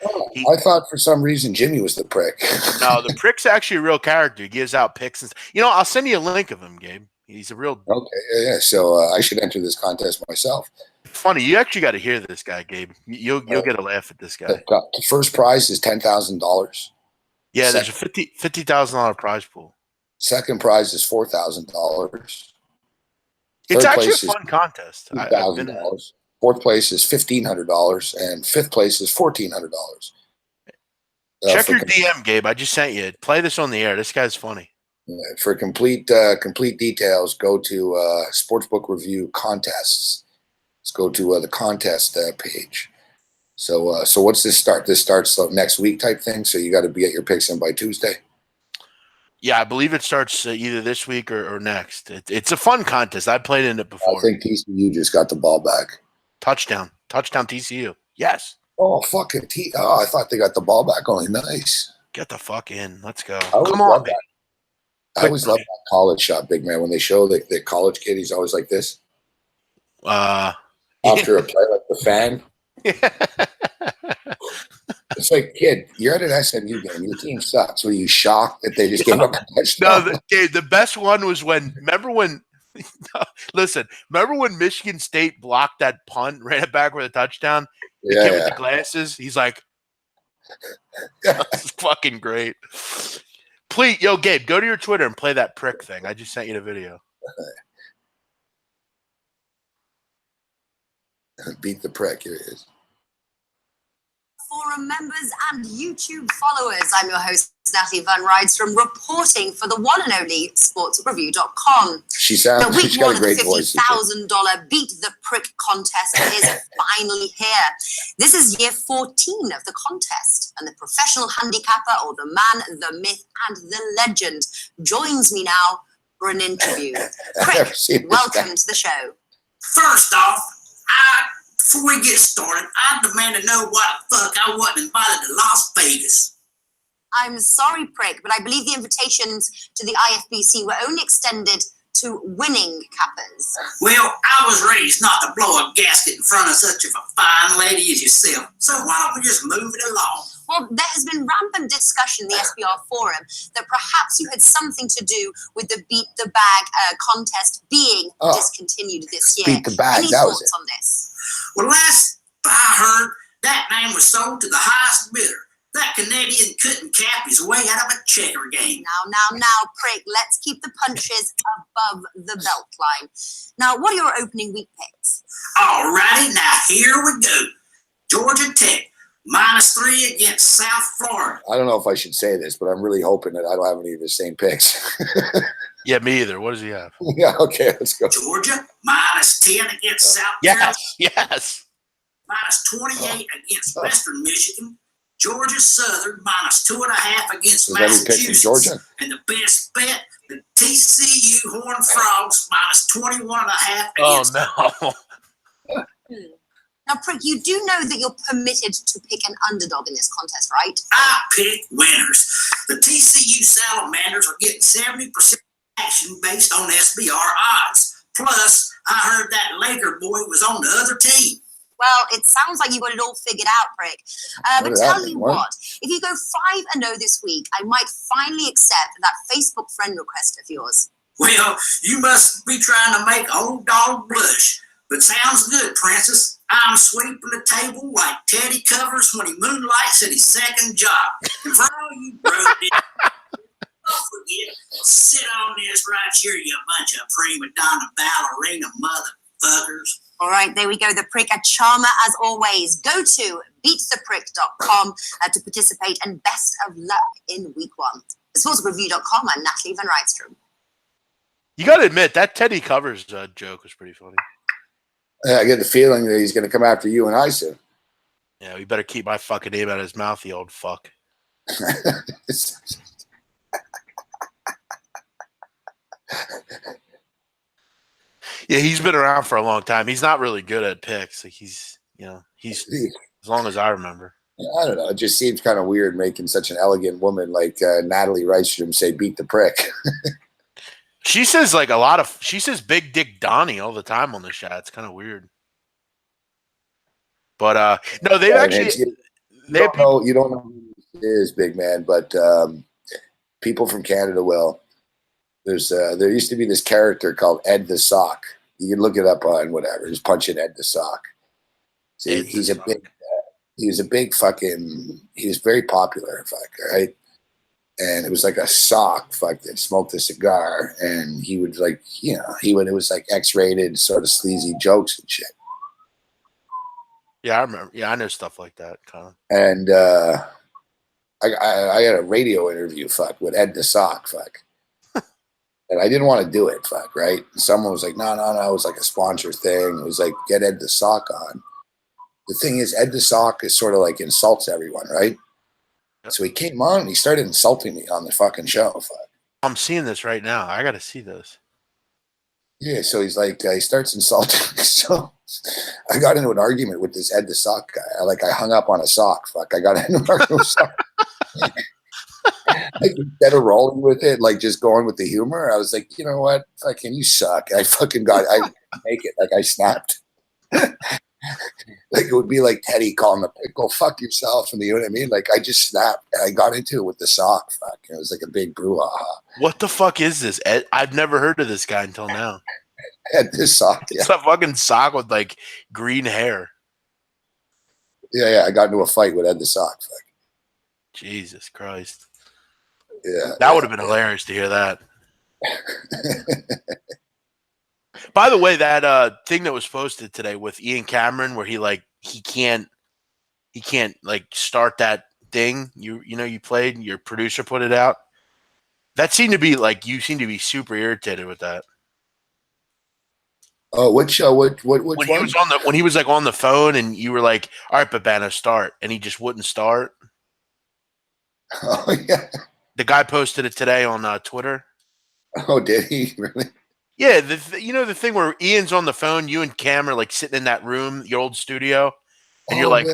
thought for some reason Jimmy was the prick. No, the prick's actually a real character. He gives out picks and I'll send you a link of him, Gabe. He's a real. Okay, yeah. So I should enter this contest myself. Funny, you actually got to hear this guy, Gabe. You'll get a laugh at this guy. The first prize is $10,000. Yeah, there's a $50,000 prize pool. Second prize is $4,000. It's actually a fun contest. $2,000. Fourth place is $1,500, and fifth place is $1,400. Check your DM, Gabe. I just sent you. Play this on the air. This guy's funny. For complete details, go to Sportsbook Review Contests. Let's go to the contest page. So what's this start? This starts next week type thing. So you got to get your picks in by Tuesday. Yeah, I believe it starts either this week or next. It's a fun contest. I played in it before. I think TCU just got the ball back. Touchdown TCU. Yes. Oh, fucking I thought they got the ball back. Only nice. Get the fuck in. Let's go. Come on, man. I always love that college shot, big man. When they show the college kid, he's always like this. After a play, like the fan. It's like, kid, you're at an SMU game. Your team sucks. Were you shocked that they just gave up a touchdown? No, the best one was remember when Michigan State blocked that punt, ran it back with a touchdown? The kid with the glasses, he's like, this is fucking great. Please, Gabe, go to your Twitter and play that prick thing. I just sent you the video. Beat the prick. Here it is. Forum members and YouTube followers. I'm your host, Natalie Van Rydstrom, reporting for the one and only sportsreview.com. She's got a great voice. The $50,000 Beat the Prick contest is finally here. This is year 14 of the contest, and the professional handicapper, or the man, the myth, and the legend, joins me now for an interview. Prick, welcome to the show. First off, before we get started, I demand to know why the fuck I wasn't invited to Las Vegas. I'm sorry, Prick, but I believe the invitations to the IFBC were only extended to winning cappers. Well, I was raised not to blow a gasket in front of such a fine lady as yourself, so why don't we just move it along? Well, there has been rampant discussion in the SBR forum that perhaps you had something to do with the Beat the Bag contest being discontinued this year. Beat the Bag, Any that thoughts was it. on this? Well, last I heard, that name was sold to the highest bidder. That Canadian couldn't cap his way out of a checker game. Now, prick, let's keep the punches above the belt line. Now, what are your opening week picks? All righty, now here we go. Georgia Tech, -3 against South Florida. I don't know if I should say this, but I'm really hoping that I don't have any of the same picks. Yeah, me either. What does he have? Yeah, okay, let's go. Georgia, -10 against South Carolina. Yes. -28 against Western Michigan. Georgia Southern -2.5 against Is that who picked in Massachusetts. Georgia? And the best bet, the TCU Horned Frogs -21.5 Oh, against. no. Now, prick, you do know that you're permitted to pick an underdog in this contest, right? I pick winners. The TCU Salamanders are getting 70% action based on SBR odds. Plus, I heard that Laker boy was on the other team. Well, it sounds like you got it all figured out, prick. But What tell happened? you What? what, if you go 5-0 this week, I might finally accept that Facebook friend request of yours. Well, you must be trying to make old dog blush. But sounds good, Princess. I'm sweeping the table like Teddy Covers when he moonlights at his second job. And for all you broke it, don't forget, sit on this right here, you bunch of prima donna ballerina motherfuckers. All right, there we go. The prick, a charmer as always. Go to beattheprick.com to participate, and best of luck in week 1. Sportsbookreview.com and Natalie Van Rijstrom. You got to admit, that Teddy Covers joke was pretty funny. I get the feeling that he's going to come after you and I soon. Yeah, we better keep my fucking name out of his mouth, you old fuck. Yeah, he's been around for a long time. He's not really good at picks. Like he's as long as I remember. I don't know. It just seems kind of weird making such an elegant woman like Natalie Rystrom say "beat the prick." She says she says "Big Dick Donnie" all the time on the show. It's kind of weird. But no, they've actually. You don't know who it is, big man, but people from Canada will. There used to be this character called Ed the Sock. You can look it up on whatever. Just punch in Ed the Sock. See, he was very popular, right? And it was like a sock, that smoked a cigar, and he would it was like X-rated, sort of sleazy jokes and shit. Yeah, I remember. Yeah, I know stuff like that, kind of. And I had a radio interview, with Ed the Sock, and I didn't want to do it, right? And someone was like, no, it was like a sponsor thing. It was like, get Ed the Sock on. The thing is, Ed the Sock is sort of like insults everyone, right? Yep. So he came on and he started insulting me on the fucking show. I'm seeing this right now. I got to see this. Yeah, so he's like, he starts insulting me. So I got into an argument with this Ed the Sock guy. I hung up on a sock. I got into an argument with sock. Instead of rolling with it, just going with the humor, I was like, you know what? Fucking you suck. I make it. I snapped. It would be like Teddy calling the pickle, fuck yourself. And you know what I mean? I just snapped and I got into it with the sock. It was like a big brouhaha. What the fuck is this, Ed? I've never heard of this guy until now. Ed the Sock. It's a fucking sock with green hair. Yeah. I got into a fight with Ed the Sock. Jesus Christ. Yeah. That would have been hilarious to hear that. By the way, that thing that was posted today with Ian Cameron, where he can't start that thing. You played. Your producer put it out. That seemed to be you seem to be super irritated with that. Oh, which which when one? When he was on the phone and you were like, all right, Babano, start, and he just wouldn't start. Oh yeah. The guy posted it today on Twitter. Oh, did he really? Yeah, the thing where Ian's on the phone, you and Cam are sitting in that room, your old studio, and you're like, yeah.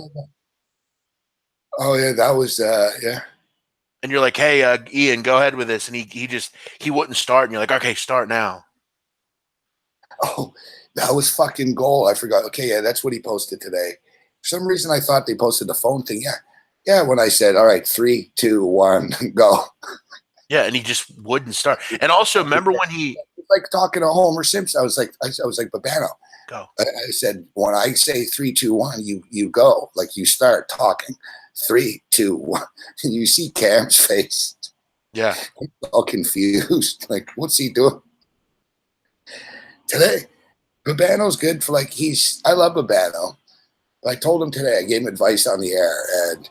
Oh yeah, that was yeah. And you're like, hey, Ian, go ahead with this, and he wouldn't start, and you're like, okay, start now. Oh, that was fucking gold. I forgot. Okay, yeah, that's what he posted today. For some reason, I thought they posted the phone thing. Yeah. When I said, all right, 3, 2, 1, go. Yeah, and he just wouldn't start. And also, remember when he talking to Homer Simpson? I was like, Babano, go. I said, when I say 3, 2, 1, you go, you start talking. 3, 2, 1. And you see Cam's face. Yeah. All confused. Like, what's he doing? Today, Babano's good for I love Babano. But I told him today, I gave him advice on the air, and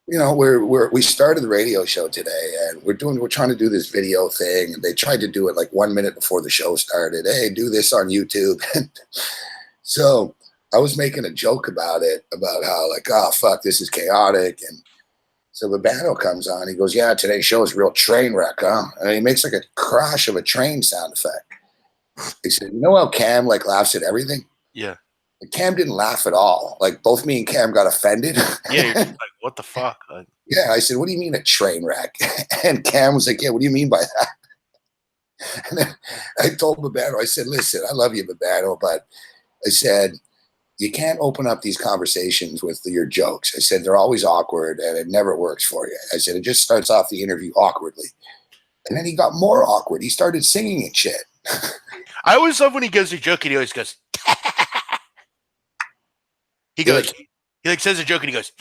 we started the radio show today, and we're trying to do this video thing, and they tried to do it like 1 minute before the show started. Hey, do this on YouTube. So I was making a joke about it, about how oh fuck, this is chaotic. And so Babano comes on, he goes, yeah, today's show is a real train wreck, huh? And he makes like a crash of a train sound effect. He said, you know how Cam laughs at everything? Yeah. Cam didn't laugh at all. Both me and Cam got offended. Yeah, you're just like, what the fuck? Yeah, I said, what do you mean a train wreck? And Cam was like, yeah, what do you mean by that? And then I told Babano, I said, listen, I love you, Babano, but I said, you can't open up these conversations with your jokes. I said, they're always awkward, and it never works for you. I said, it just starts off the interview awkwardly. And then he got more awkward. He started singing and shit. I always love when he goes to joke and he always goes, he says a joke and he goes,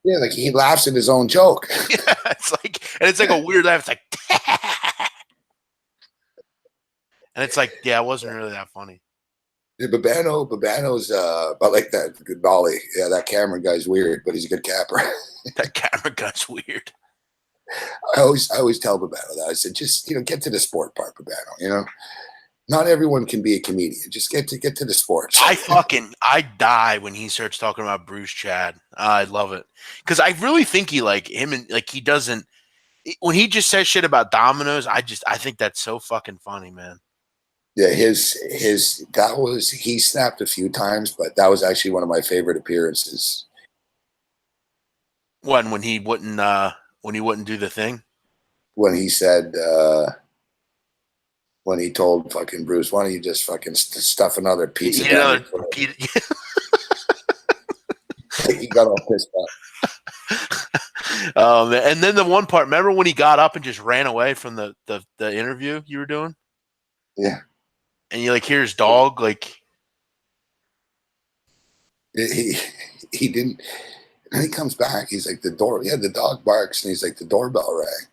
yeah, he laughs at his own joke. Yeah, it's like a weird laugh. It's like, and it's like, yeah, it wasn't really that funny. Yeah, Babano's about like that good volley. Yeah, that Cameron guy's weird, but he's a good capper. That Cameron guy's weird. I always tell Babano that. I said, just get to the sport part, Babano. Not everyone can be a comedian. Just get to the sports. I die when he starts talking about Bruce Chad. I love it because I really think he him and he doesn't. When he just says shit about dominoes, I think that's so fucking funny, man. Yeah, he snapped a few times, but that was actually one of my favorite appearances. When he wouldn't do the thing? When he said, when he told fucking Bruce, why don't you just fucking stuff another pizza down your throat? He got all pissed off. And then the one part, remember when he got up and just ran away from the interview you were doing? Yeah. And you hear his dog, he didn't. And he comes back. He's like, the dog barks, and he's like, the doorbell rang.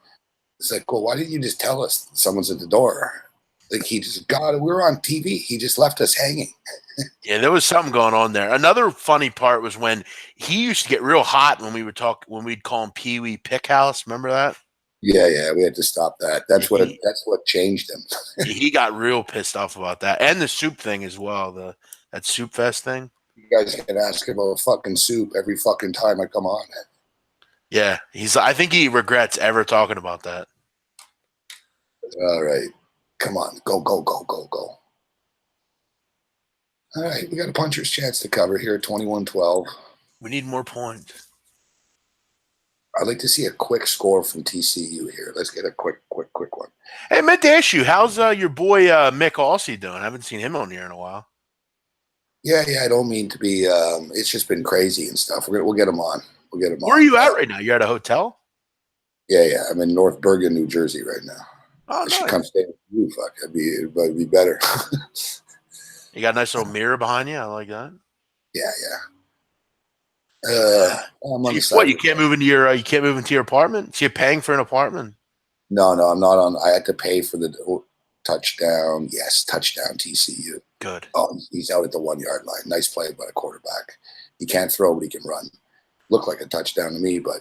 It's like, well, why didn't you just tell us someone's at the door? He just got it. We were on TV. He just left us hanging. Yeah, there was something going on there. Another funny part was when he used to get real hot when we'd call him Pee Wee Pickhouse. Remember that? Yeah, we had to stop that. That's what changed him. He got real pissed off about that, and the soup thing as well. That Soup Fest thing. You guys can ask him about fucking soup every fucking time I come on. Yeah, I think he regrets ever talking about that. All right, come on, go. All right, we got a puncher's chance to cover here at 21-12. We need more points. I'd like to see a quick score from TCU here. Let's get a quick one. Hey, I meant to ask you, how's your boy Mick Alsey doing? I haven't seen him on here in a while. Yeah, I don't mean to be. It's just been crazy and stuff. We'll get him on. Where are you at right now? You're at a hotel? Yeah. I'm in North Bergen, New Jersey right now. Oh, I should come stay with you. Fuck, it'd be better. You got a nice little mirror behind you. I like that. Yeah. You can't move into your apartment? So you're paying for an apartment? No, I'm not on. I had to pay for the touchdown. Yes, touchdown TCU. Good. Oh, he's out at the 1 yard line. Nice play by the quarterback. He can't throw, but he can run. Looked like a touchdown to me, but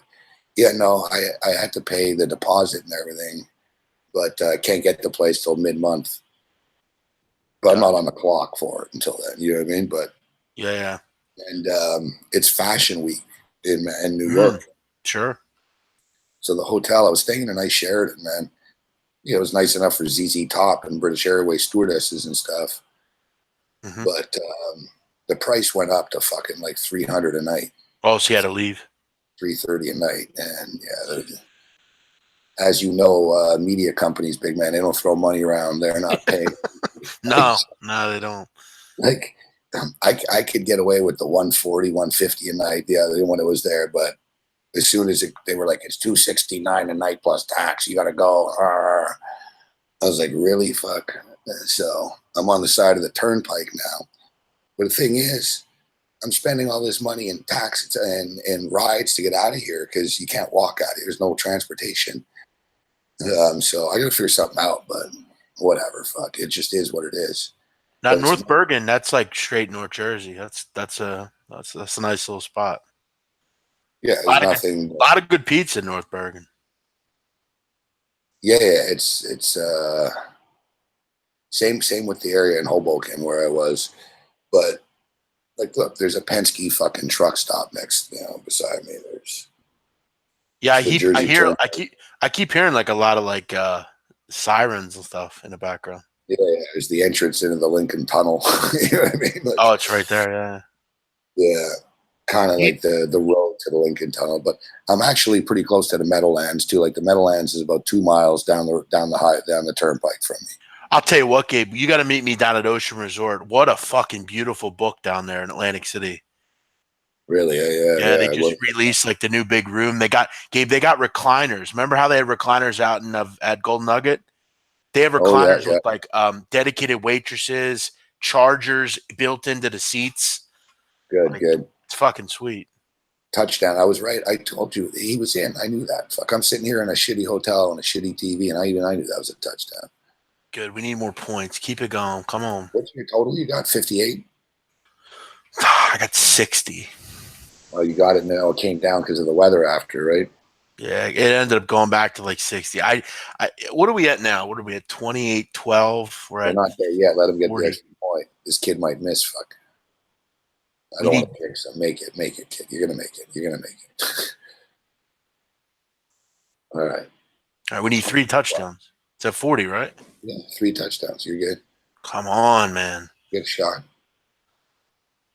yeah, no, I had to pay the deposit and everything, but can't get the place till mid-month. But I'm not on the clock for it until then. You know what I mean? But yeah. And it's Fashion Week in New York. Sure. So the hotel, I was staying in a nice Sheraton, man. It was nice enough for ZZ Top and British Airways stewardesses and stuff. Mm-hmm. But the price went up to fucking like $300 a night. Oh, so you had to leave. $330 a night. And yeah, as you know, media companies, big man, they don't throw money around. They're not paying. No, they don't. I could get away with the $140, $150 a night. Yeah, when it was there, but as soon as they were like, it's $269 a night plus tax, you got to go. I was like, really? Fuck. So I'm on the side of the turnpike now. But the thing is, I'm spending all this money in taxes and rides to get out of here because you can't walk out of here. There's no transportation. So I got to figure something out, but whatever. Fuck, it just is what it is. Not North Bergen. That's like straight North Jersey. That's a nice little spot. Yeah, there's nothing. A lot of good pizza in North Bergen. Yeah, it's same with the area in Hoboken where I was, but like, look, there's a Penske fucking truck stop next, beside me. Yeah, I keep hearing like a lot of like sirens and stuff in the background. Yeah, there's the entrance into the Lincoln Tunnel. You know what I mean? Like, oh, it's right there. Yeah. Yeah, kind of like the road to the Lincoln Tunnel, but I'm actually pretty close to the Meadowlands too. Like the Meadowlands is about 2 miles down the turnpike from me. I'll tell you what, Gabe, you got to meet me down at Ocean Resort. What a fucking beautiful book down there in Atlantic City. Really? Yeah. They just released like the new big room. They got recliners. Remember how they had recliners out at Golden Nugget? They have recliners with like dedicated waitresses, chargers built into the seats. Good. It's fucking sweet. Touchdown. I was right. I told you he was in. I knew that. Fuck, I'm sitting here in a shitty hotel on a shitty TV, and I knew that was a touchdown. Good. We need more points. Keep it going. Come on. What's your total? You got 58? I got 60. Oh, you got it now. It came down because of the weather after, right? Yeah, it ended up going back to like 60. What are we at now? What are we at? 28-12? We're not there yet. Let him get 40. The extra point. This kid might miss. Fuck. I don't want to pick some. Make it, kid. You're gonna make it. All right. We need 3 touchdowns. It's at 40, right? Yeah, 3 touchdowns. You're good. Come on, man. Get a shot.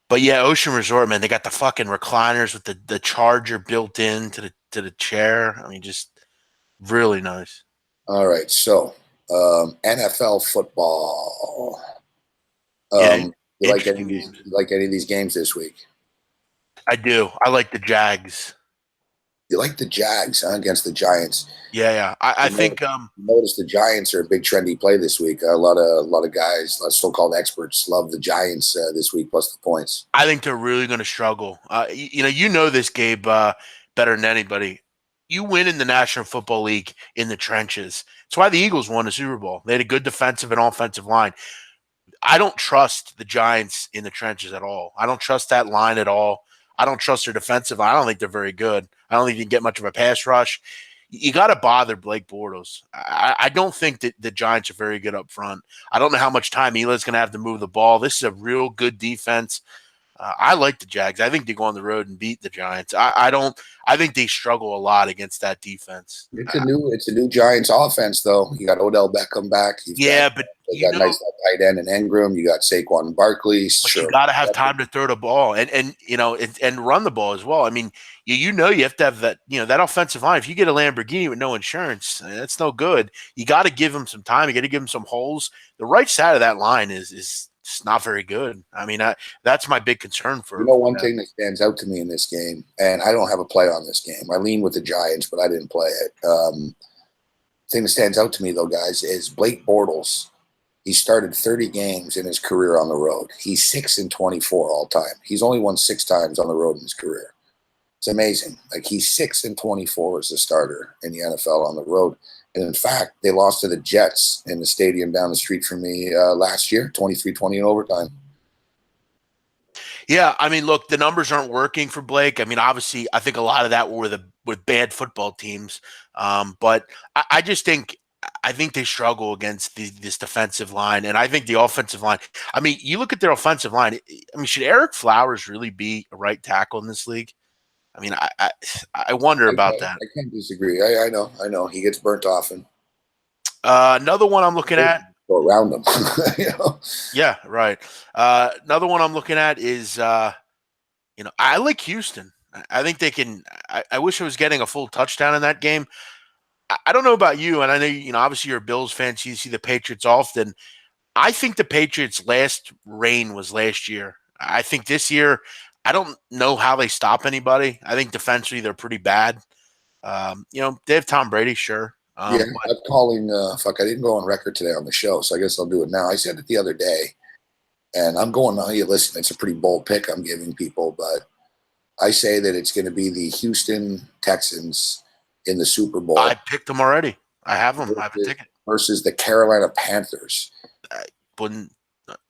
But yeah, Ocean Resort, man, they got the fucking recliners with the charger built in to the chair. I mean, just really nice. All right, so NFL football. You like any of these games this week? I do. I like the Jags. You like the Jags against the Giants? Yeah. I think notice the Giants are a big trendy play this week. A lot of guys, so-called experts, love the Giants this week plus the points. I think they're really going to struggle. You know this, Gabe, better than anybody. You win in the National Football League in the trenches. That's why the Eagles won the Super Bowl. They had a good defensive and offensive line. I don't trust the Giants in the trenches at all. I don't trust that line at all. I don't trust their defensive line. I don't think they're very good. I don't think you can get much of a pass rush. You got to bother Blake Bortles. I don't think that the Giants are very good up front. I don't know how much time Eli's going to have to move the ball. This is a real good defense. I like the Jags. I think they go on the road and beat the Giants. I think they struggle a lot against that defense. It's a new Giants offense, though. You got Odell Beckham back. But you got nice tight end and Engram. You got Saquon Barkley. Sure. You got to have time to throw the ball and run the ball as well. I mean, you have to have that that offensive line. If you get a Lamborghini with no insurance, that's no good. You got to give them some time. You got to give them some holes. The right side of that line is it's not very good. I mean, that's my big concern for. One thing that stands out to me in this game, and I don't have a play on this game. I lean with the Giants, but I didn't play it. Thing that stands out to me, though, guys, is Blake Bortles. He started 30 games in his career on the road. He's 6-24 all time. He's only won 6 times on the road in his career. It's amazing. Like, he's 6-24 as a starter in the NFL on the road. And in fact, they lost to the Jets in the stadium down the street from me last year, 23-20 in overtime. Yeah, I mean, look, the numbers aren't working for Blake. I mean, obviously, I think a lot of that were with bad football teams. But I just think they struggle against this defensive line, and I think the offensive line. I mean, you look at their offensive line. I mean, should Eric Flowers really be a right tackle in this league? I mean, I wonder about that. I can't disagree. I know. He gets burnt often. Another one I'm looking at. Go around him. Yeah, right. Another one I'm looking at is, I like Houston. I think they can. I wish I was getting a full touchdown in that game. I don't know about you, and I know obviously you're a Bills fan, so you see the Patriots often. I think the Patriots' last reign was last year. I think this year, I don't know how they stop anybody. I think defensively they're pretty bad. They have Tom Brady, sure. I'm calling. I didn't go on record today on the show, so I guess I'll do it now. I said it the other day. And I'm going, oh, you listen, it's a pretty bold pick I'm giving people, but I say that it's going to be the Houston Texans in the Super Bowl. I picked them already. I have them. I have a ticket. Versus the Carolina Panthers. I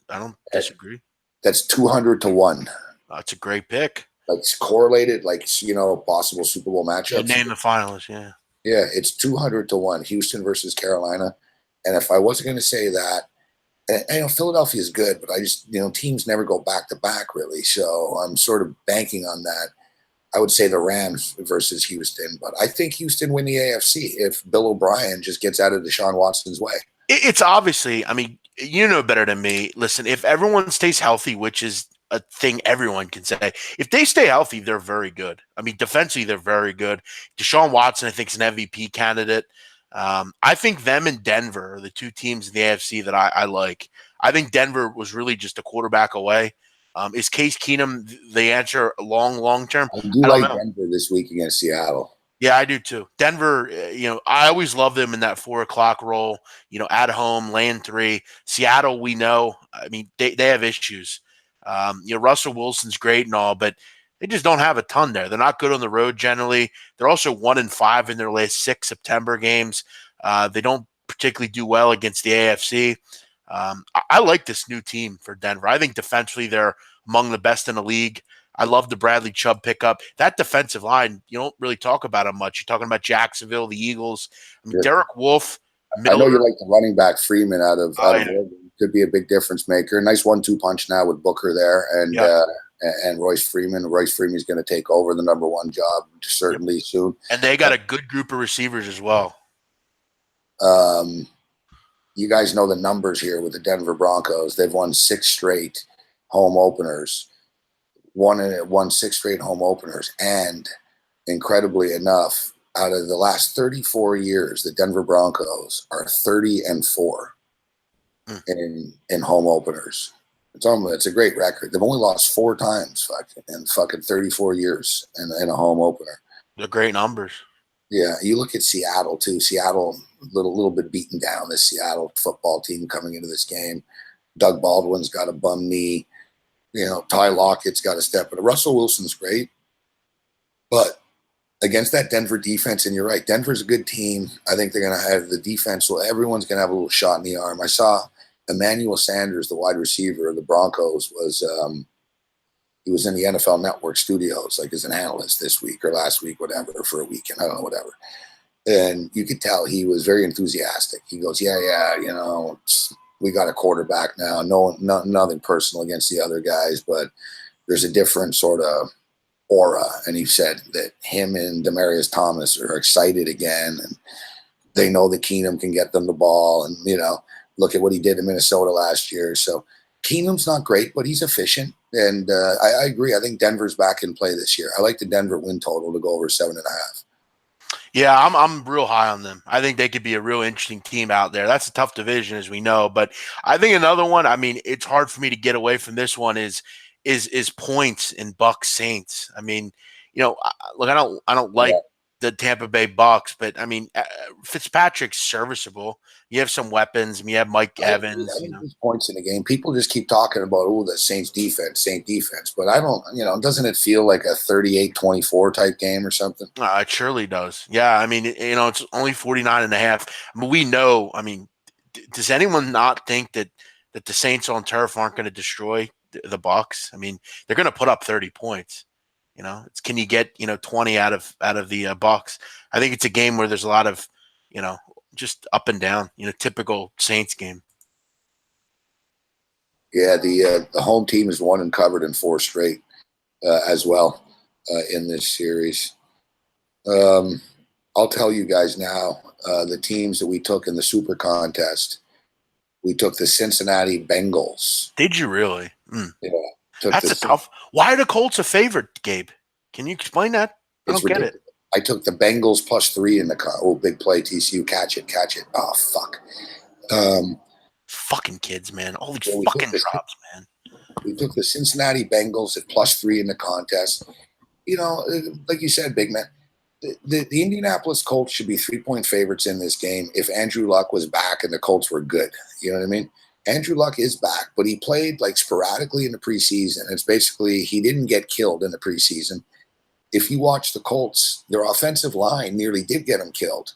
don't disagree. That's 200 to 1. That's a great pick. Like it's correlated, like, possible Super Bowl matchups. Name the finalists, yeah. Yeah, it's 200 to 1, Houston versus Carolina. And if I wasn't going to say that, and Philadelphia is good, but I just, teams never go back to back really. So I'm sort of banking on that. I would say the Rams versus Houston, but I think Houston win the AFC if Bill O'Brien just gets out of Deshaun Watson's way. It's obviously, I mean, you know better than me. Listen, if everyone stays healthy, which is a thing everyone can say, if they stay healthy, they're very good. I mean, defensively, they're very good. Deshaun Watson, I think, is an MVP candidate. I think them and Denver are the two teams in the AFC that I like. I think Denver was really just a quarterback away. Is Case Keenum the answer long term? I do like Denver this week against Seattle. Yeah, I do too. Denver, I always love them in that 4:00 role, at home, laying 3. Seattle, we know, I mean, they have issues. Russell Wilson's great and all, but they just don't have a ton there. They're not good on the road generally. They're also 1-5 in their last 6 September games. They don't particularly do well against the AFC. I like this new team for Denver. I think defensively they're among the best in the league. I love the Bradley Chubb pickup. That defensive line, you don't really talk about it much. You're talking about Jacksonville, the Eagles. I mean, Derek Wolfe. Miller. I know you like the running back Freeman out of Oregon. Could be a big difference maker. Nice 1-2 punch now with Booker there and Royce Freeman. Royce Freeman is going to take over the number 1 job certainly soon. And they got a good group of receivers as well. You guys know the numbers here with the Denver Broncos. They've won 6 straight home openers. Won 6 straight home openers, and incredibly enough, out of the last 34 years, the Denver Broncos are 30-4 in home openers. It's a great record. They've only lost 4 times in 34 years in a home opener. They're great numbers. Yeah, you look at Seattle too. Seattle, little bit beaten down. This Seattle football team coming into this game. Doug Baldwin's got a bum knee. Ty Lockett's got to step. But Russell Wilson's great. But against that Denver defense, and you're right, Denver's a good team. I think they're going to have the defense. So everyone's going to have a little shot in the arm. I saw Emmanuel Sanders, the wide receiver of the Broncos, he was in the NFL Network studios, like as an analyst this week or last week, whatever, for a weekend. I don't know, whatever. And you could tell he was very enthusiastic. He goes, yeah, we got a quarterback now. Nothing personal against the other guys, but there's a different sort of aura. And he said that him and Demaryius Thomas are excited again, and they know that Keenum can get them the ball. And, look at what he did in Minnesota last year. So Keenum's not great, but he's efficient. And I agree. I think Denver's back in play this year. I like the Denver win total to go over 7.5. Yeah, I'm real high on them. I think they could be a real interesting team out there. That's a tough division, as we know. But I think another one, I mean, it's hard for me to get away from this one is points in Bucks Saints. I mean, look, I don't like the Tampa Bay Bucks, but I mean, Fitzpatrick's serviceable. You have some weapons. I mean, you have Mike Evans. Points in the game. People just keep talking about, the Saints defense. But I don't, doesn't it feel like a 38-24 type game or something? It surely does. Yeah. I mean, it's only 49.5. I mean, we know, does anyone not think that the Saints on turf aren't going to destroy the Bucks? I mean, they're going to put up 30 points. Can you get 20 out of the Bucks? I think it's a game where there's a lot of just up and down, typical Saints game. Yeah, the home team has won and covered in 4 straight as well in this series. I'll tell you guys now, the teams that we took in the Super Contest. We took the Cincinnati Bengals. Did you really? Mm. Yeah. That's a tough. Why are the Colts a favorite, Gabe? Can you explain that? I don't get it. I took the Bengals +3 in the big play. TCU, catch it. Oh, fuck. Fucking kids, man. All these fucking drops, man. We took the Cincinnati Bengals at +3 in the contest. Like you said, big man, the Indianapolis Colts should be 3-point favorites in this game if Andrew Luck was back and the Colts were good. You know what I mean? Andrew Luck is back, but he played like sporadically in the preseason. It's basically he didn't get killed in the preseason. If you watch the Colts, their offensive line nearly did get him killed.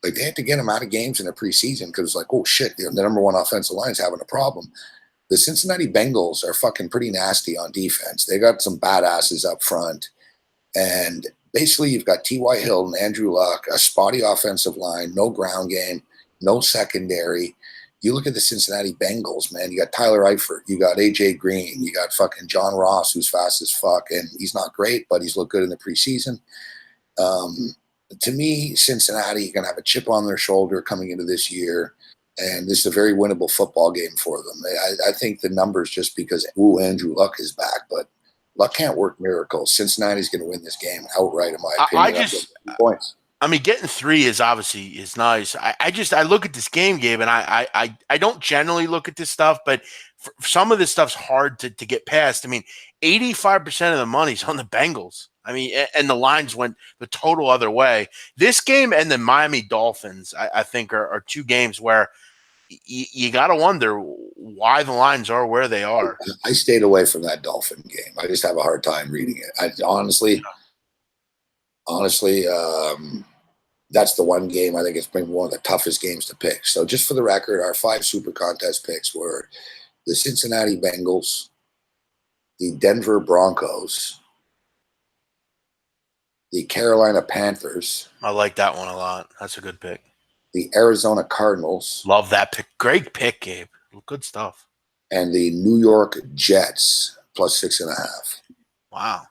Like they had to get him out of games in the preseason because it's like, oh shit, the number one offensive line is having a problem. The Cincinnati Bengals are fucking pretty nasty on defense. They got some badasses up front. And basically you've got T.Y. Hilton, Andrew Luck, a spotty offensive line, no ground game, no secondary. You look at the Cincinnati Bengals, man. You got Tyler Eifert, you got AJ Green, you got fucking John Ross, who's fast as fuck, and he's not great, but he's looked good in the preseason. To me, Cincinnati gonna have a chip on their shoulder coming into this year, and this is a very winnable football game for them. I think the numbers just because Andrew Luck is back, but Luck can't work miracles. Cincinnati's going to win this game outright, in my opinion. Points. I mean, getting 3 is obviously is nice. I look at this game, Gabe, and I don't generally look at this stuff, but some of this stuff's hard to get past. I mean, 85% of the money's on the Bengals. I mean, and the lines went the total other way. This game and the Miami Dolphins, I think, are 2 games where you got to wonder why the lines are where they are. I stayed away from that Dolphin game. I just have a hard time reading it. Honestly, that's the one game I think it's been one of the toughest games to pick. So just for the record, our 5 Super Contest picks were the Cincinnati Bengals, the Denver Broncos, the Carolina Panthers. I like that one a lot. That's a good pick. The Arizona Cardinals. Love that pick. Great pick, Gabe. Good stuff. And the New York Jets plus 6.5. Wow.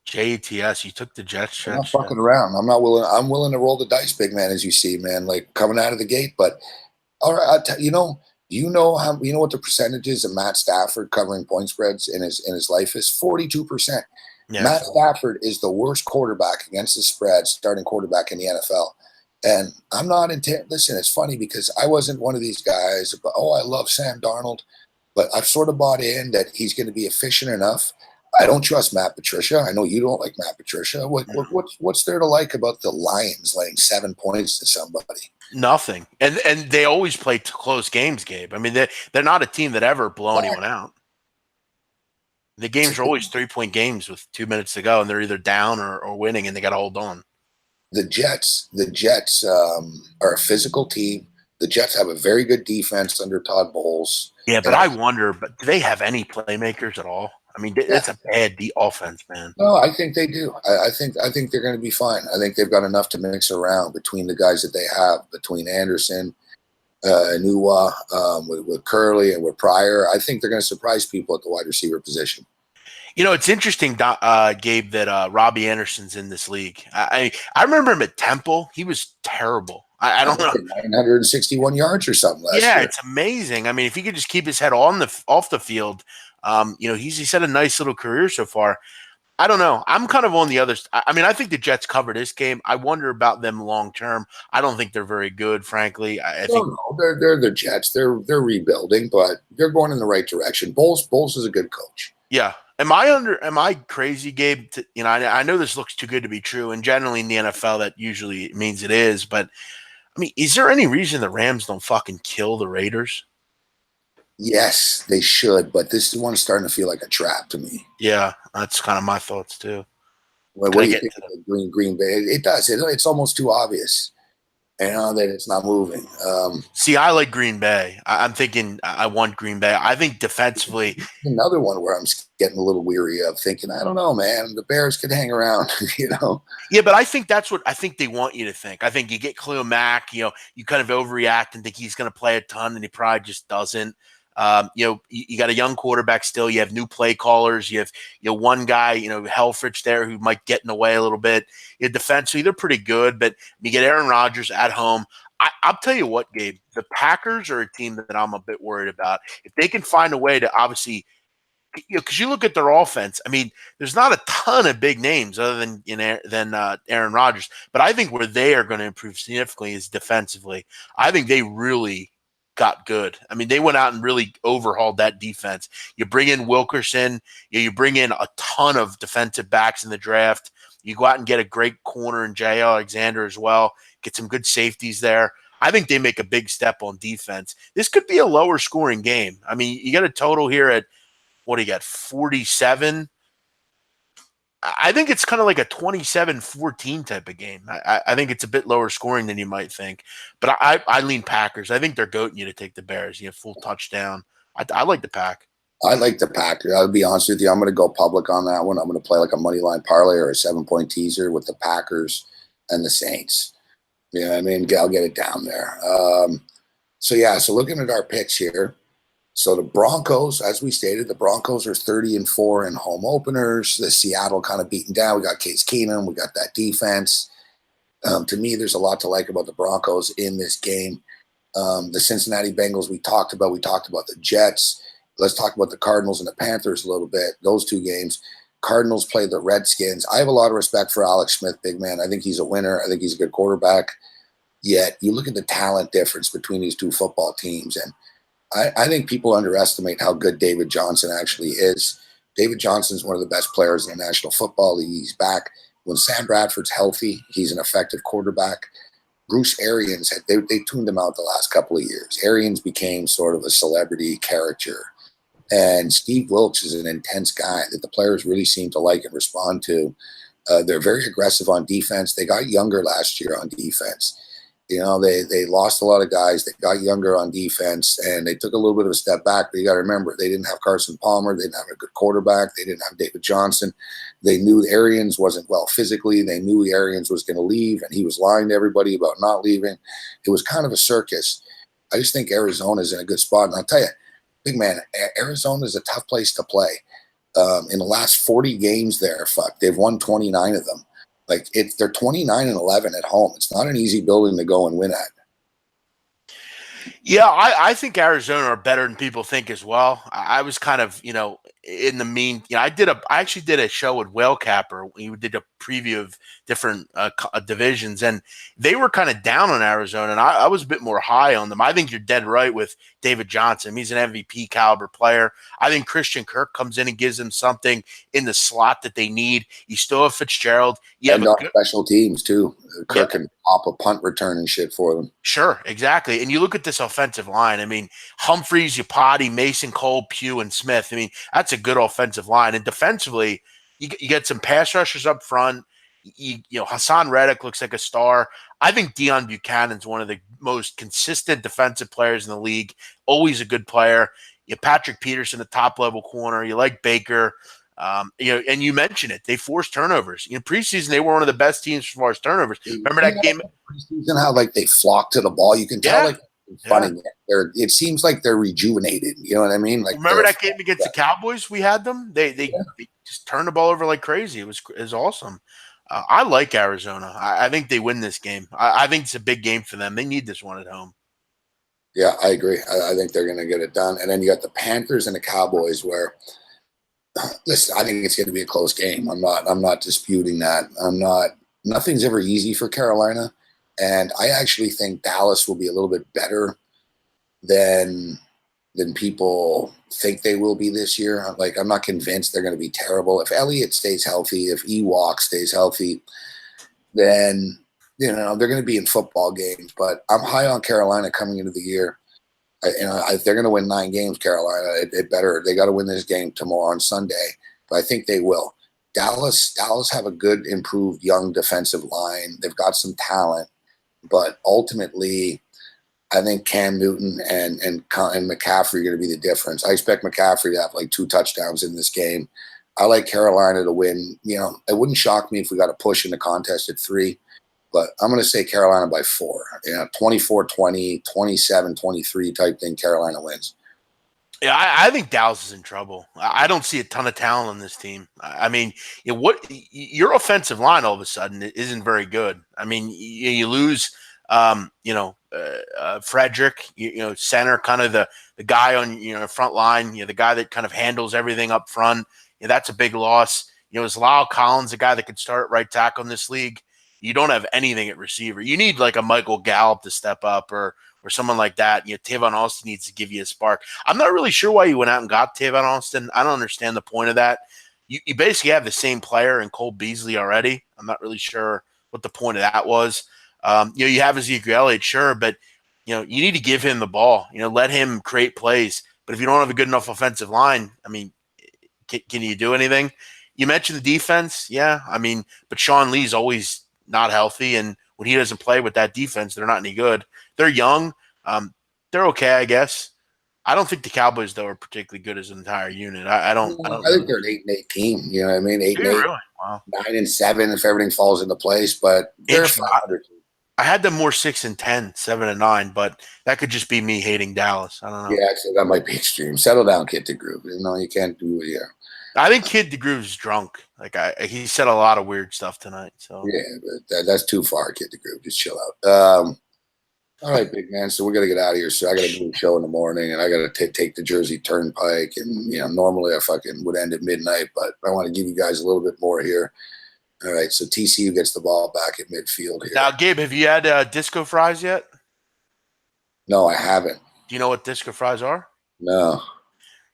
JETS, you took the Jets. I'm not fucking around. I'm willing to roll the dice, big man, as you see, man, like coming out of the gate. But all right, you know what the percentage is of Matt Stafford covering point spreads in his life is 42%. Yeah. Matt Stafford is the worst quarterback against the spread, starting quarterback in the NFL. And I'm not listen, it's funny because I wasn't one of these guys, but I love Sam Darnold, but I've sort of bought in that he's going to be efficient enough. I don't trust Matt Patricia. I know you don't like Matt Patricia. What's there to like about the Lions laying 7 points to somebody? Nothing. And they always play close games, Gabe. I mean, they're not a team that ever blow anyone out. The games are always 3-point games with 2 minutes to go, and they're either down or winning, and they got to hold on. The Jets are a physical team. The Jets have a very good defense under Todd Bowles. Yeah, but I wonder, do they have any playmakers at all? I mean, that's a bad offense, man. No, I think they do. I think they're going to be fine. I think they've got enough to mix around between the guys that they have, between Anderson, Anua, with Curley and with Pryor. I think they're going to surprise people at the wide receiver position. You know, it's interesting, Gabe, that Robbie Anderson's in this league. I remember him at Temple. He was terrible. I don't know. 961 yards or something last year. It's amazing. I mean, if he could just keep his head off the field, he's had a nice little career so far. I don't know. I'm kind of on the other. I mean, I think the Jets cover this game. I wonder about them long term. I don't think they're very good, frankly. I think they're the Jets. They're rebuilding, but they're going in the right direction. Bowles is a good coach. Yeah. Am I crazy, Gabe? I know this looks too good to be true, and generally in the NFL that usually means it is. But I mean, is there any reason the Rams don't fucking kill the Raiders? Yes, they should, but this one's starting to feel like a trap to me. Yeah, that's kind of my thoughts too. What do you think of Green Bay? It does. It's almost too obvious. That it's not moving. See, I like Green Bay. I'm thinking I want Green Bay. I think defensively. Another one where I'm getting a little weary of thinking, I don't know, man. The Bears could hang around, Yeah, but I think that's what I think they want you to think. I think you get Khalil Mack, you kind of overreact and think he's going to play a ton, and he probably just doesn't. You got a young quarterback still. You have new play callers. You have one guy, Helfrich there who might get in the way a little bit. Defensively, they're pretty good, but you get Aaron Rodgers at home. I'll tell you what, Gabe, the Packers are a team that I'm a bit worried about. If they can find a way to obviously, because you look at their offense, I mean, there's not a ton of big names other than Aaron Rodgers, but I think where they are going to improve significantly is defensively. I think they really got good. I mean, they went out and really overhauled that defense. You bring in Wilkerson, you bring in a ton of defensive backs in the draft. You go out and get a great corner in Jay Alexander as well. Get some good safeties there. I think they make a big step on defense. This could be a lower scoring game. I mean, you got a total here at, what do you got, 47? I think it's kind of like a 27-14 type of game. I think it's a bit lower scoring than you might think. But I lean Packers. I think they're goating you to take the Bears. You have full touchdown. I like the Pack. I like the Packers. I'll be honest with you. I'm going to go public on that one. I'm going to play like a money line parlay or a 7-point teaser with the Packers and the Saints. You know what I mean? I'll get it down there. So looking at our picks here. So the Broncos, as we stated, the Broncos are 30-4 in home openers. The Seattle kind of beaten down. We got Case Keenum. We got that defense. To me, there's a lot to like about the Broncos in this game. The Cincinnati Bengals we talked about. We talked about the Jets. Let's talk about the Cardinals and the Panthers a little bit. Those two games. Cardinals play the Redskins. I have a lot of respect for Alex Smith, big man. I think he's a winner. I think he's a good quarterback. Yet you look at the talent difference between these two football teams, and I think people underestimate how good David Johnson actually is. David Johnson's one of the best players in the National Football League. He's back. When Sam Bradford's healthy, he's an effective quarterback. Bruce Arians, they tuned him out the last couple of years. Arians became sort of a celebrity character. And Steve Wilkes is an intense guy that the players really seem to like and respond to. They're very aggressive on defense. They got younger last year on defense. You know, they lost a lot of guys. They got younger on defense, and they took a little bit of a step back. But you got to remember, they didn't have Carson Palmer. They didn't have a good quarterback. They didn't have David Johnson. They knew Arians wasn't well physically. They knew Arians was going to leave, and he was lying to everybody about not leaving. It was kind of a circus. I just think Arizona's in a good spot. And I'll tell you, big man, Arizona is a tough place to play. In the last 40 games there, they've won 29 of them. Like they're 29-11 at home. It's not an easy building to go and win at. Yeah, I think Arizona are better than people think as well. I was kind of, in the mean, I actually did a show with Whale Capper. We did a preview of different divisions, and they were kind of down on Arizona, and I was a bit more high on them. I think you're dead right with David Johnson. He's an MVP caliber player. I think Christian Kirk comes in and gives them something in the slot that they need. You still have Fitzgerald. You have special teams too. Kirk can pop a punt return and shit for them. Sure, exactly. And you look at this offensive line. I mean, Humphreys, Yapati, Mason Cole, Pugh, and Smith. I mean, that's a good offensive line. And defensively, you get some pass rushers up front. Hassan Reddick looks like a star. I think Deion Buchanan's one of the most consistent defensive players in the league. Always a good player. You have Patrick Peterson, the top level corner. You like Baker. And you mentioned it. They forced turnovers. Preseason, they were one of the best teams as far as turnovers. Remember that game? Preseason, how they flock to the ball. You can tell funny. It seems like they're rejuvenated. You know what I mean? Like remember that game against the Cowboys? We had them. They just turned the ball over like crazy. It was awesome. I like Arizona. I think they win this game. I think it's a big game for them. They need this one at home. Yeah, I agree. I think they're going to get it done. And then you got the Panthers and the Cowboys where. Listen, I think it's going to be a close game. I'm not disputing that. Nothing's ever easy for Carolina. And I actually think Dallas will be a little bit better than people think they will be this year. Like, I'm not convinced they're going to be terrible. If Elliott stays healthy, if Ewok stays healthy, then, they're going to be in football games. But I'm high on Carolina coming into the year. If they're going to win 9 games, Carolina, they got to win this game tomorrow on Sunday. But I think they will. Dallas have a good, improved young defensive line. They've got some talent, but ultimately, I think Cam Newton and McCaffrey are going to be the difference. I expect McCaffrey to have like 2 touchdowns in this game. I like Carolina to win. It wouldn't shock me if we got a push in the contest at 3. But I'm going to say Carolina by 4. 24-20, 27-23 type thing. Carolina wins. Yeah, I think Dallas is in trouble. I don't see a ton of talent on this team. I mean, your offensive line all of a sudden isn't very good. I mean, you lose, Frederick, center, kind of the guy on front line. The guy that kind of handles everything up front. That's a big loss. Is Lyle Collins a guy that could start at right tackle in this league? You don't have anything at receiver. You need like a Michael Gallup to step up or someone like that. Tavon Austin needs to give you a spark. I'm not really sure why you went out and got Tavon Austin. I don't understand the point of that. You basically have the same player in Cole Beasley already. I'm not really sure what the point of that was. You have Ezekiel Elliott, sure, but you need to give him the ball. Let him create plays. But if you don't have a good enough offensive line, I mean, can you do anything? You mentioned the defense, yeah. I mean, but Sean Lee's always not healthy, and when he doesn't play with that defense, they're not any good. They're young. They're okay, I guess. I don't think the Cowboys, though, are particularly good as an entire unit. I don't. I think they're an 8-8 team. You know what I mean? 8-8, really? Wow. 9-7 if everything falls into place. But they're a 500 team. I had them more 6-10, 7-9, but that could just be me hating Dallas. I don't know. Yeah, actually, that might be extreme. Settle down, Kid DeGroove. You can't do it. Yeah. I think Kid DeGroove's drunk. He said a lot of weird stuff tonight. So yeah, but that's too far, Kid DeGroove. Just chill out. All right, big man. So we're gonna get out of here. So I got to do a show in the morning, and I got to take the Jersey Turnpike. And normally I fucking would end at midnight, but I want to give you guys a little bit more here. All right, so TCU gets the ball back at midfield here. Now, Gabe, have you had disco fries yet? No, I haven't. Do you know what disco fries are? No.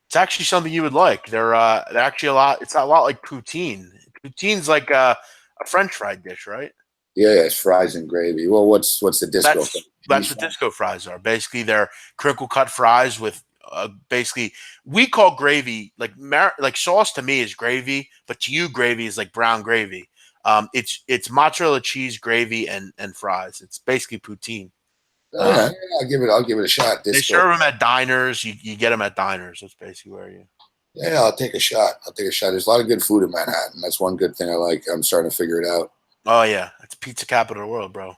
It's actually something you would like. They're actually a lot. It's a lot like poutine. Poutine's like a French fried dish, right? Yeah, it's fries and gravy. Well, what's the disco? That's what disco fries are. Basically, they're crinkle cut fries with basically we call gravy like sauce to me is gravy, but to you gravy is like brown gravy. It's mozzarella cheese, gravy, and fries. It's basically poutine. Yeah, I'll give it a shot. They serve them at diners. You get them at diners. That's basically where you. Yeah, I'll take a shot. There's a lot of good food in Manhattan. That's one good thing I like. I'm starting to figure it out. Oh yeah, it's pizza capital of the world, bro.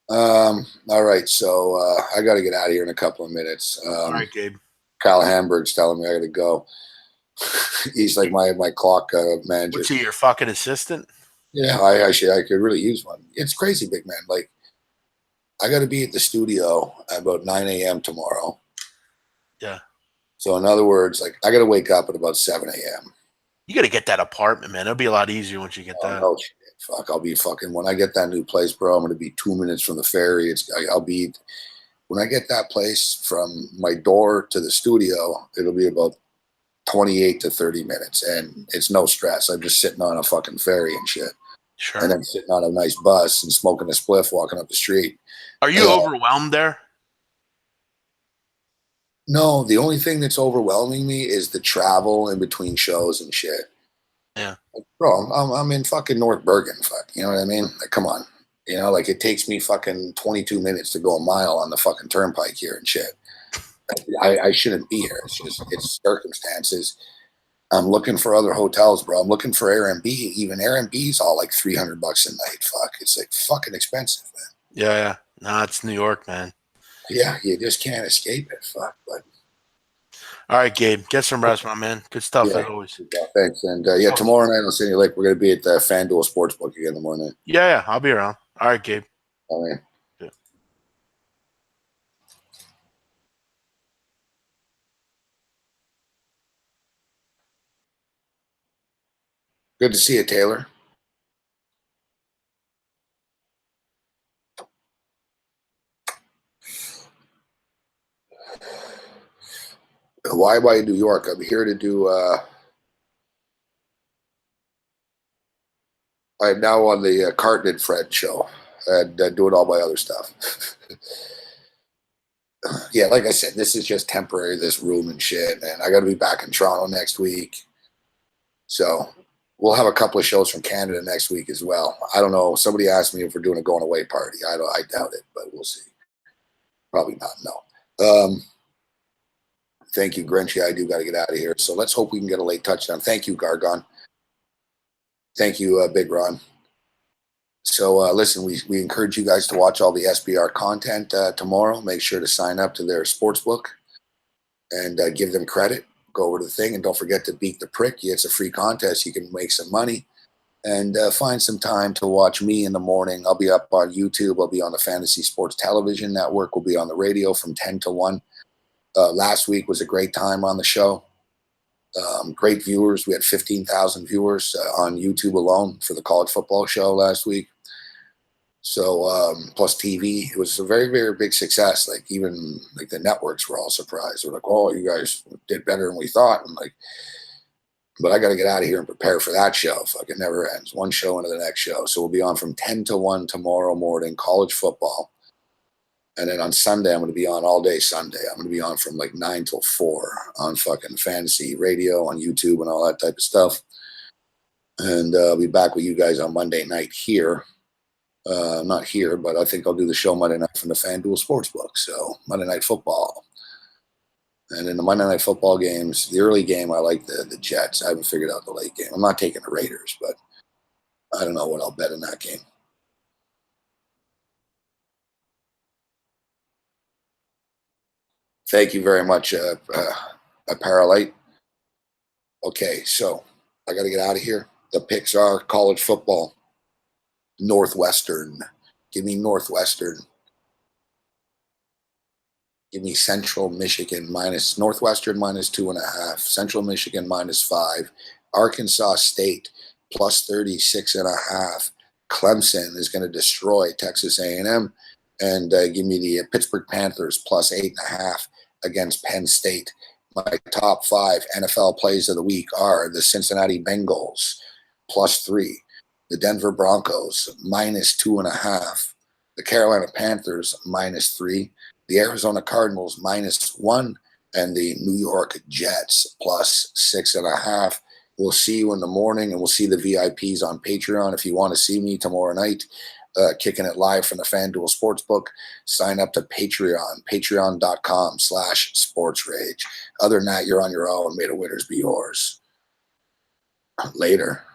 All right, so I got to get out of here in a couple of minutes. All right, Gabe. Kyle Hamburg's telling me I got to go. He's like my clock manager. What's he, your fucking assistant? Yeah, I could really use one. It's crazy, big man. Like, I got to be at the studio at about 9 a.m. tomorrow. Yeah. So in other words, like I got to wake up at about 7 a.m. You got to get that apartment, man. It'll be a lot easier once you get that. No shit. Fuck, I'll be fucking when I get that new place, bro. I'm gonna be 2 minutes from the ferry. I'll be when I get that place from my door to the studio. It'll be about 28 to 30 minutes, and it's no stress. I'm just sitting on a fucking ferry and shit. Sure. And then sitting on a nice bus and smoking a spliff, walking up the street. Are you overwhelmed there? No, the only thing that's overwhelming me is the travel in between shows and shit. Yeah. Like, bro, I'm in fucking North Bergen. Fuck, you know what I mean? Like, come on. Like it takes me fucking 22 minutes to go a mile on the fucking turnpike here and shit. I shouldn't be here. It's circumstances. I'm looking for other hotels, bro. I'm looking for Airbnb. Even Airbnb's all like $300 a night. Fuck, it's like fucking expensive, man. Yeah. Nah, it's New York, man. Yeah, you just can't escape it. Fuck, but. All right, Gabe, get some rest, my man. Good stuff as always. Yeah, thanks. And tomorrow night I'll send you we're gonna be at the FanDuel Sportsbook again tomorrow night. Yeah, I'll be around. All right, Gabe. All right. Yeah. Good to see you, Taylor. Why New York? I'm here to do I'm now on the Carton and Fred show and doing all my other stuff. Yeah, like I said, this is just temporary, this room and shit, and I got to be back in Toronto next week. So we'll have a couple of shows from Canada next week as well. I don't know. Somebody asked me if we're doing a going away party. I doubt it, but we'll see. Probably not, no. Thank you, Grinchy. I do got to get out of here. So let's hope we can get a late touchdown. Thank you, Gargon. Thank you, Big Ron. So listen, we encourage you guys to watch all the SBR content tomorrow. Make sure to sign up to their sportsbook and give them credit. Go over to the thing and don't forget to beat the prick. It's a free contest. You can make some money and find some time to watch me in the morning. I'll be up on YouTube. I'll be on the Fantasy Sports Television Network. We'll be on the radio from 10 to 1. Last week was a great time on the show. Great viewers. We had 15,000 viewers on YouTube alone for the college football show last week. So plus TV, it was a very, very big success. Like even like the networks were all surprised. They're like, "Oh, you guys did better than we thought." And like, But I got to get out of here and prepare for that show. Fucking never ends. One show into the next show. So we'll be on from 10 to 1 tomorrow morning, college football. And then on Sunday, I'm going to be on all day Sunday. I'm going to be on from like 9 till 4 on fucking fantasy radio, on YouTube and all that type of stuff. And I'll be back with you guys on Monday night here. Not here, but I think I'll do the show Monday night from the FanDuel Sportsbook. So Monday Night Football. And in the Monday Night Football games, the early game, I like the Jets. I haven't figured out the late game. I'm not taking the Raiders, but I don't know what I'll bet in that game. Thank you very much, Paralite. Okay, so I got to get out of here. The picks are college football, Northwestern. Give me Northwestern. Give me Central Michigan Northwestern minus 2.5, Central Michigan minus 5, Arkansas State plus 36.5. Clemson is going to destroy Texas A&M, and give me the Pittsburgh Panthers plus 8.5 against Penn State. My top 5 NFL plays of the week are the Cincinnati Bengals plus 3, the Denver Broncos minus 2.5, the Carolina Panthers minus 3, the Arizona Cardinals minus 1, and the New York Jets plus 6.5. We'll see you in the morning, and we'll see the VIPs on Patreon. If you want to see me tomorrow night, kicking it live from the FanDuel Sportsbook, sign up to Patreon, patreon.com/sportsrage. Other than that, you're on your own. May the winners be yours. Later.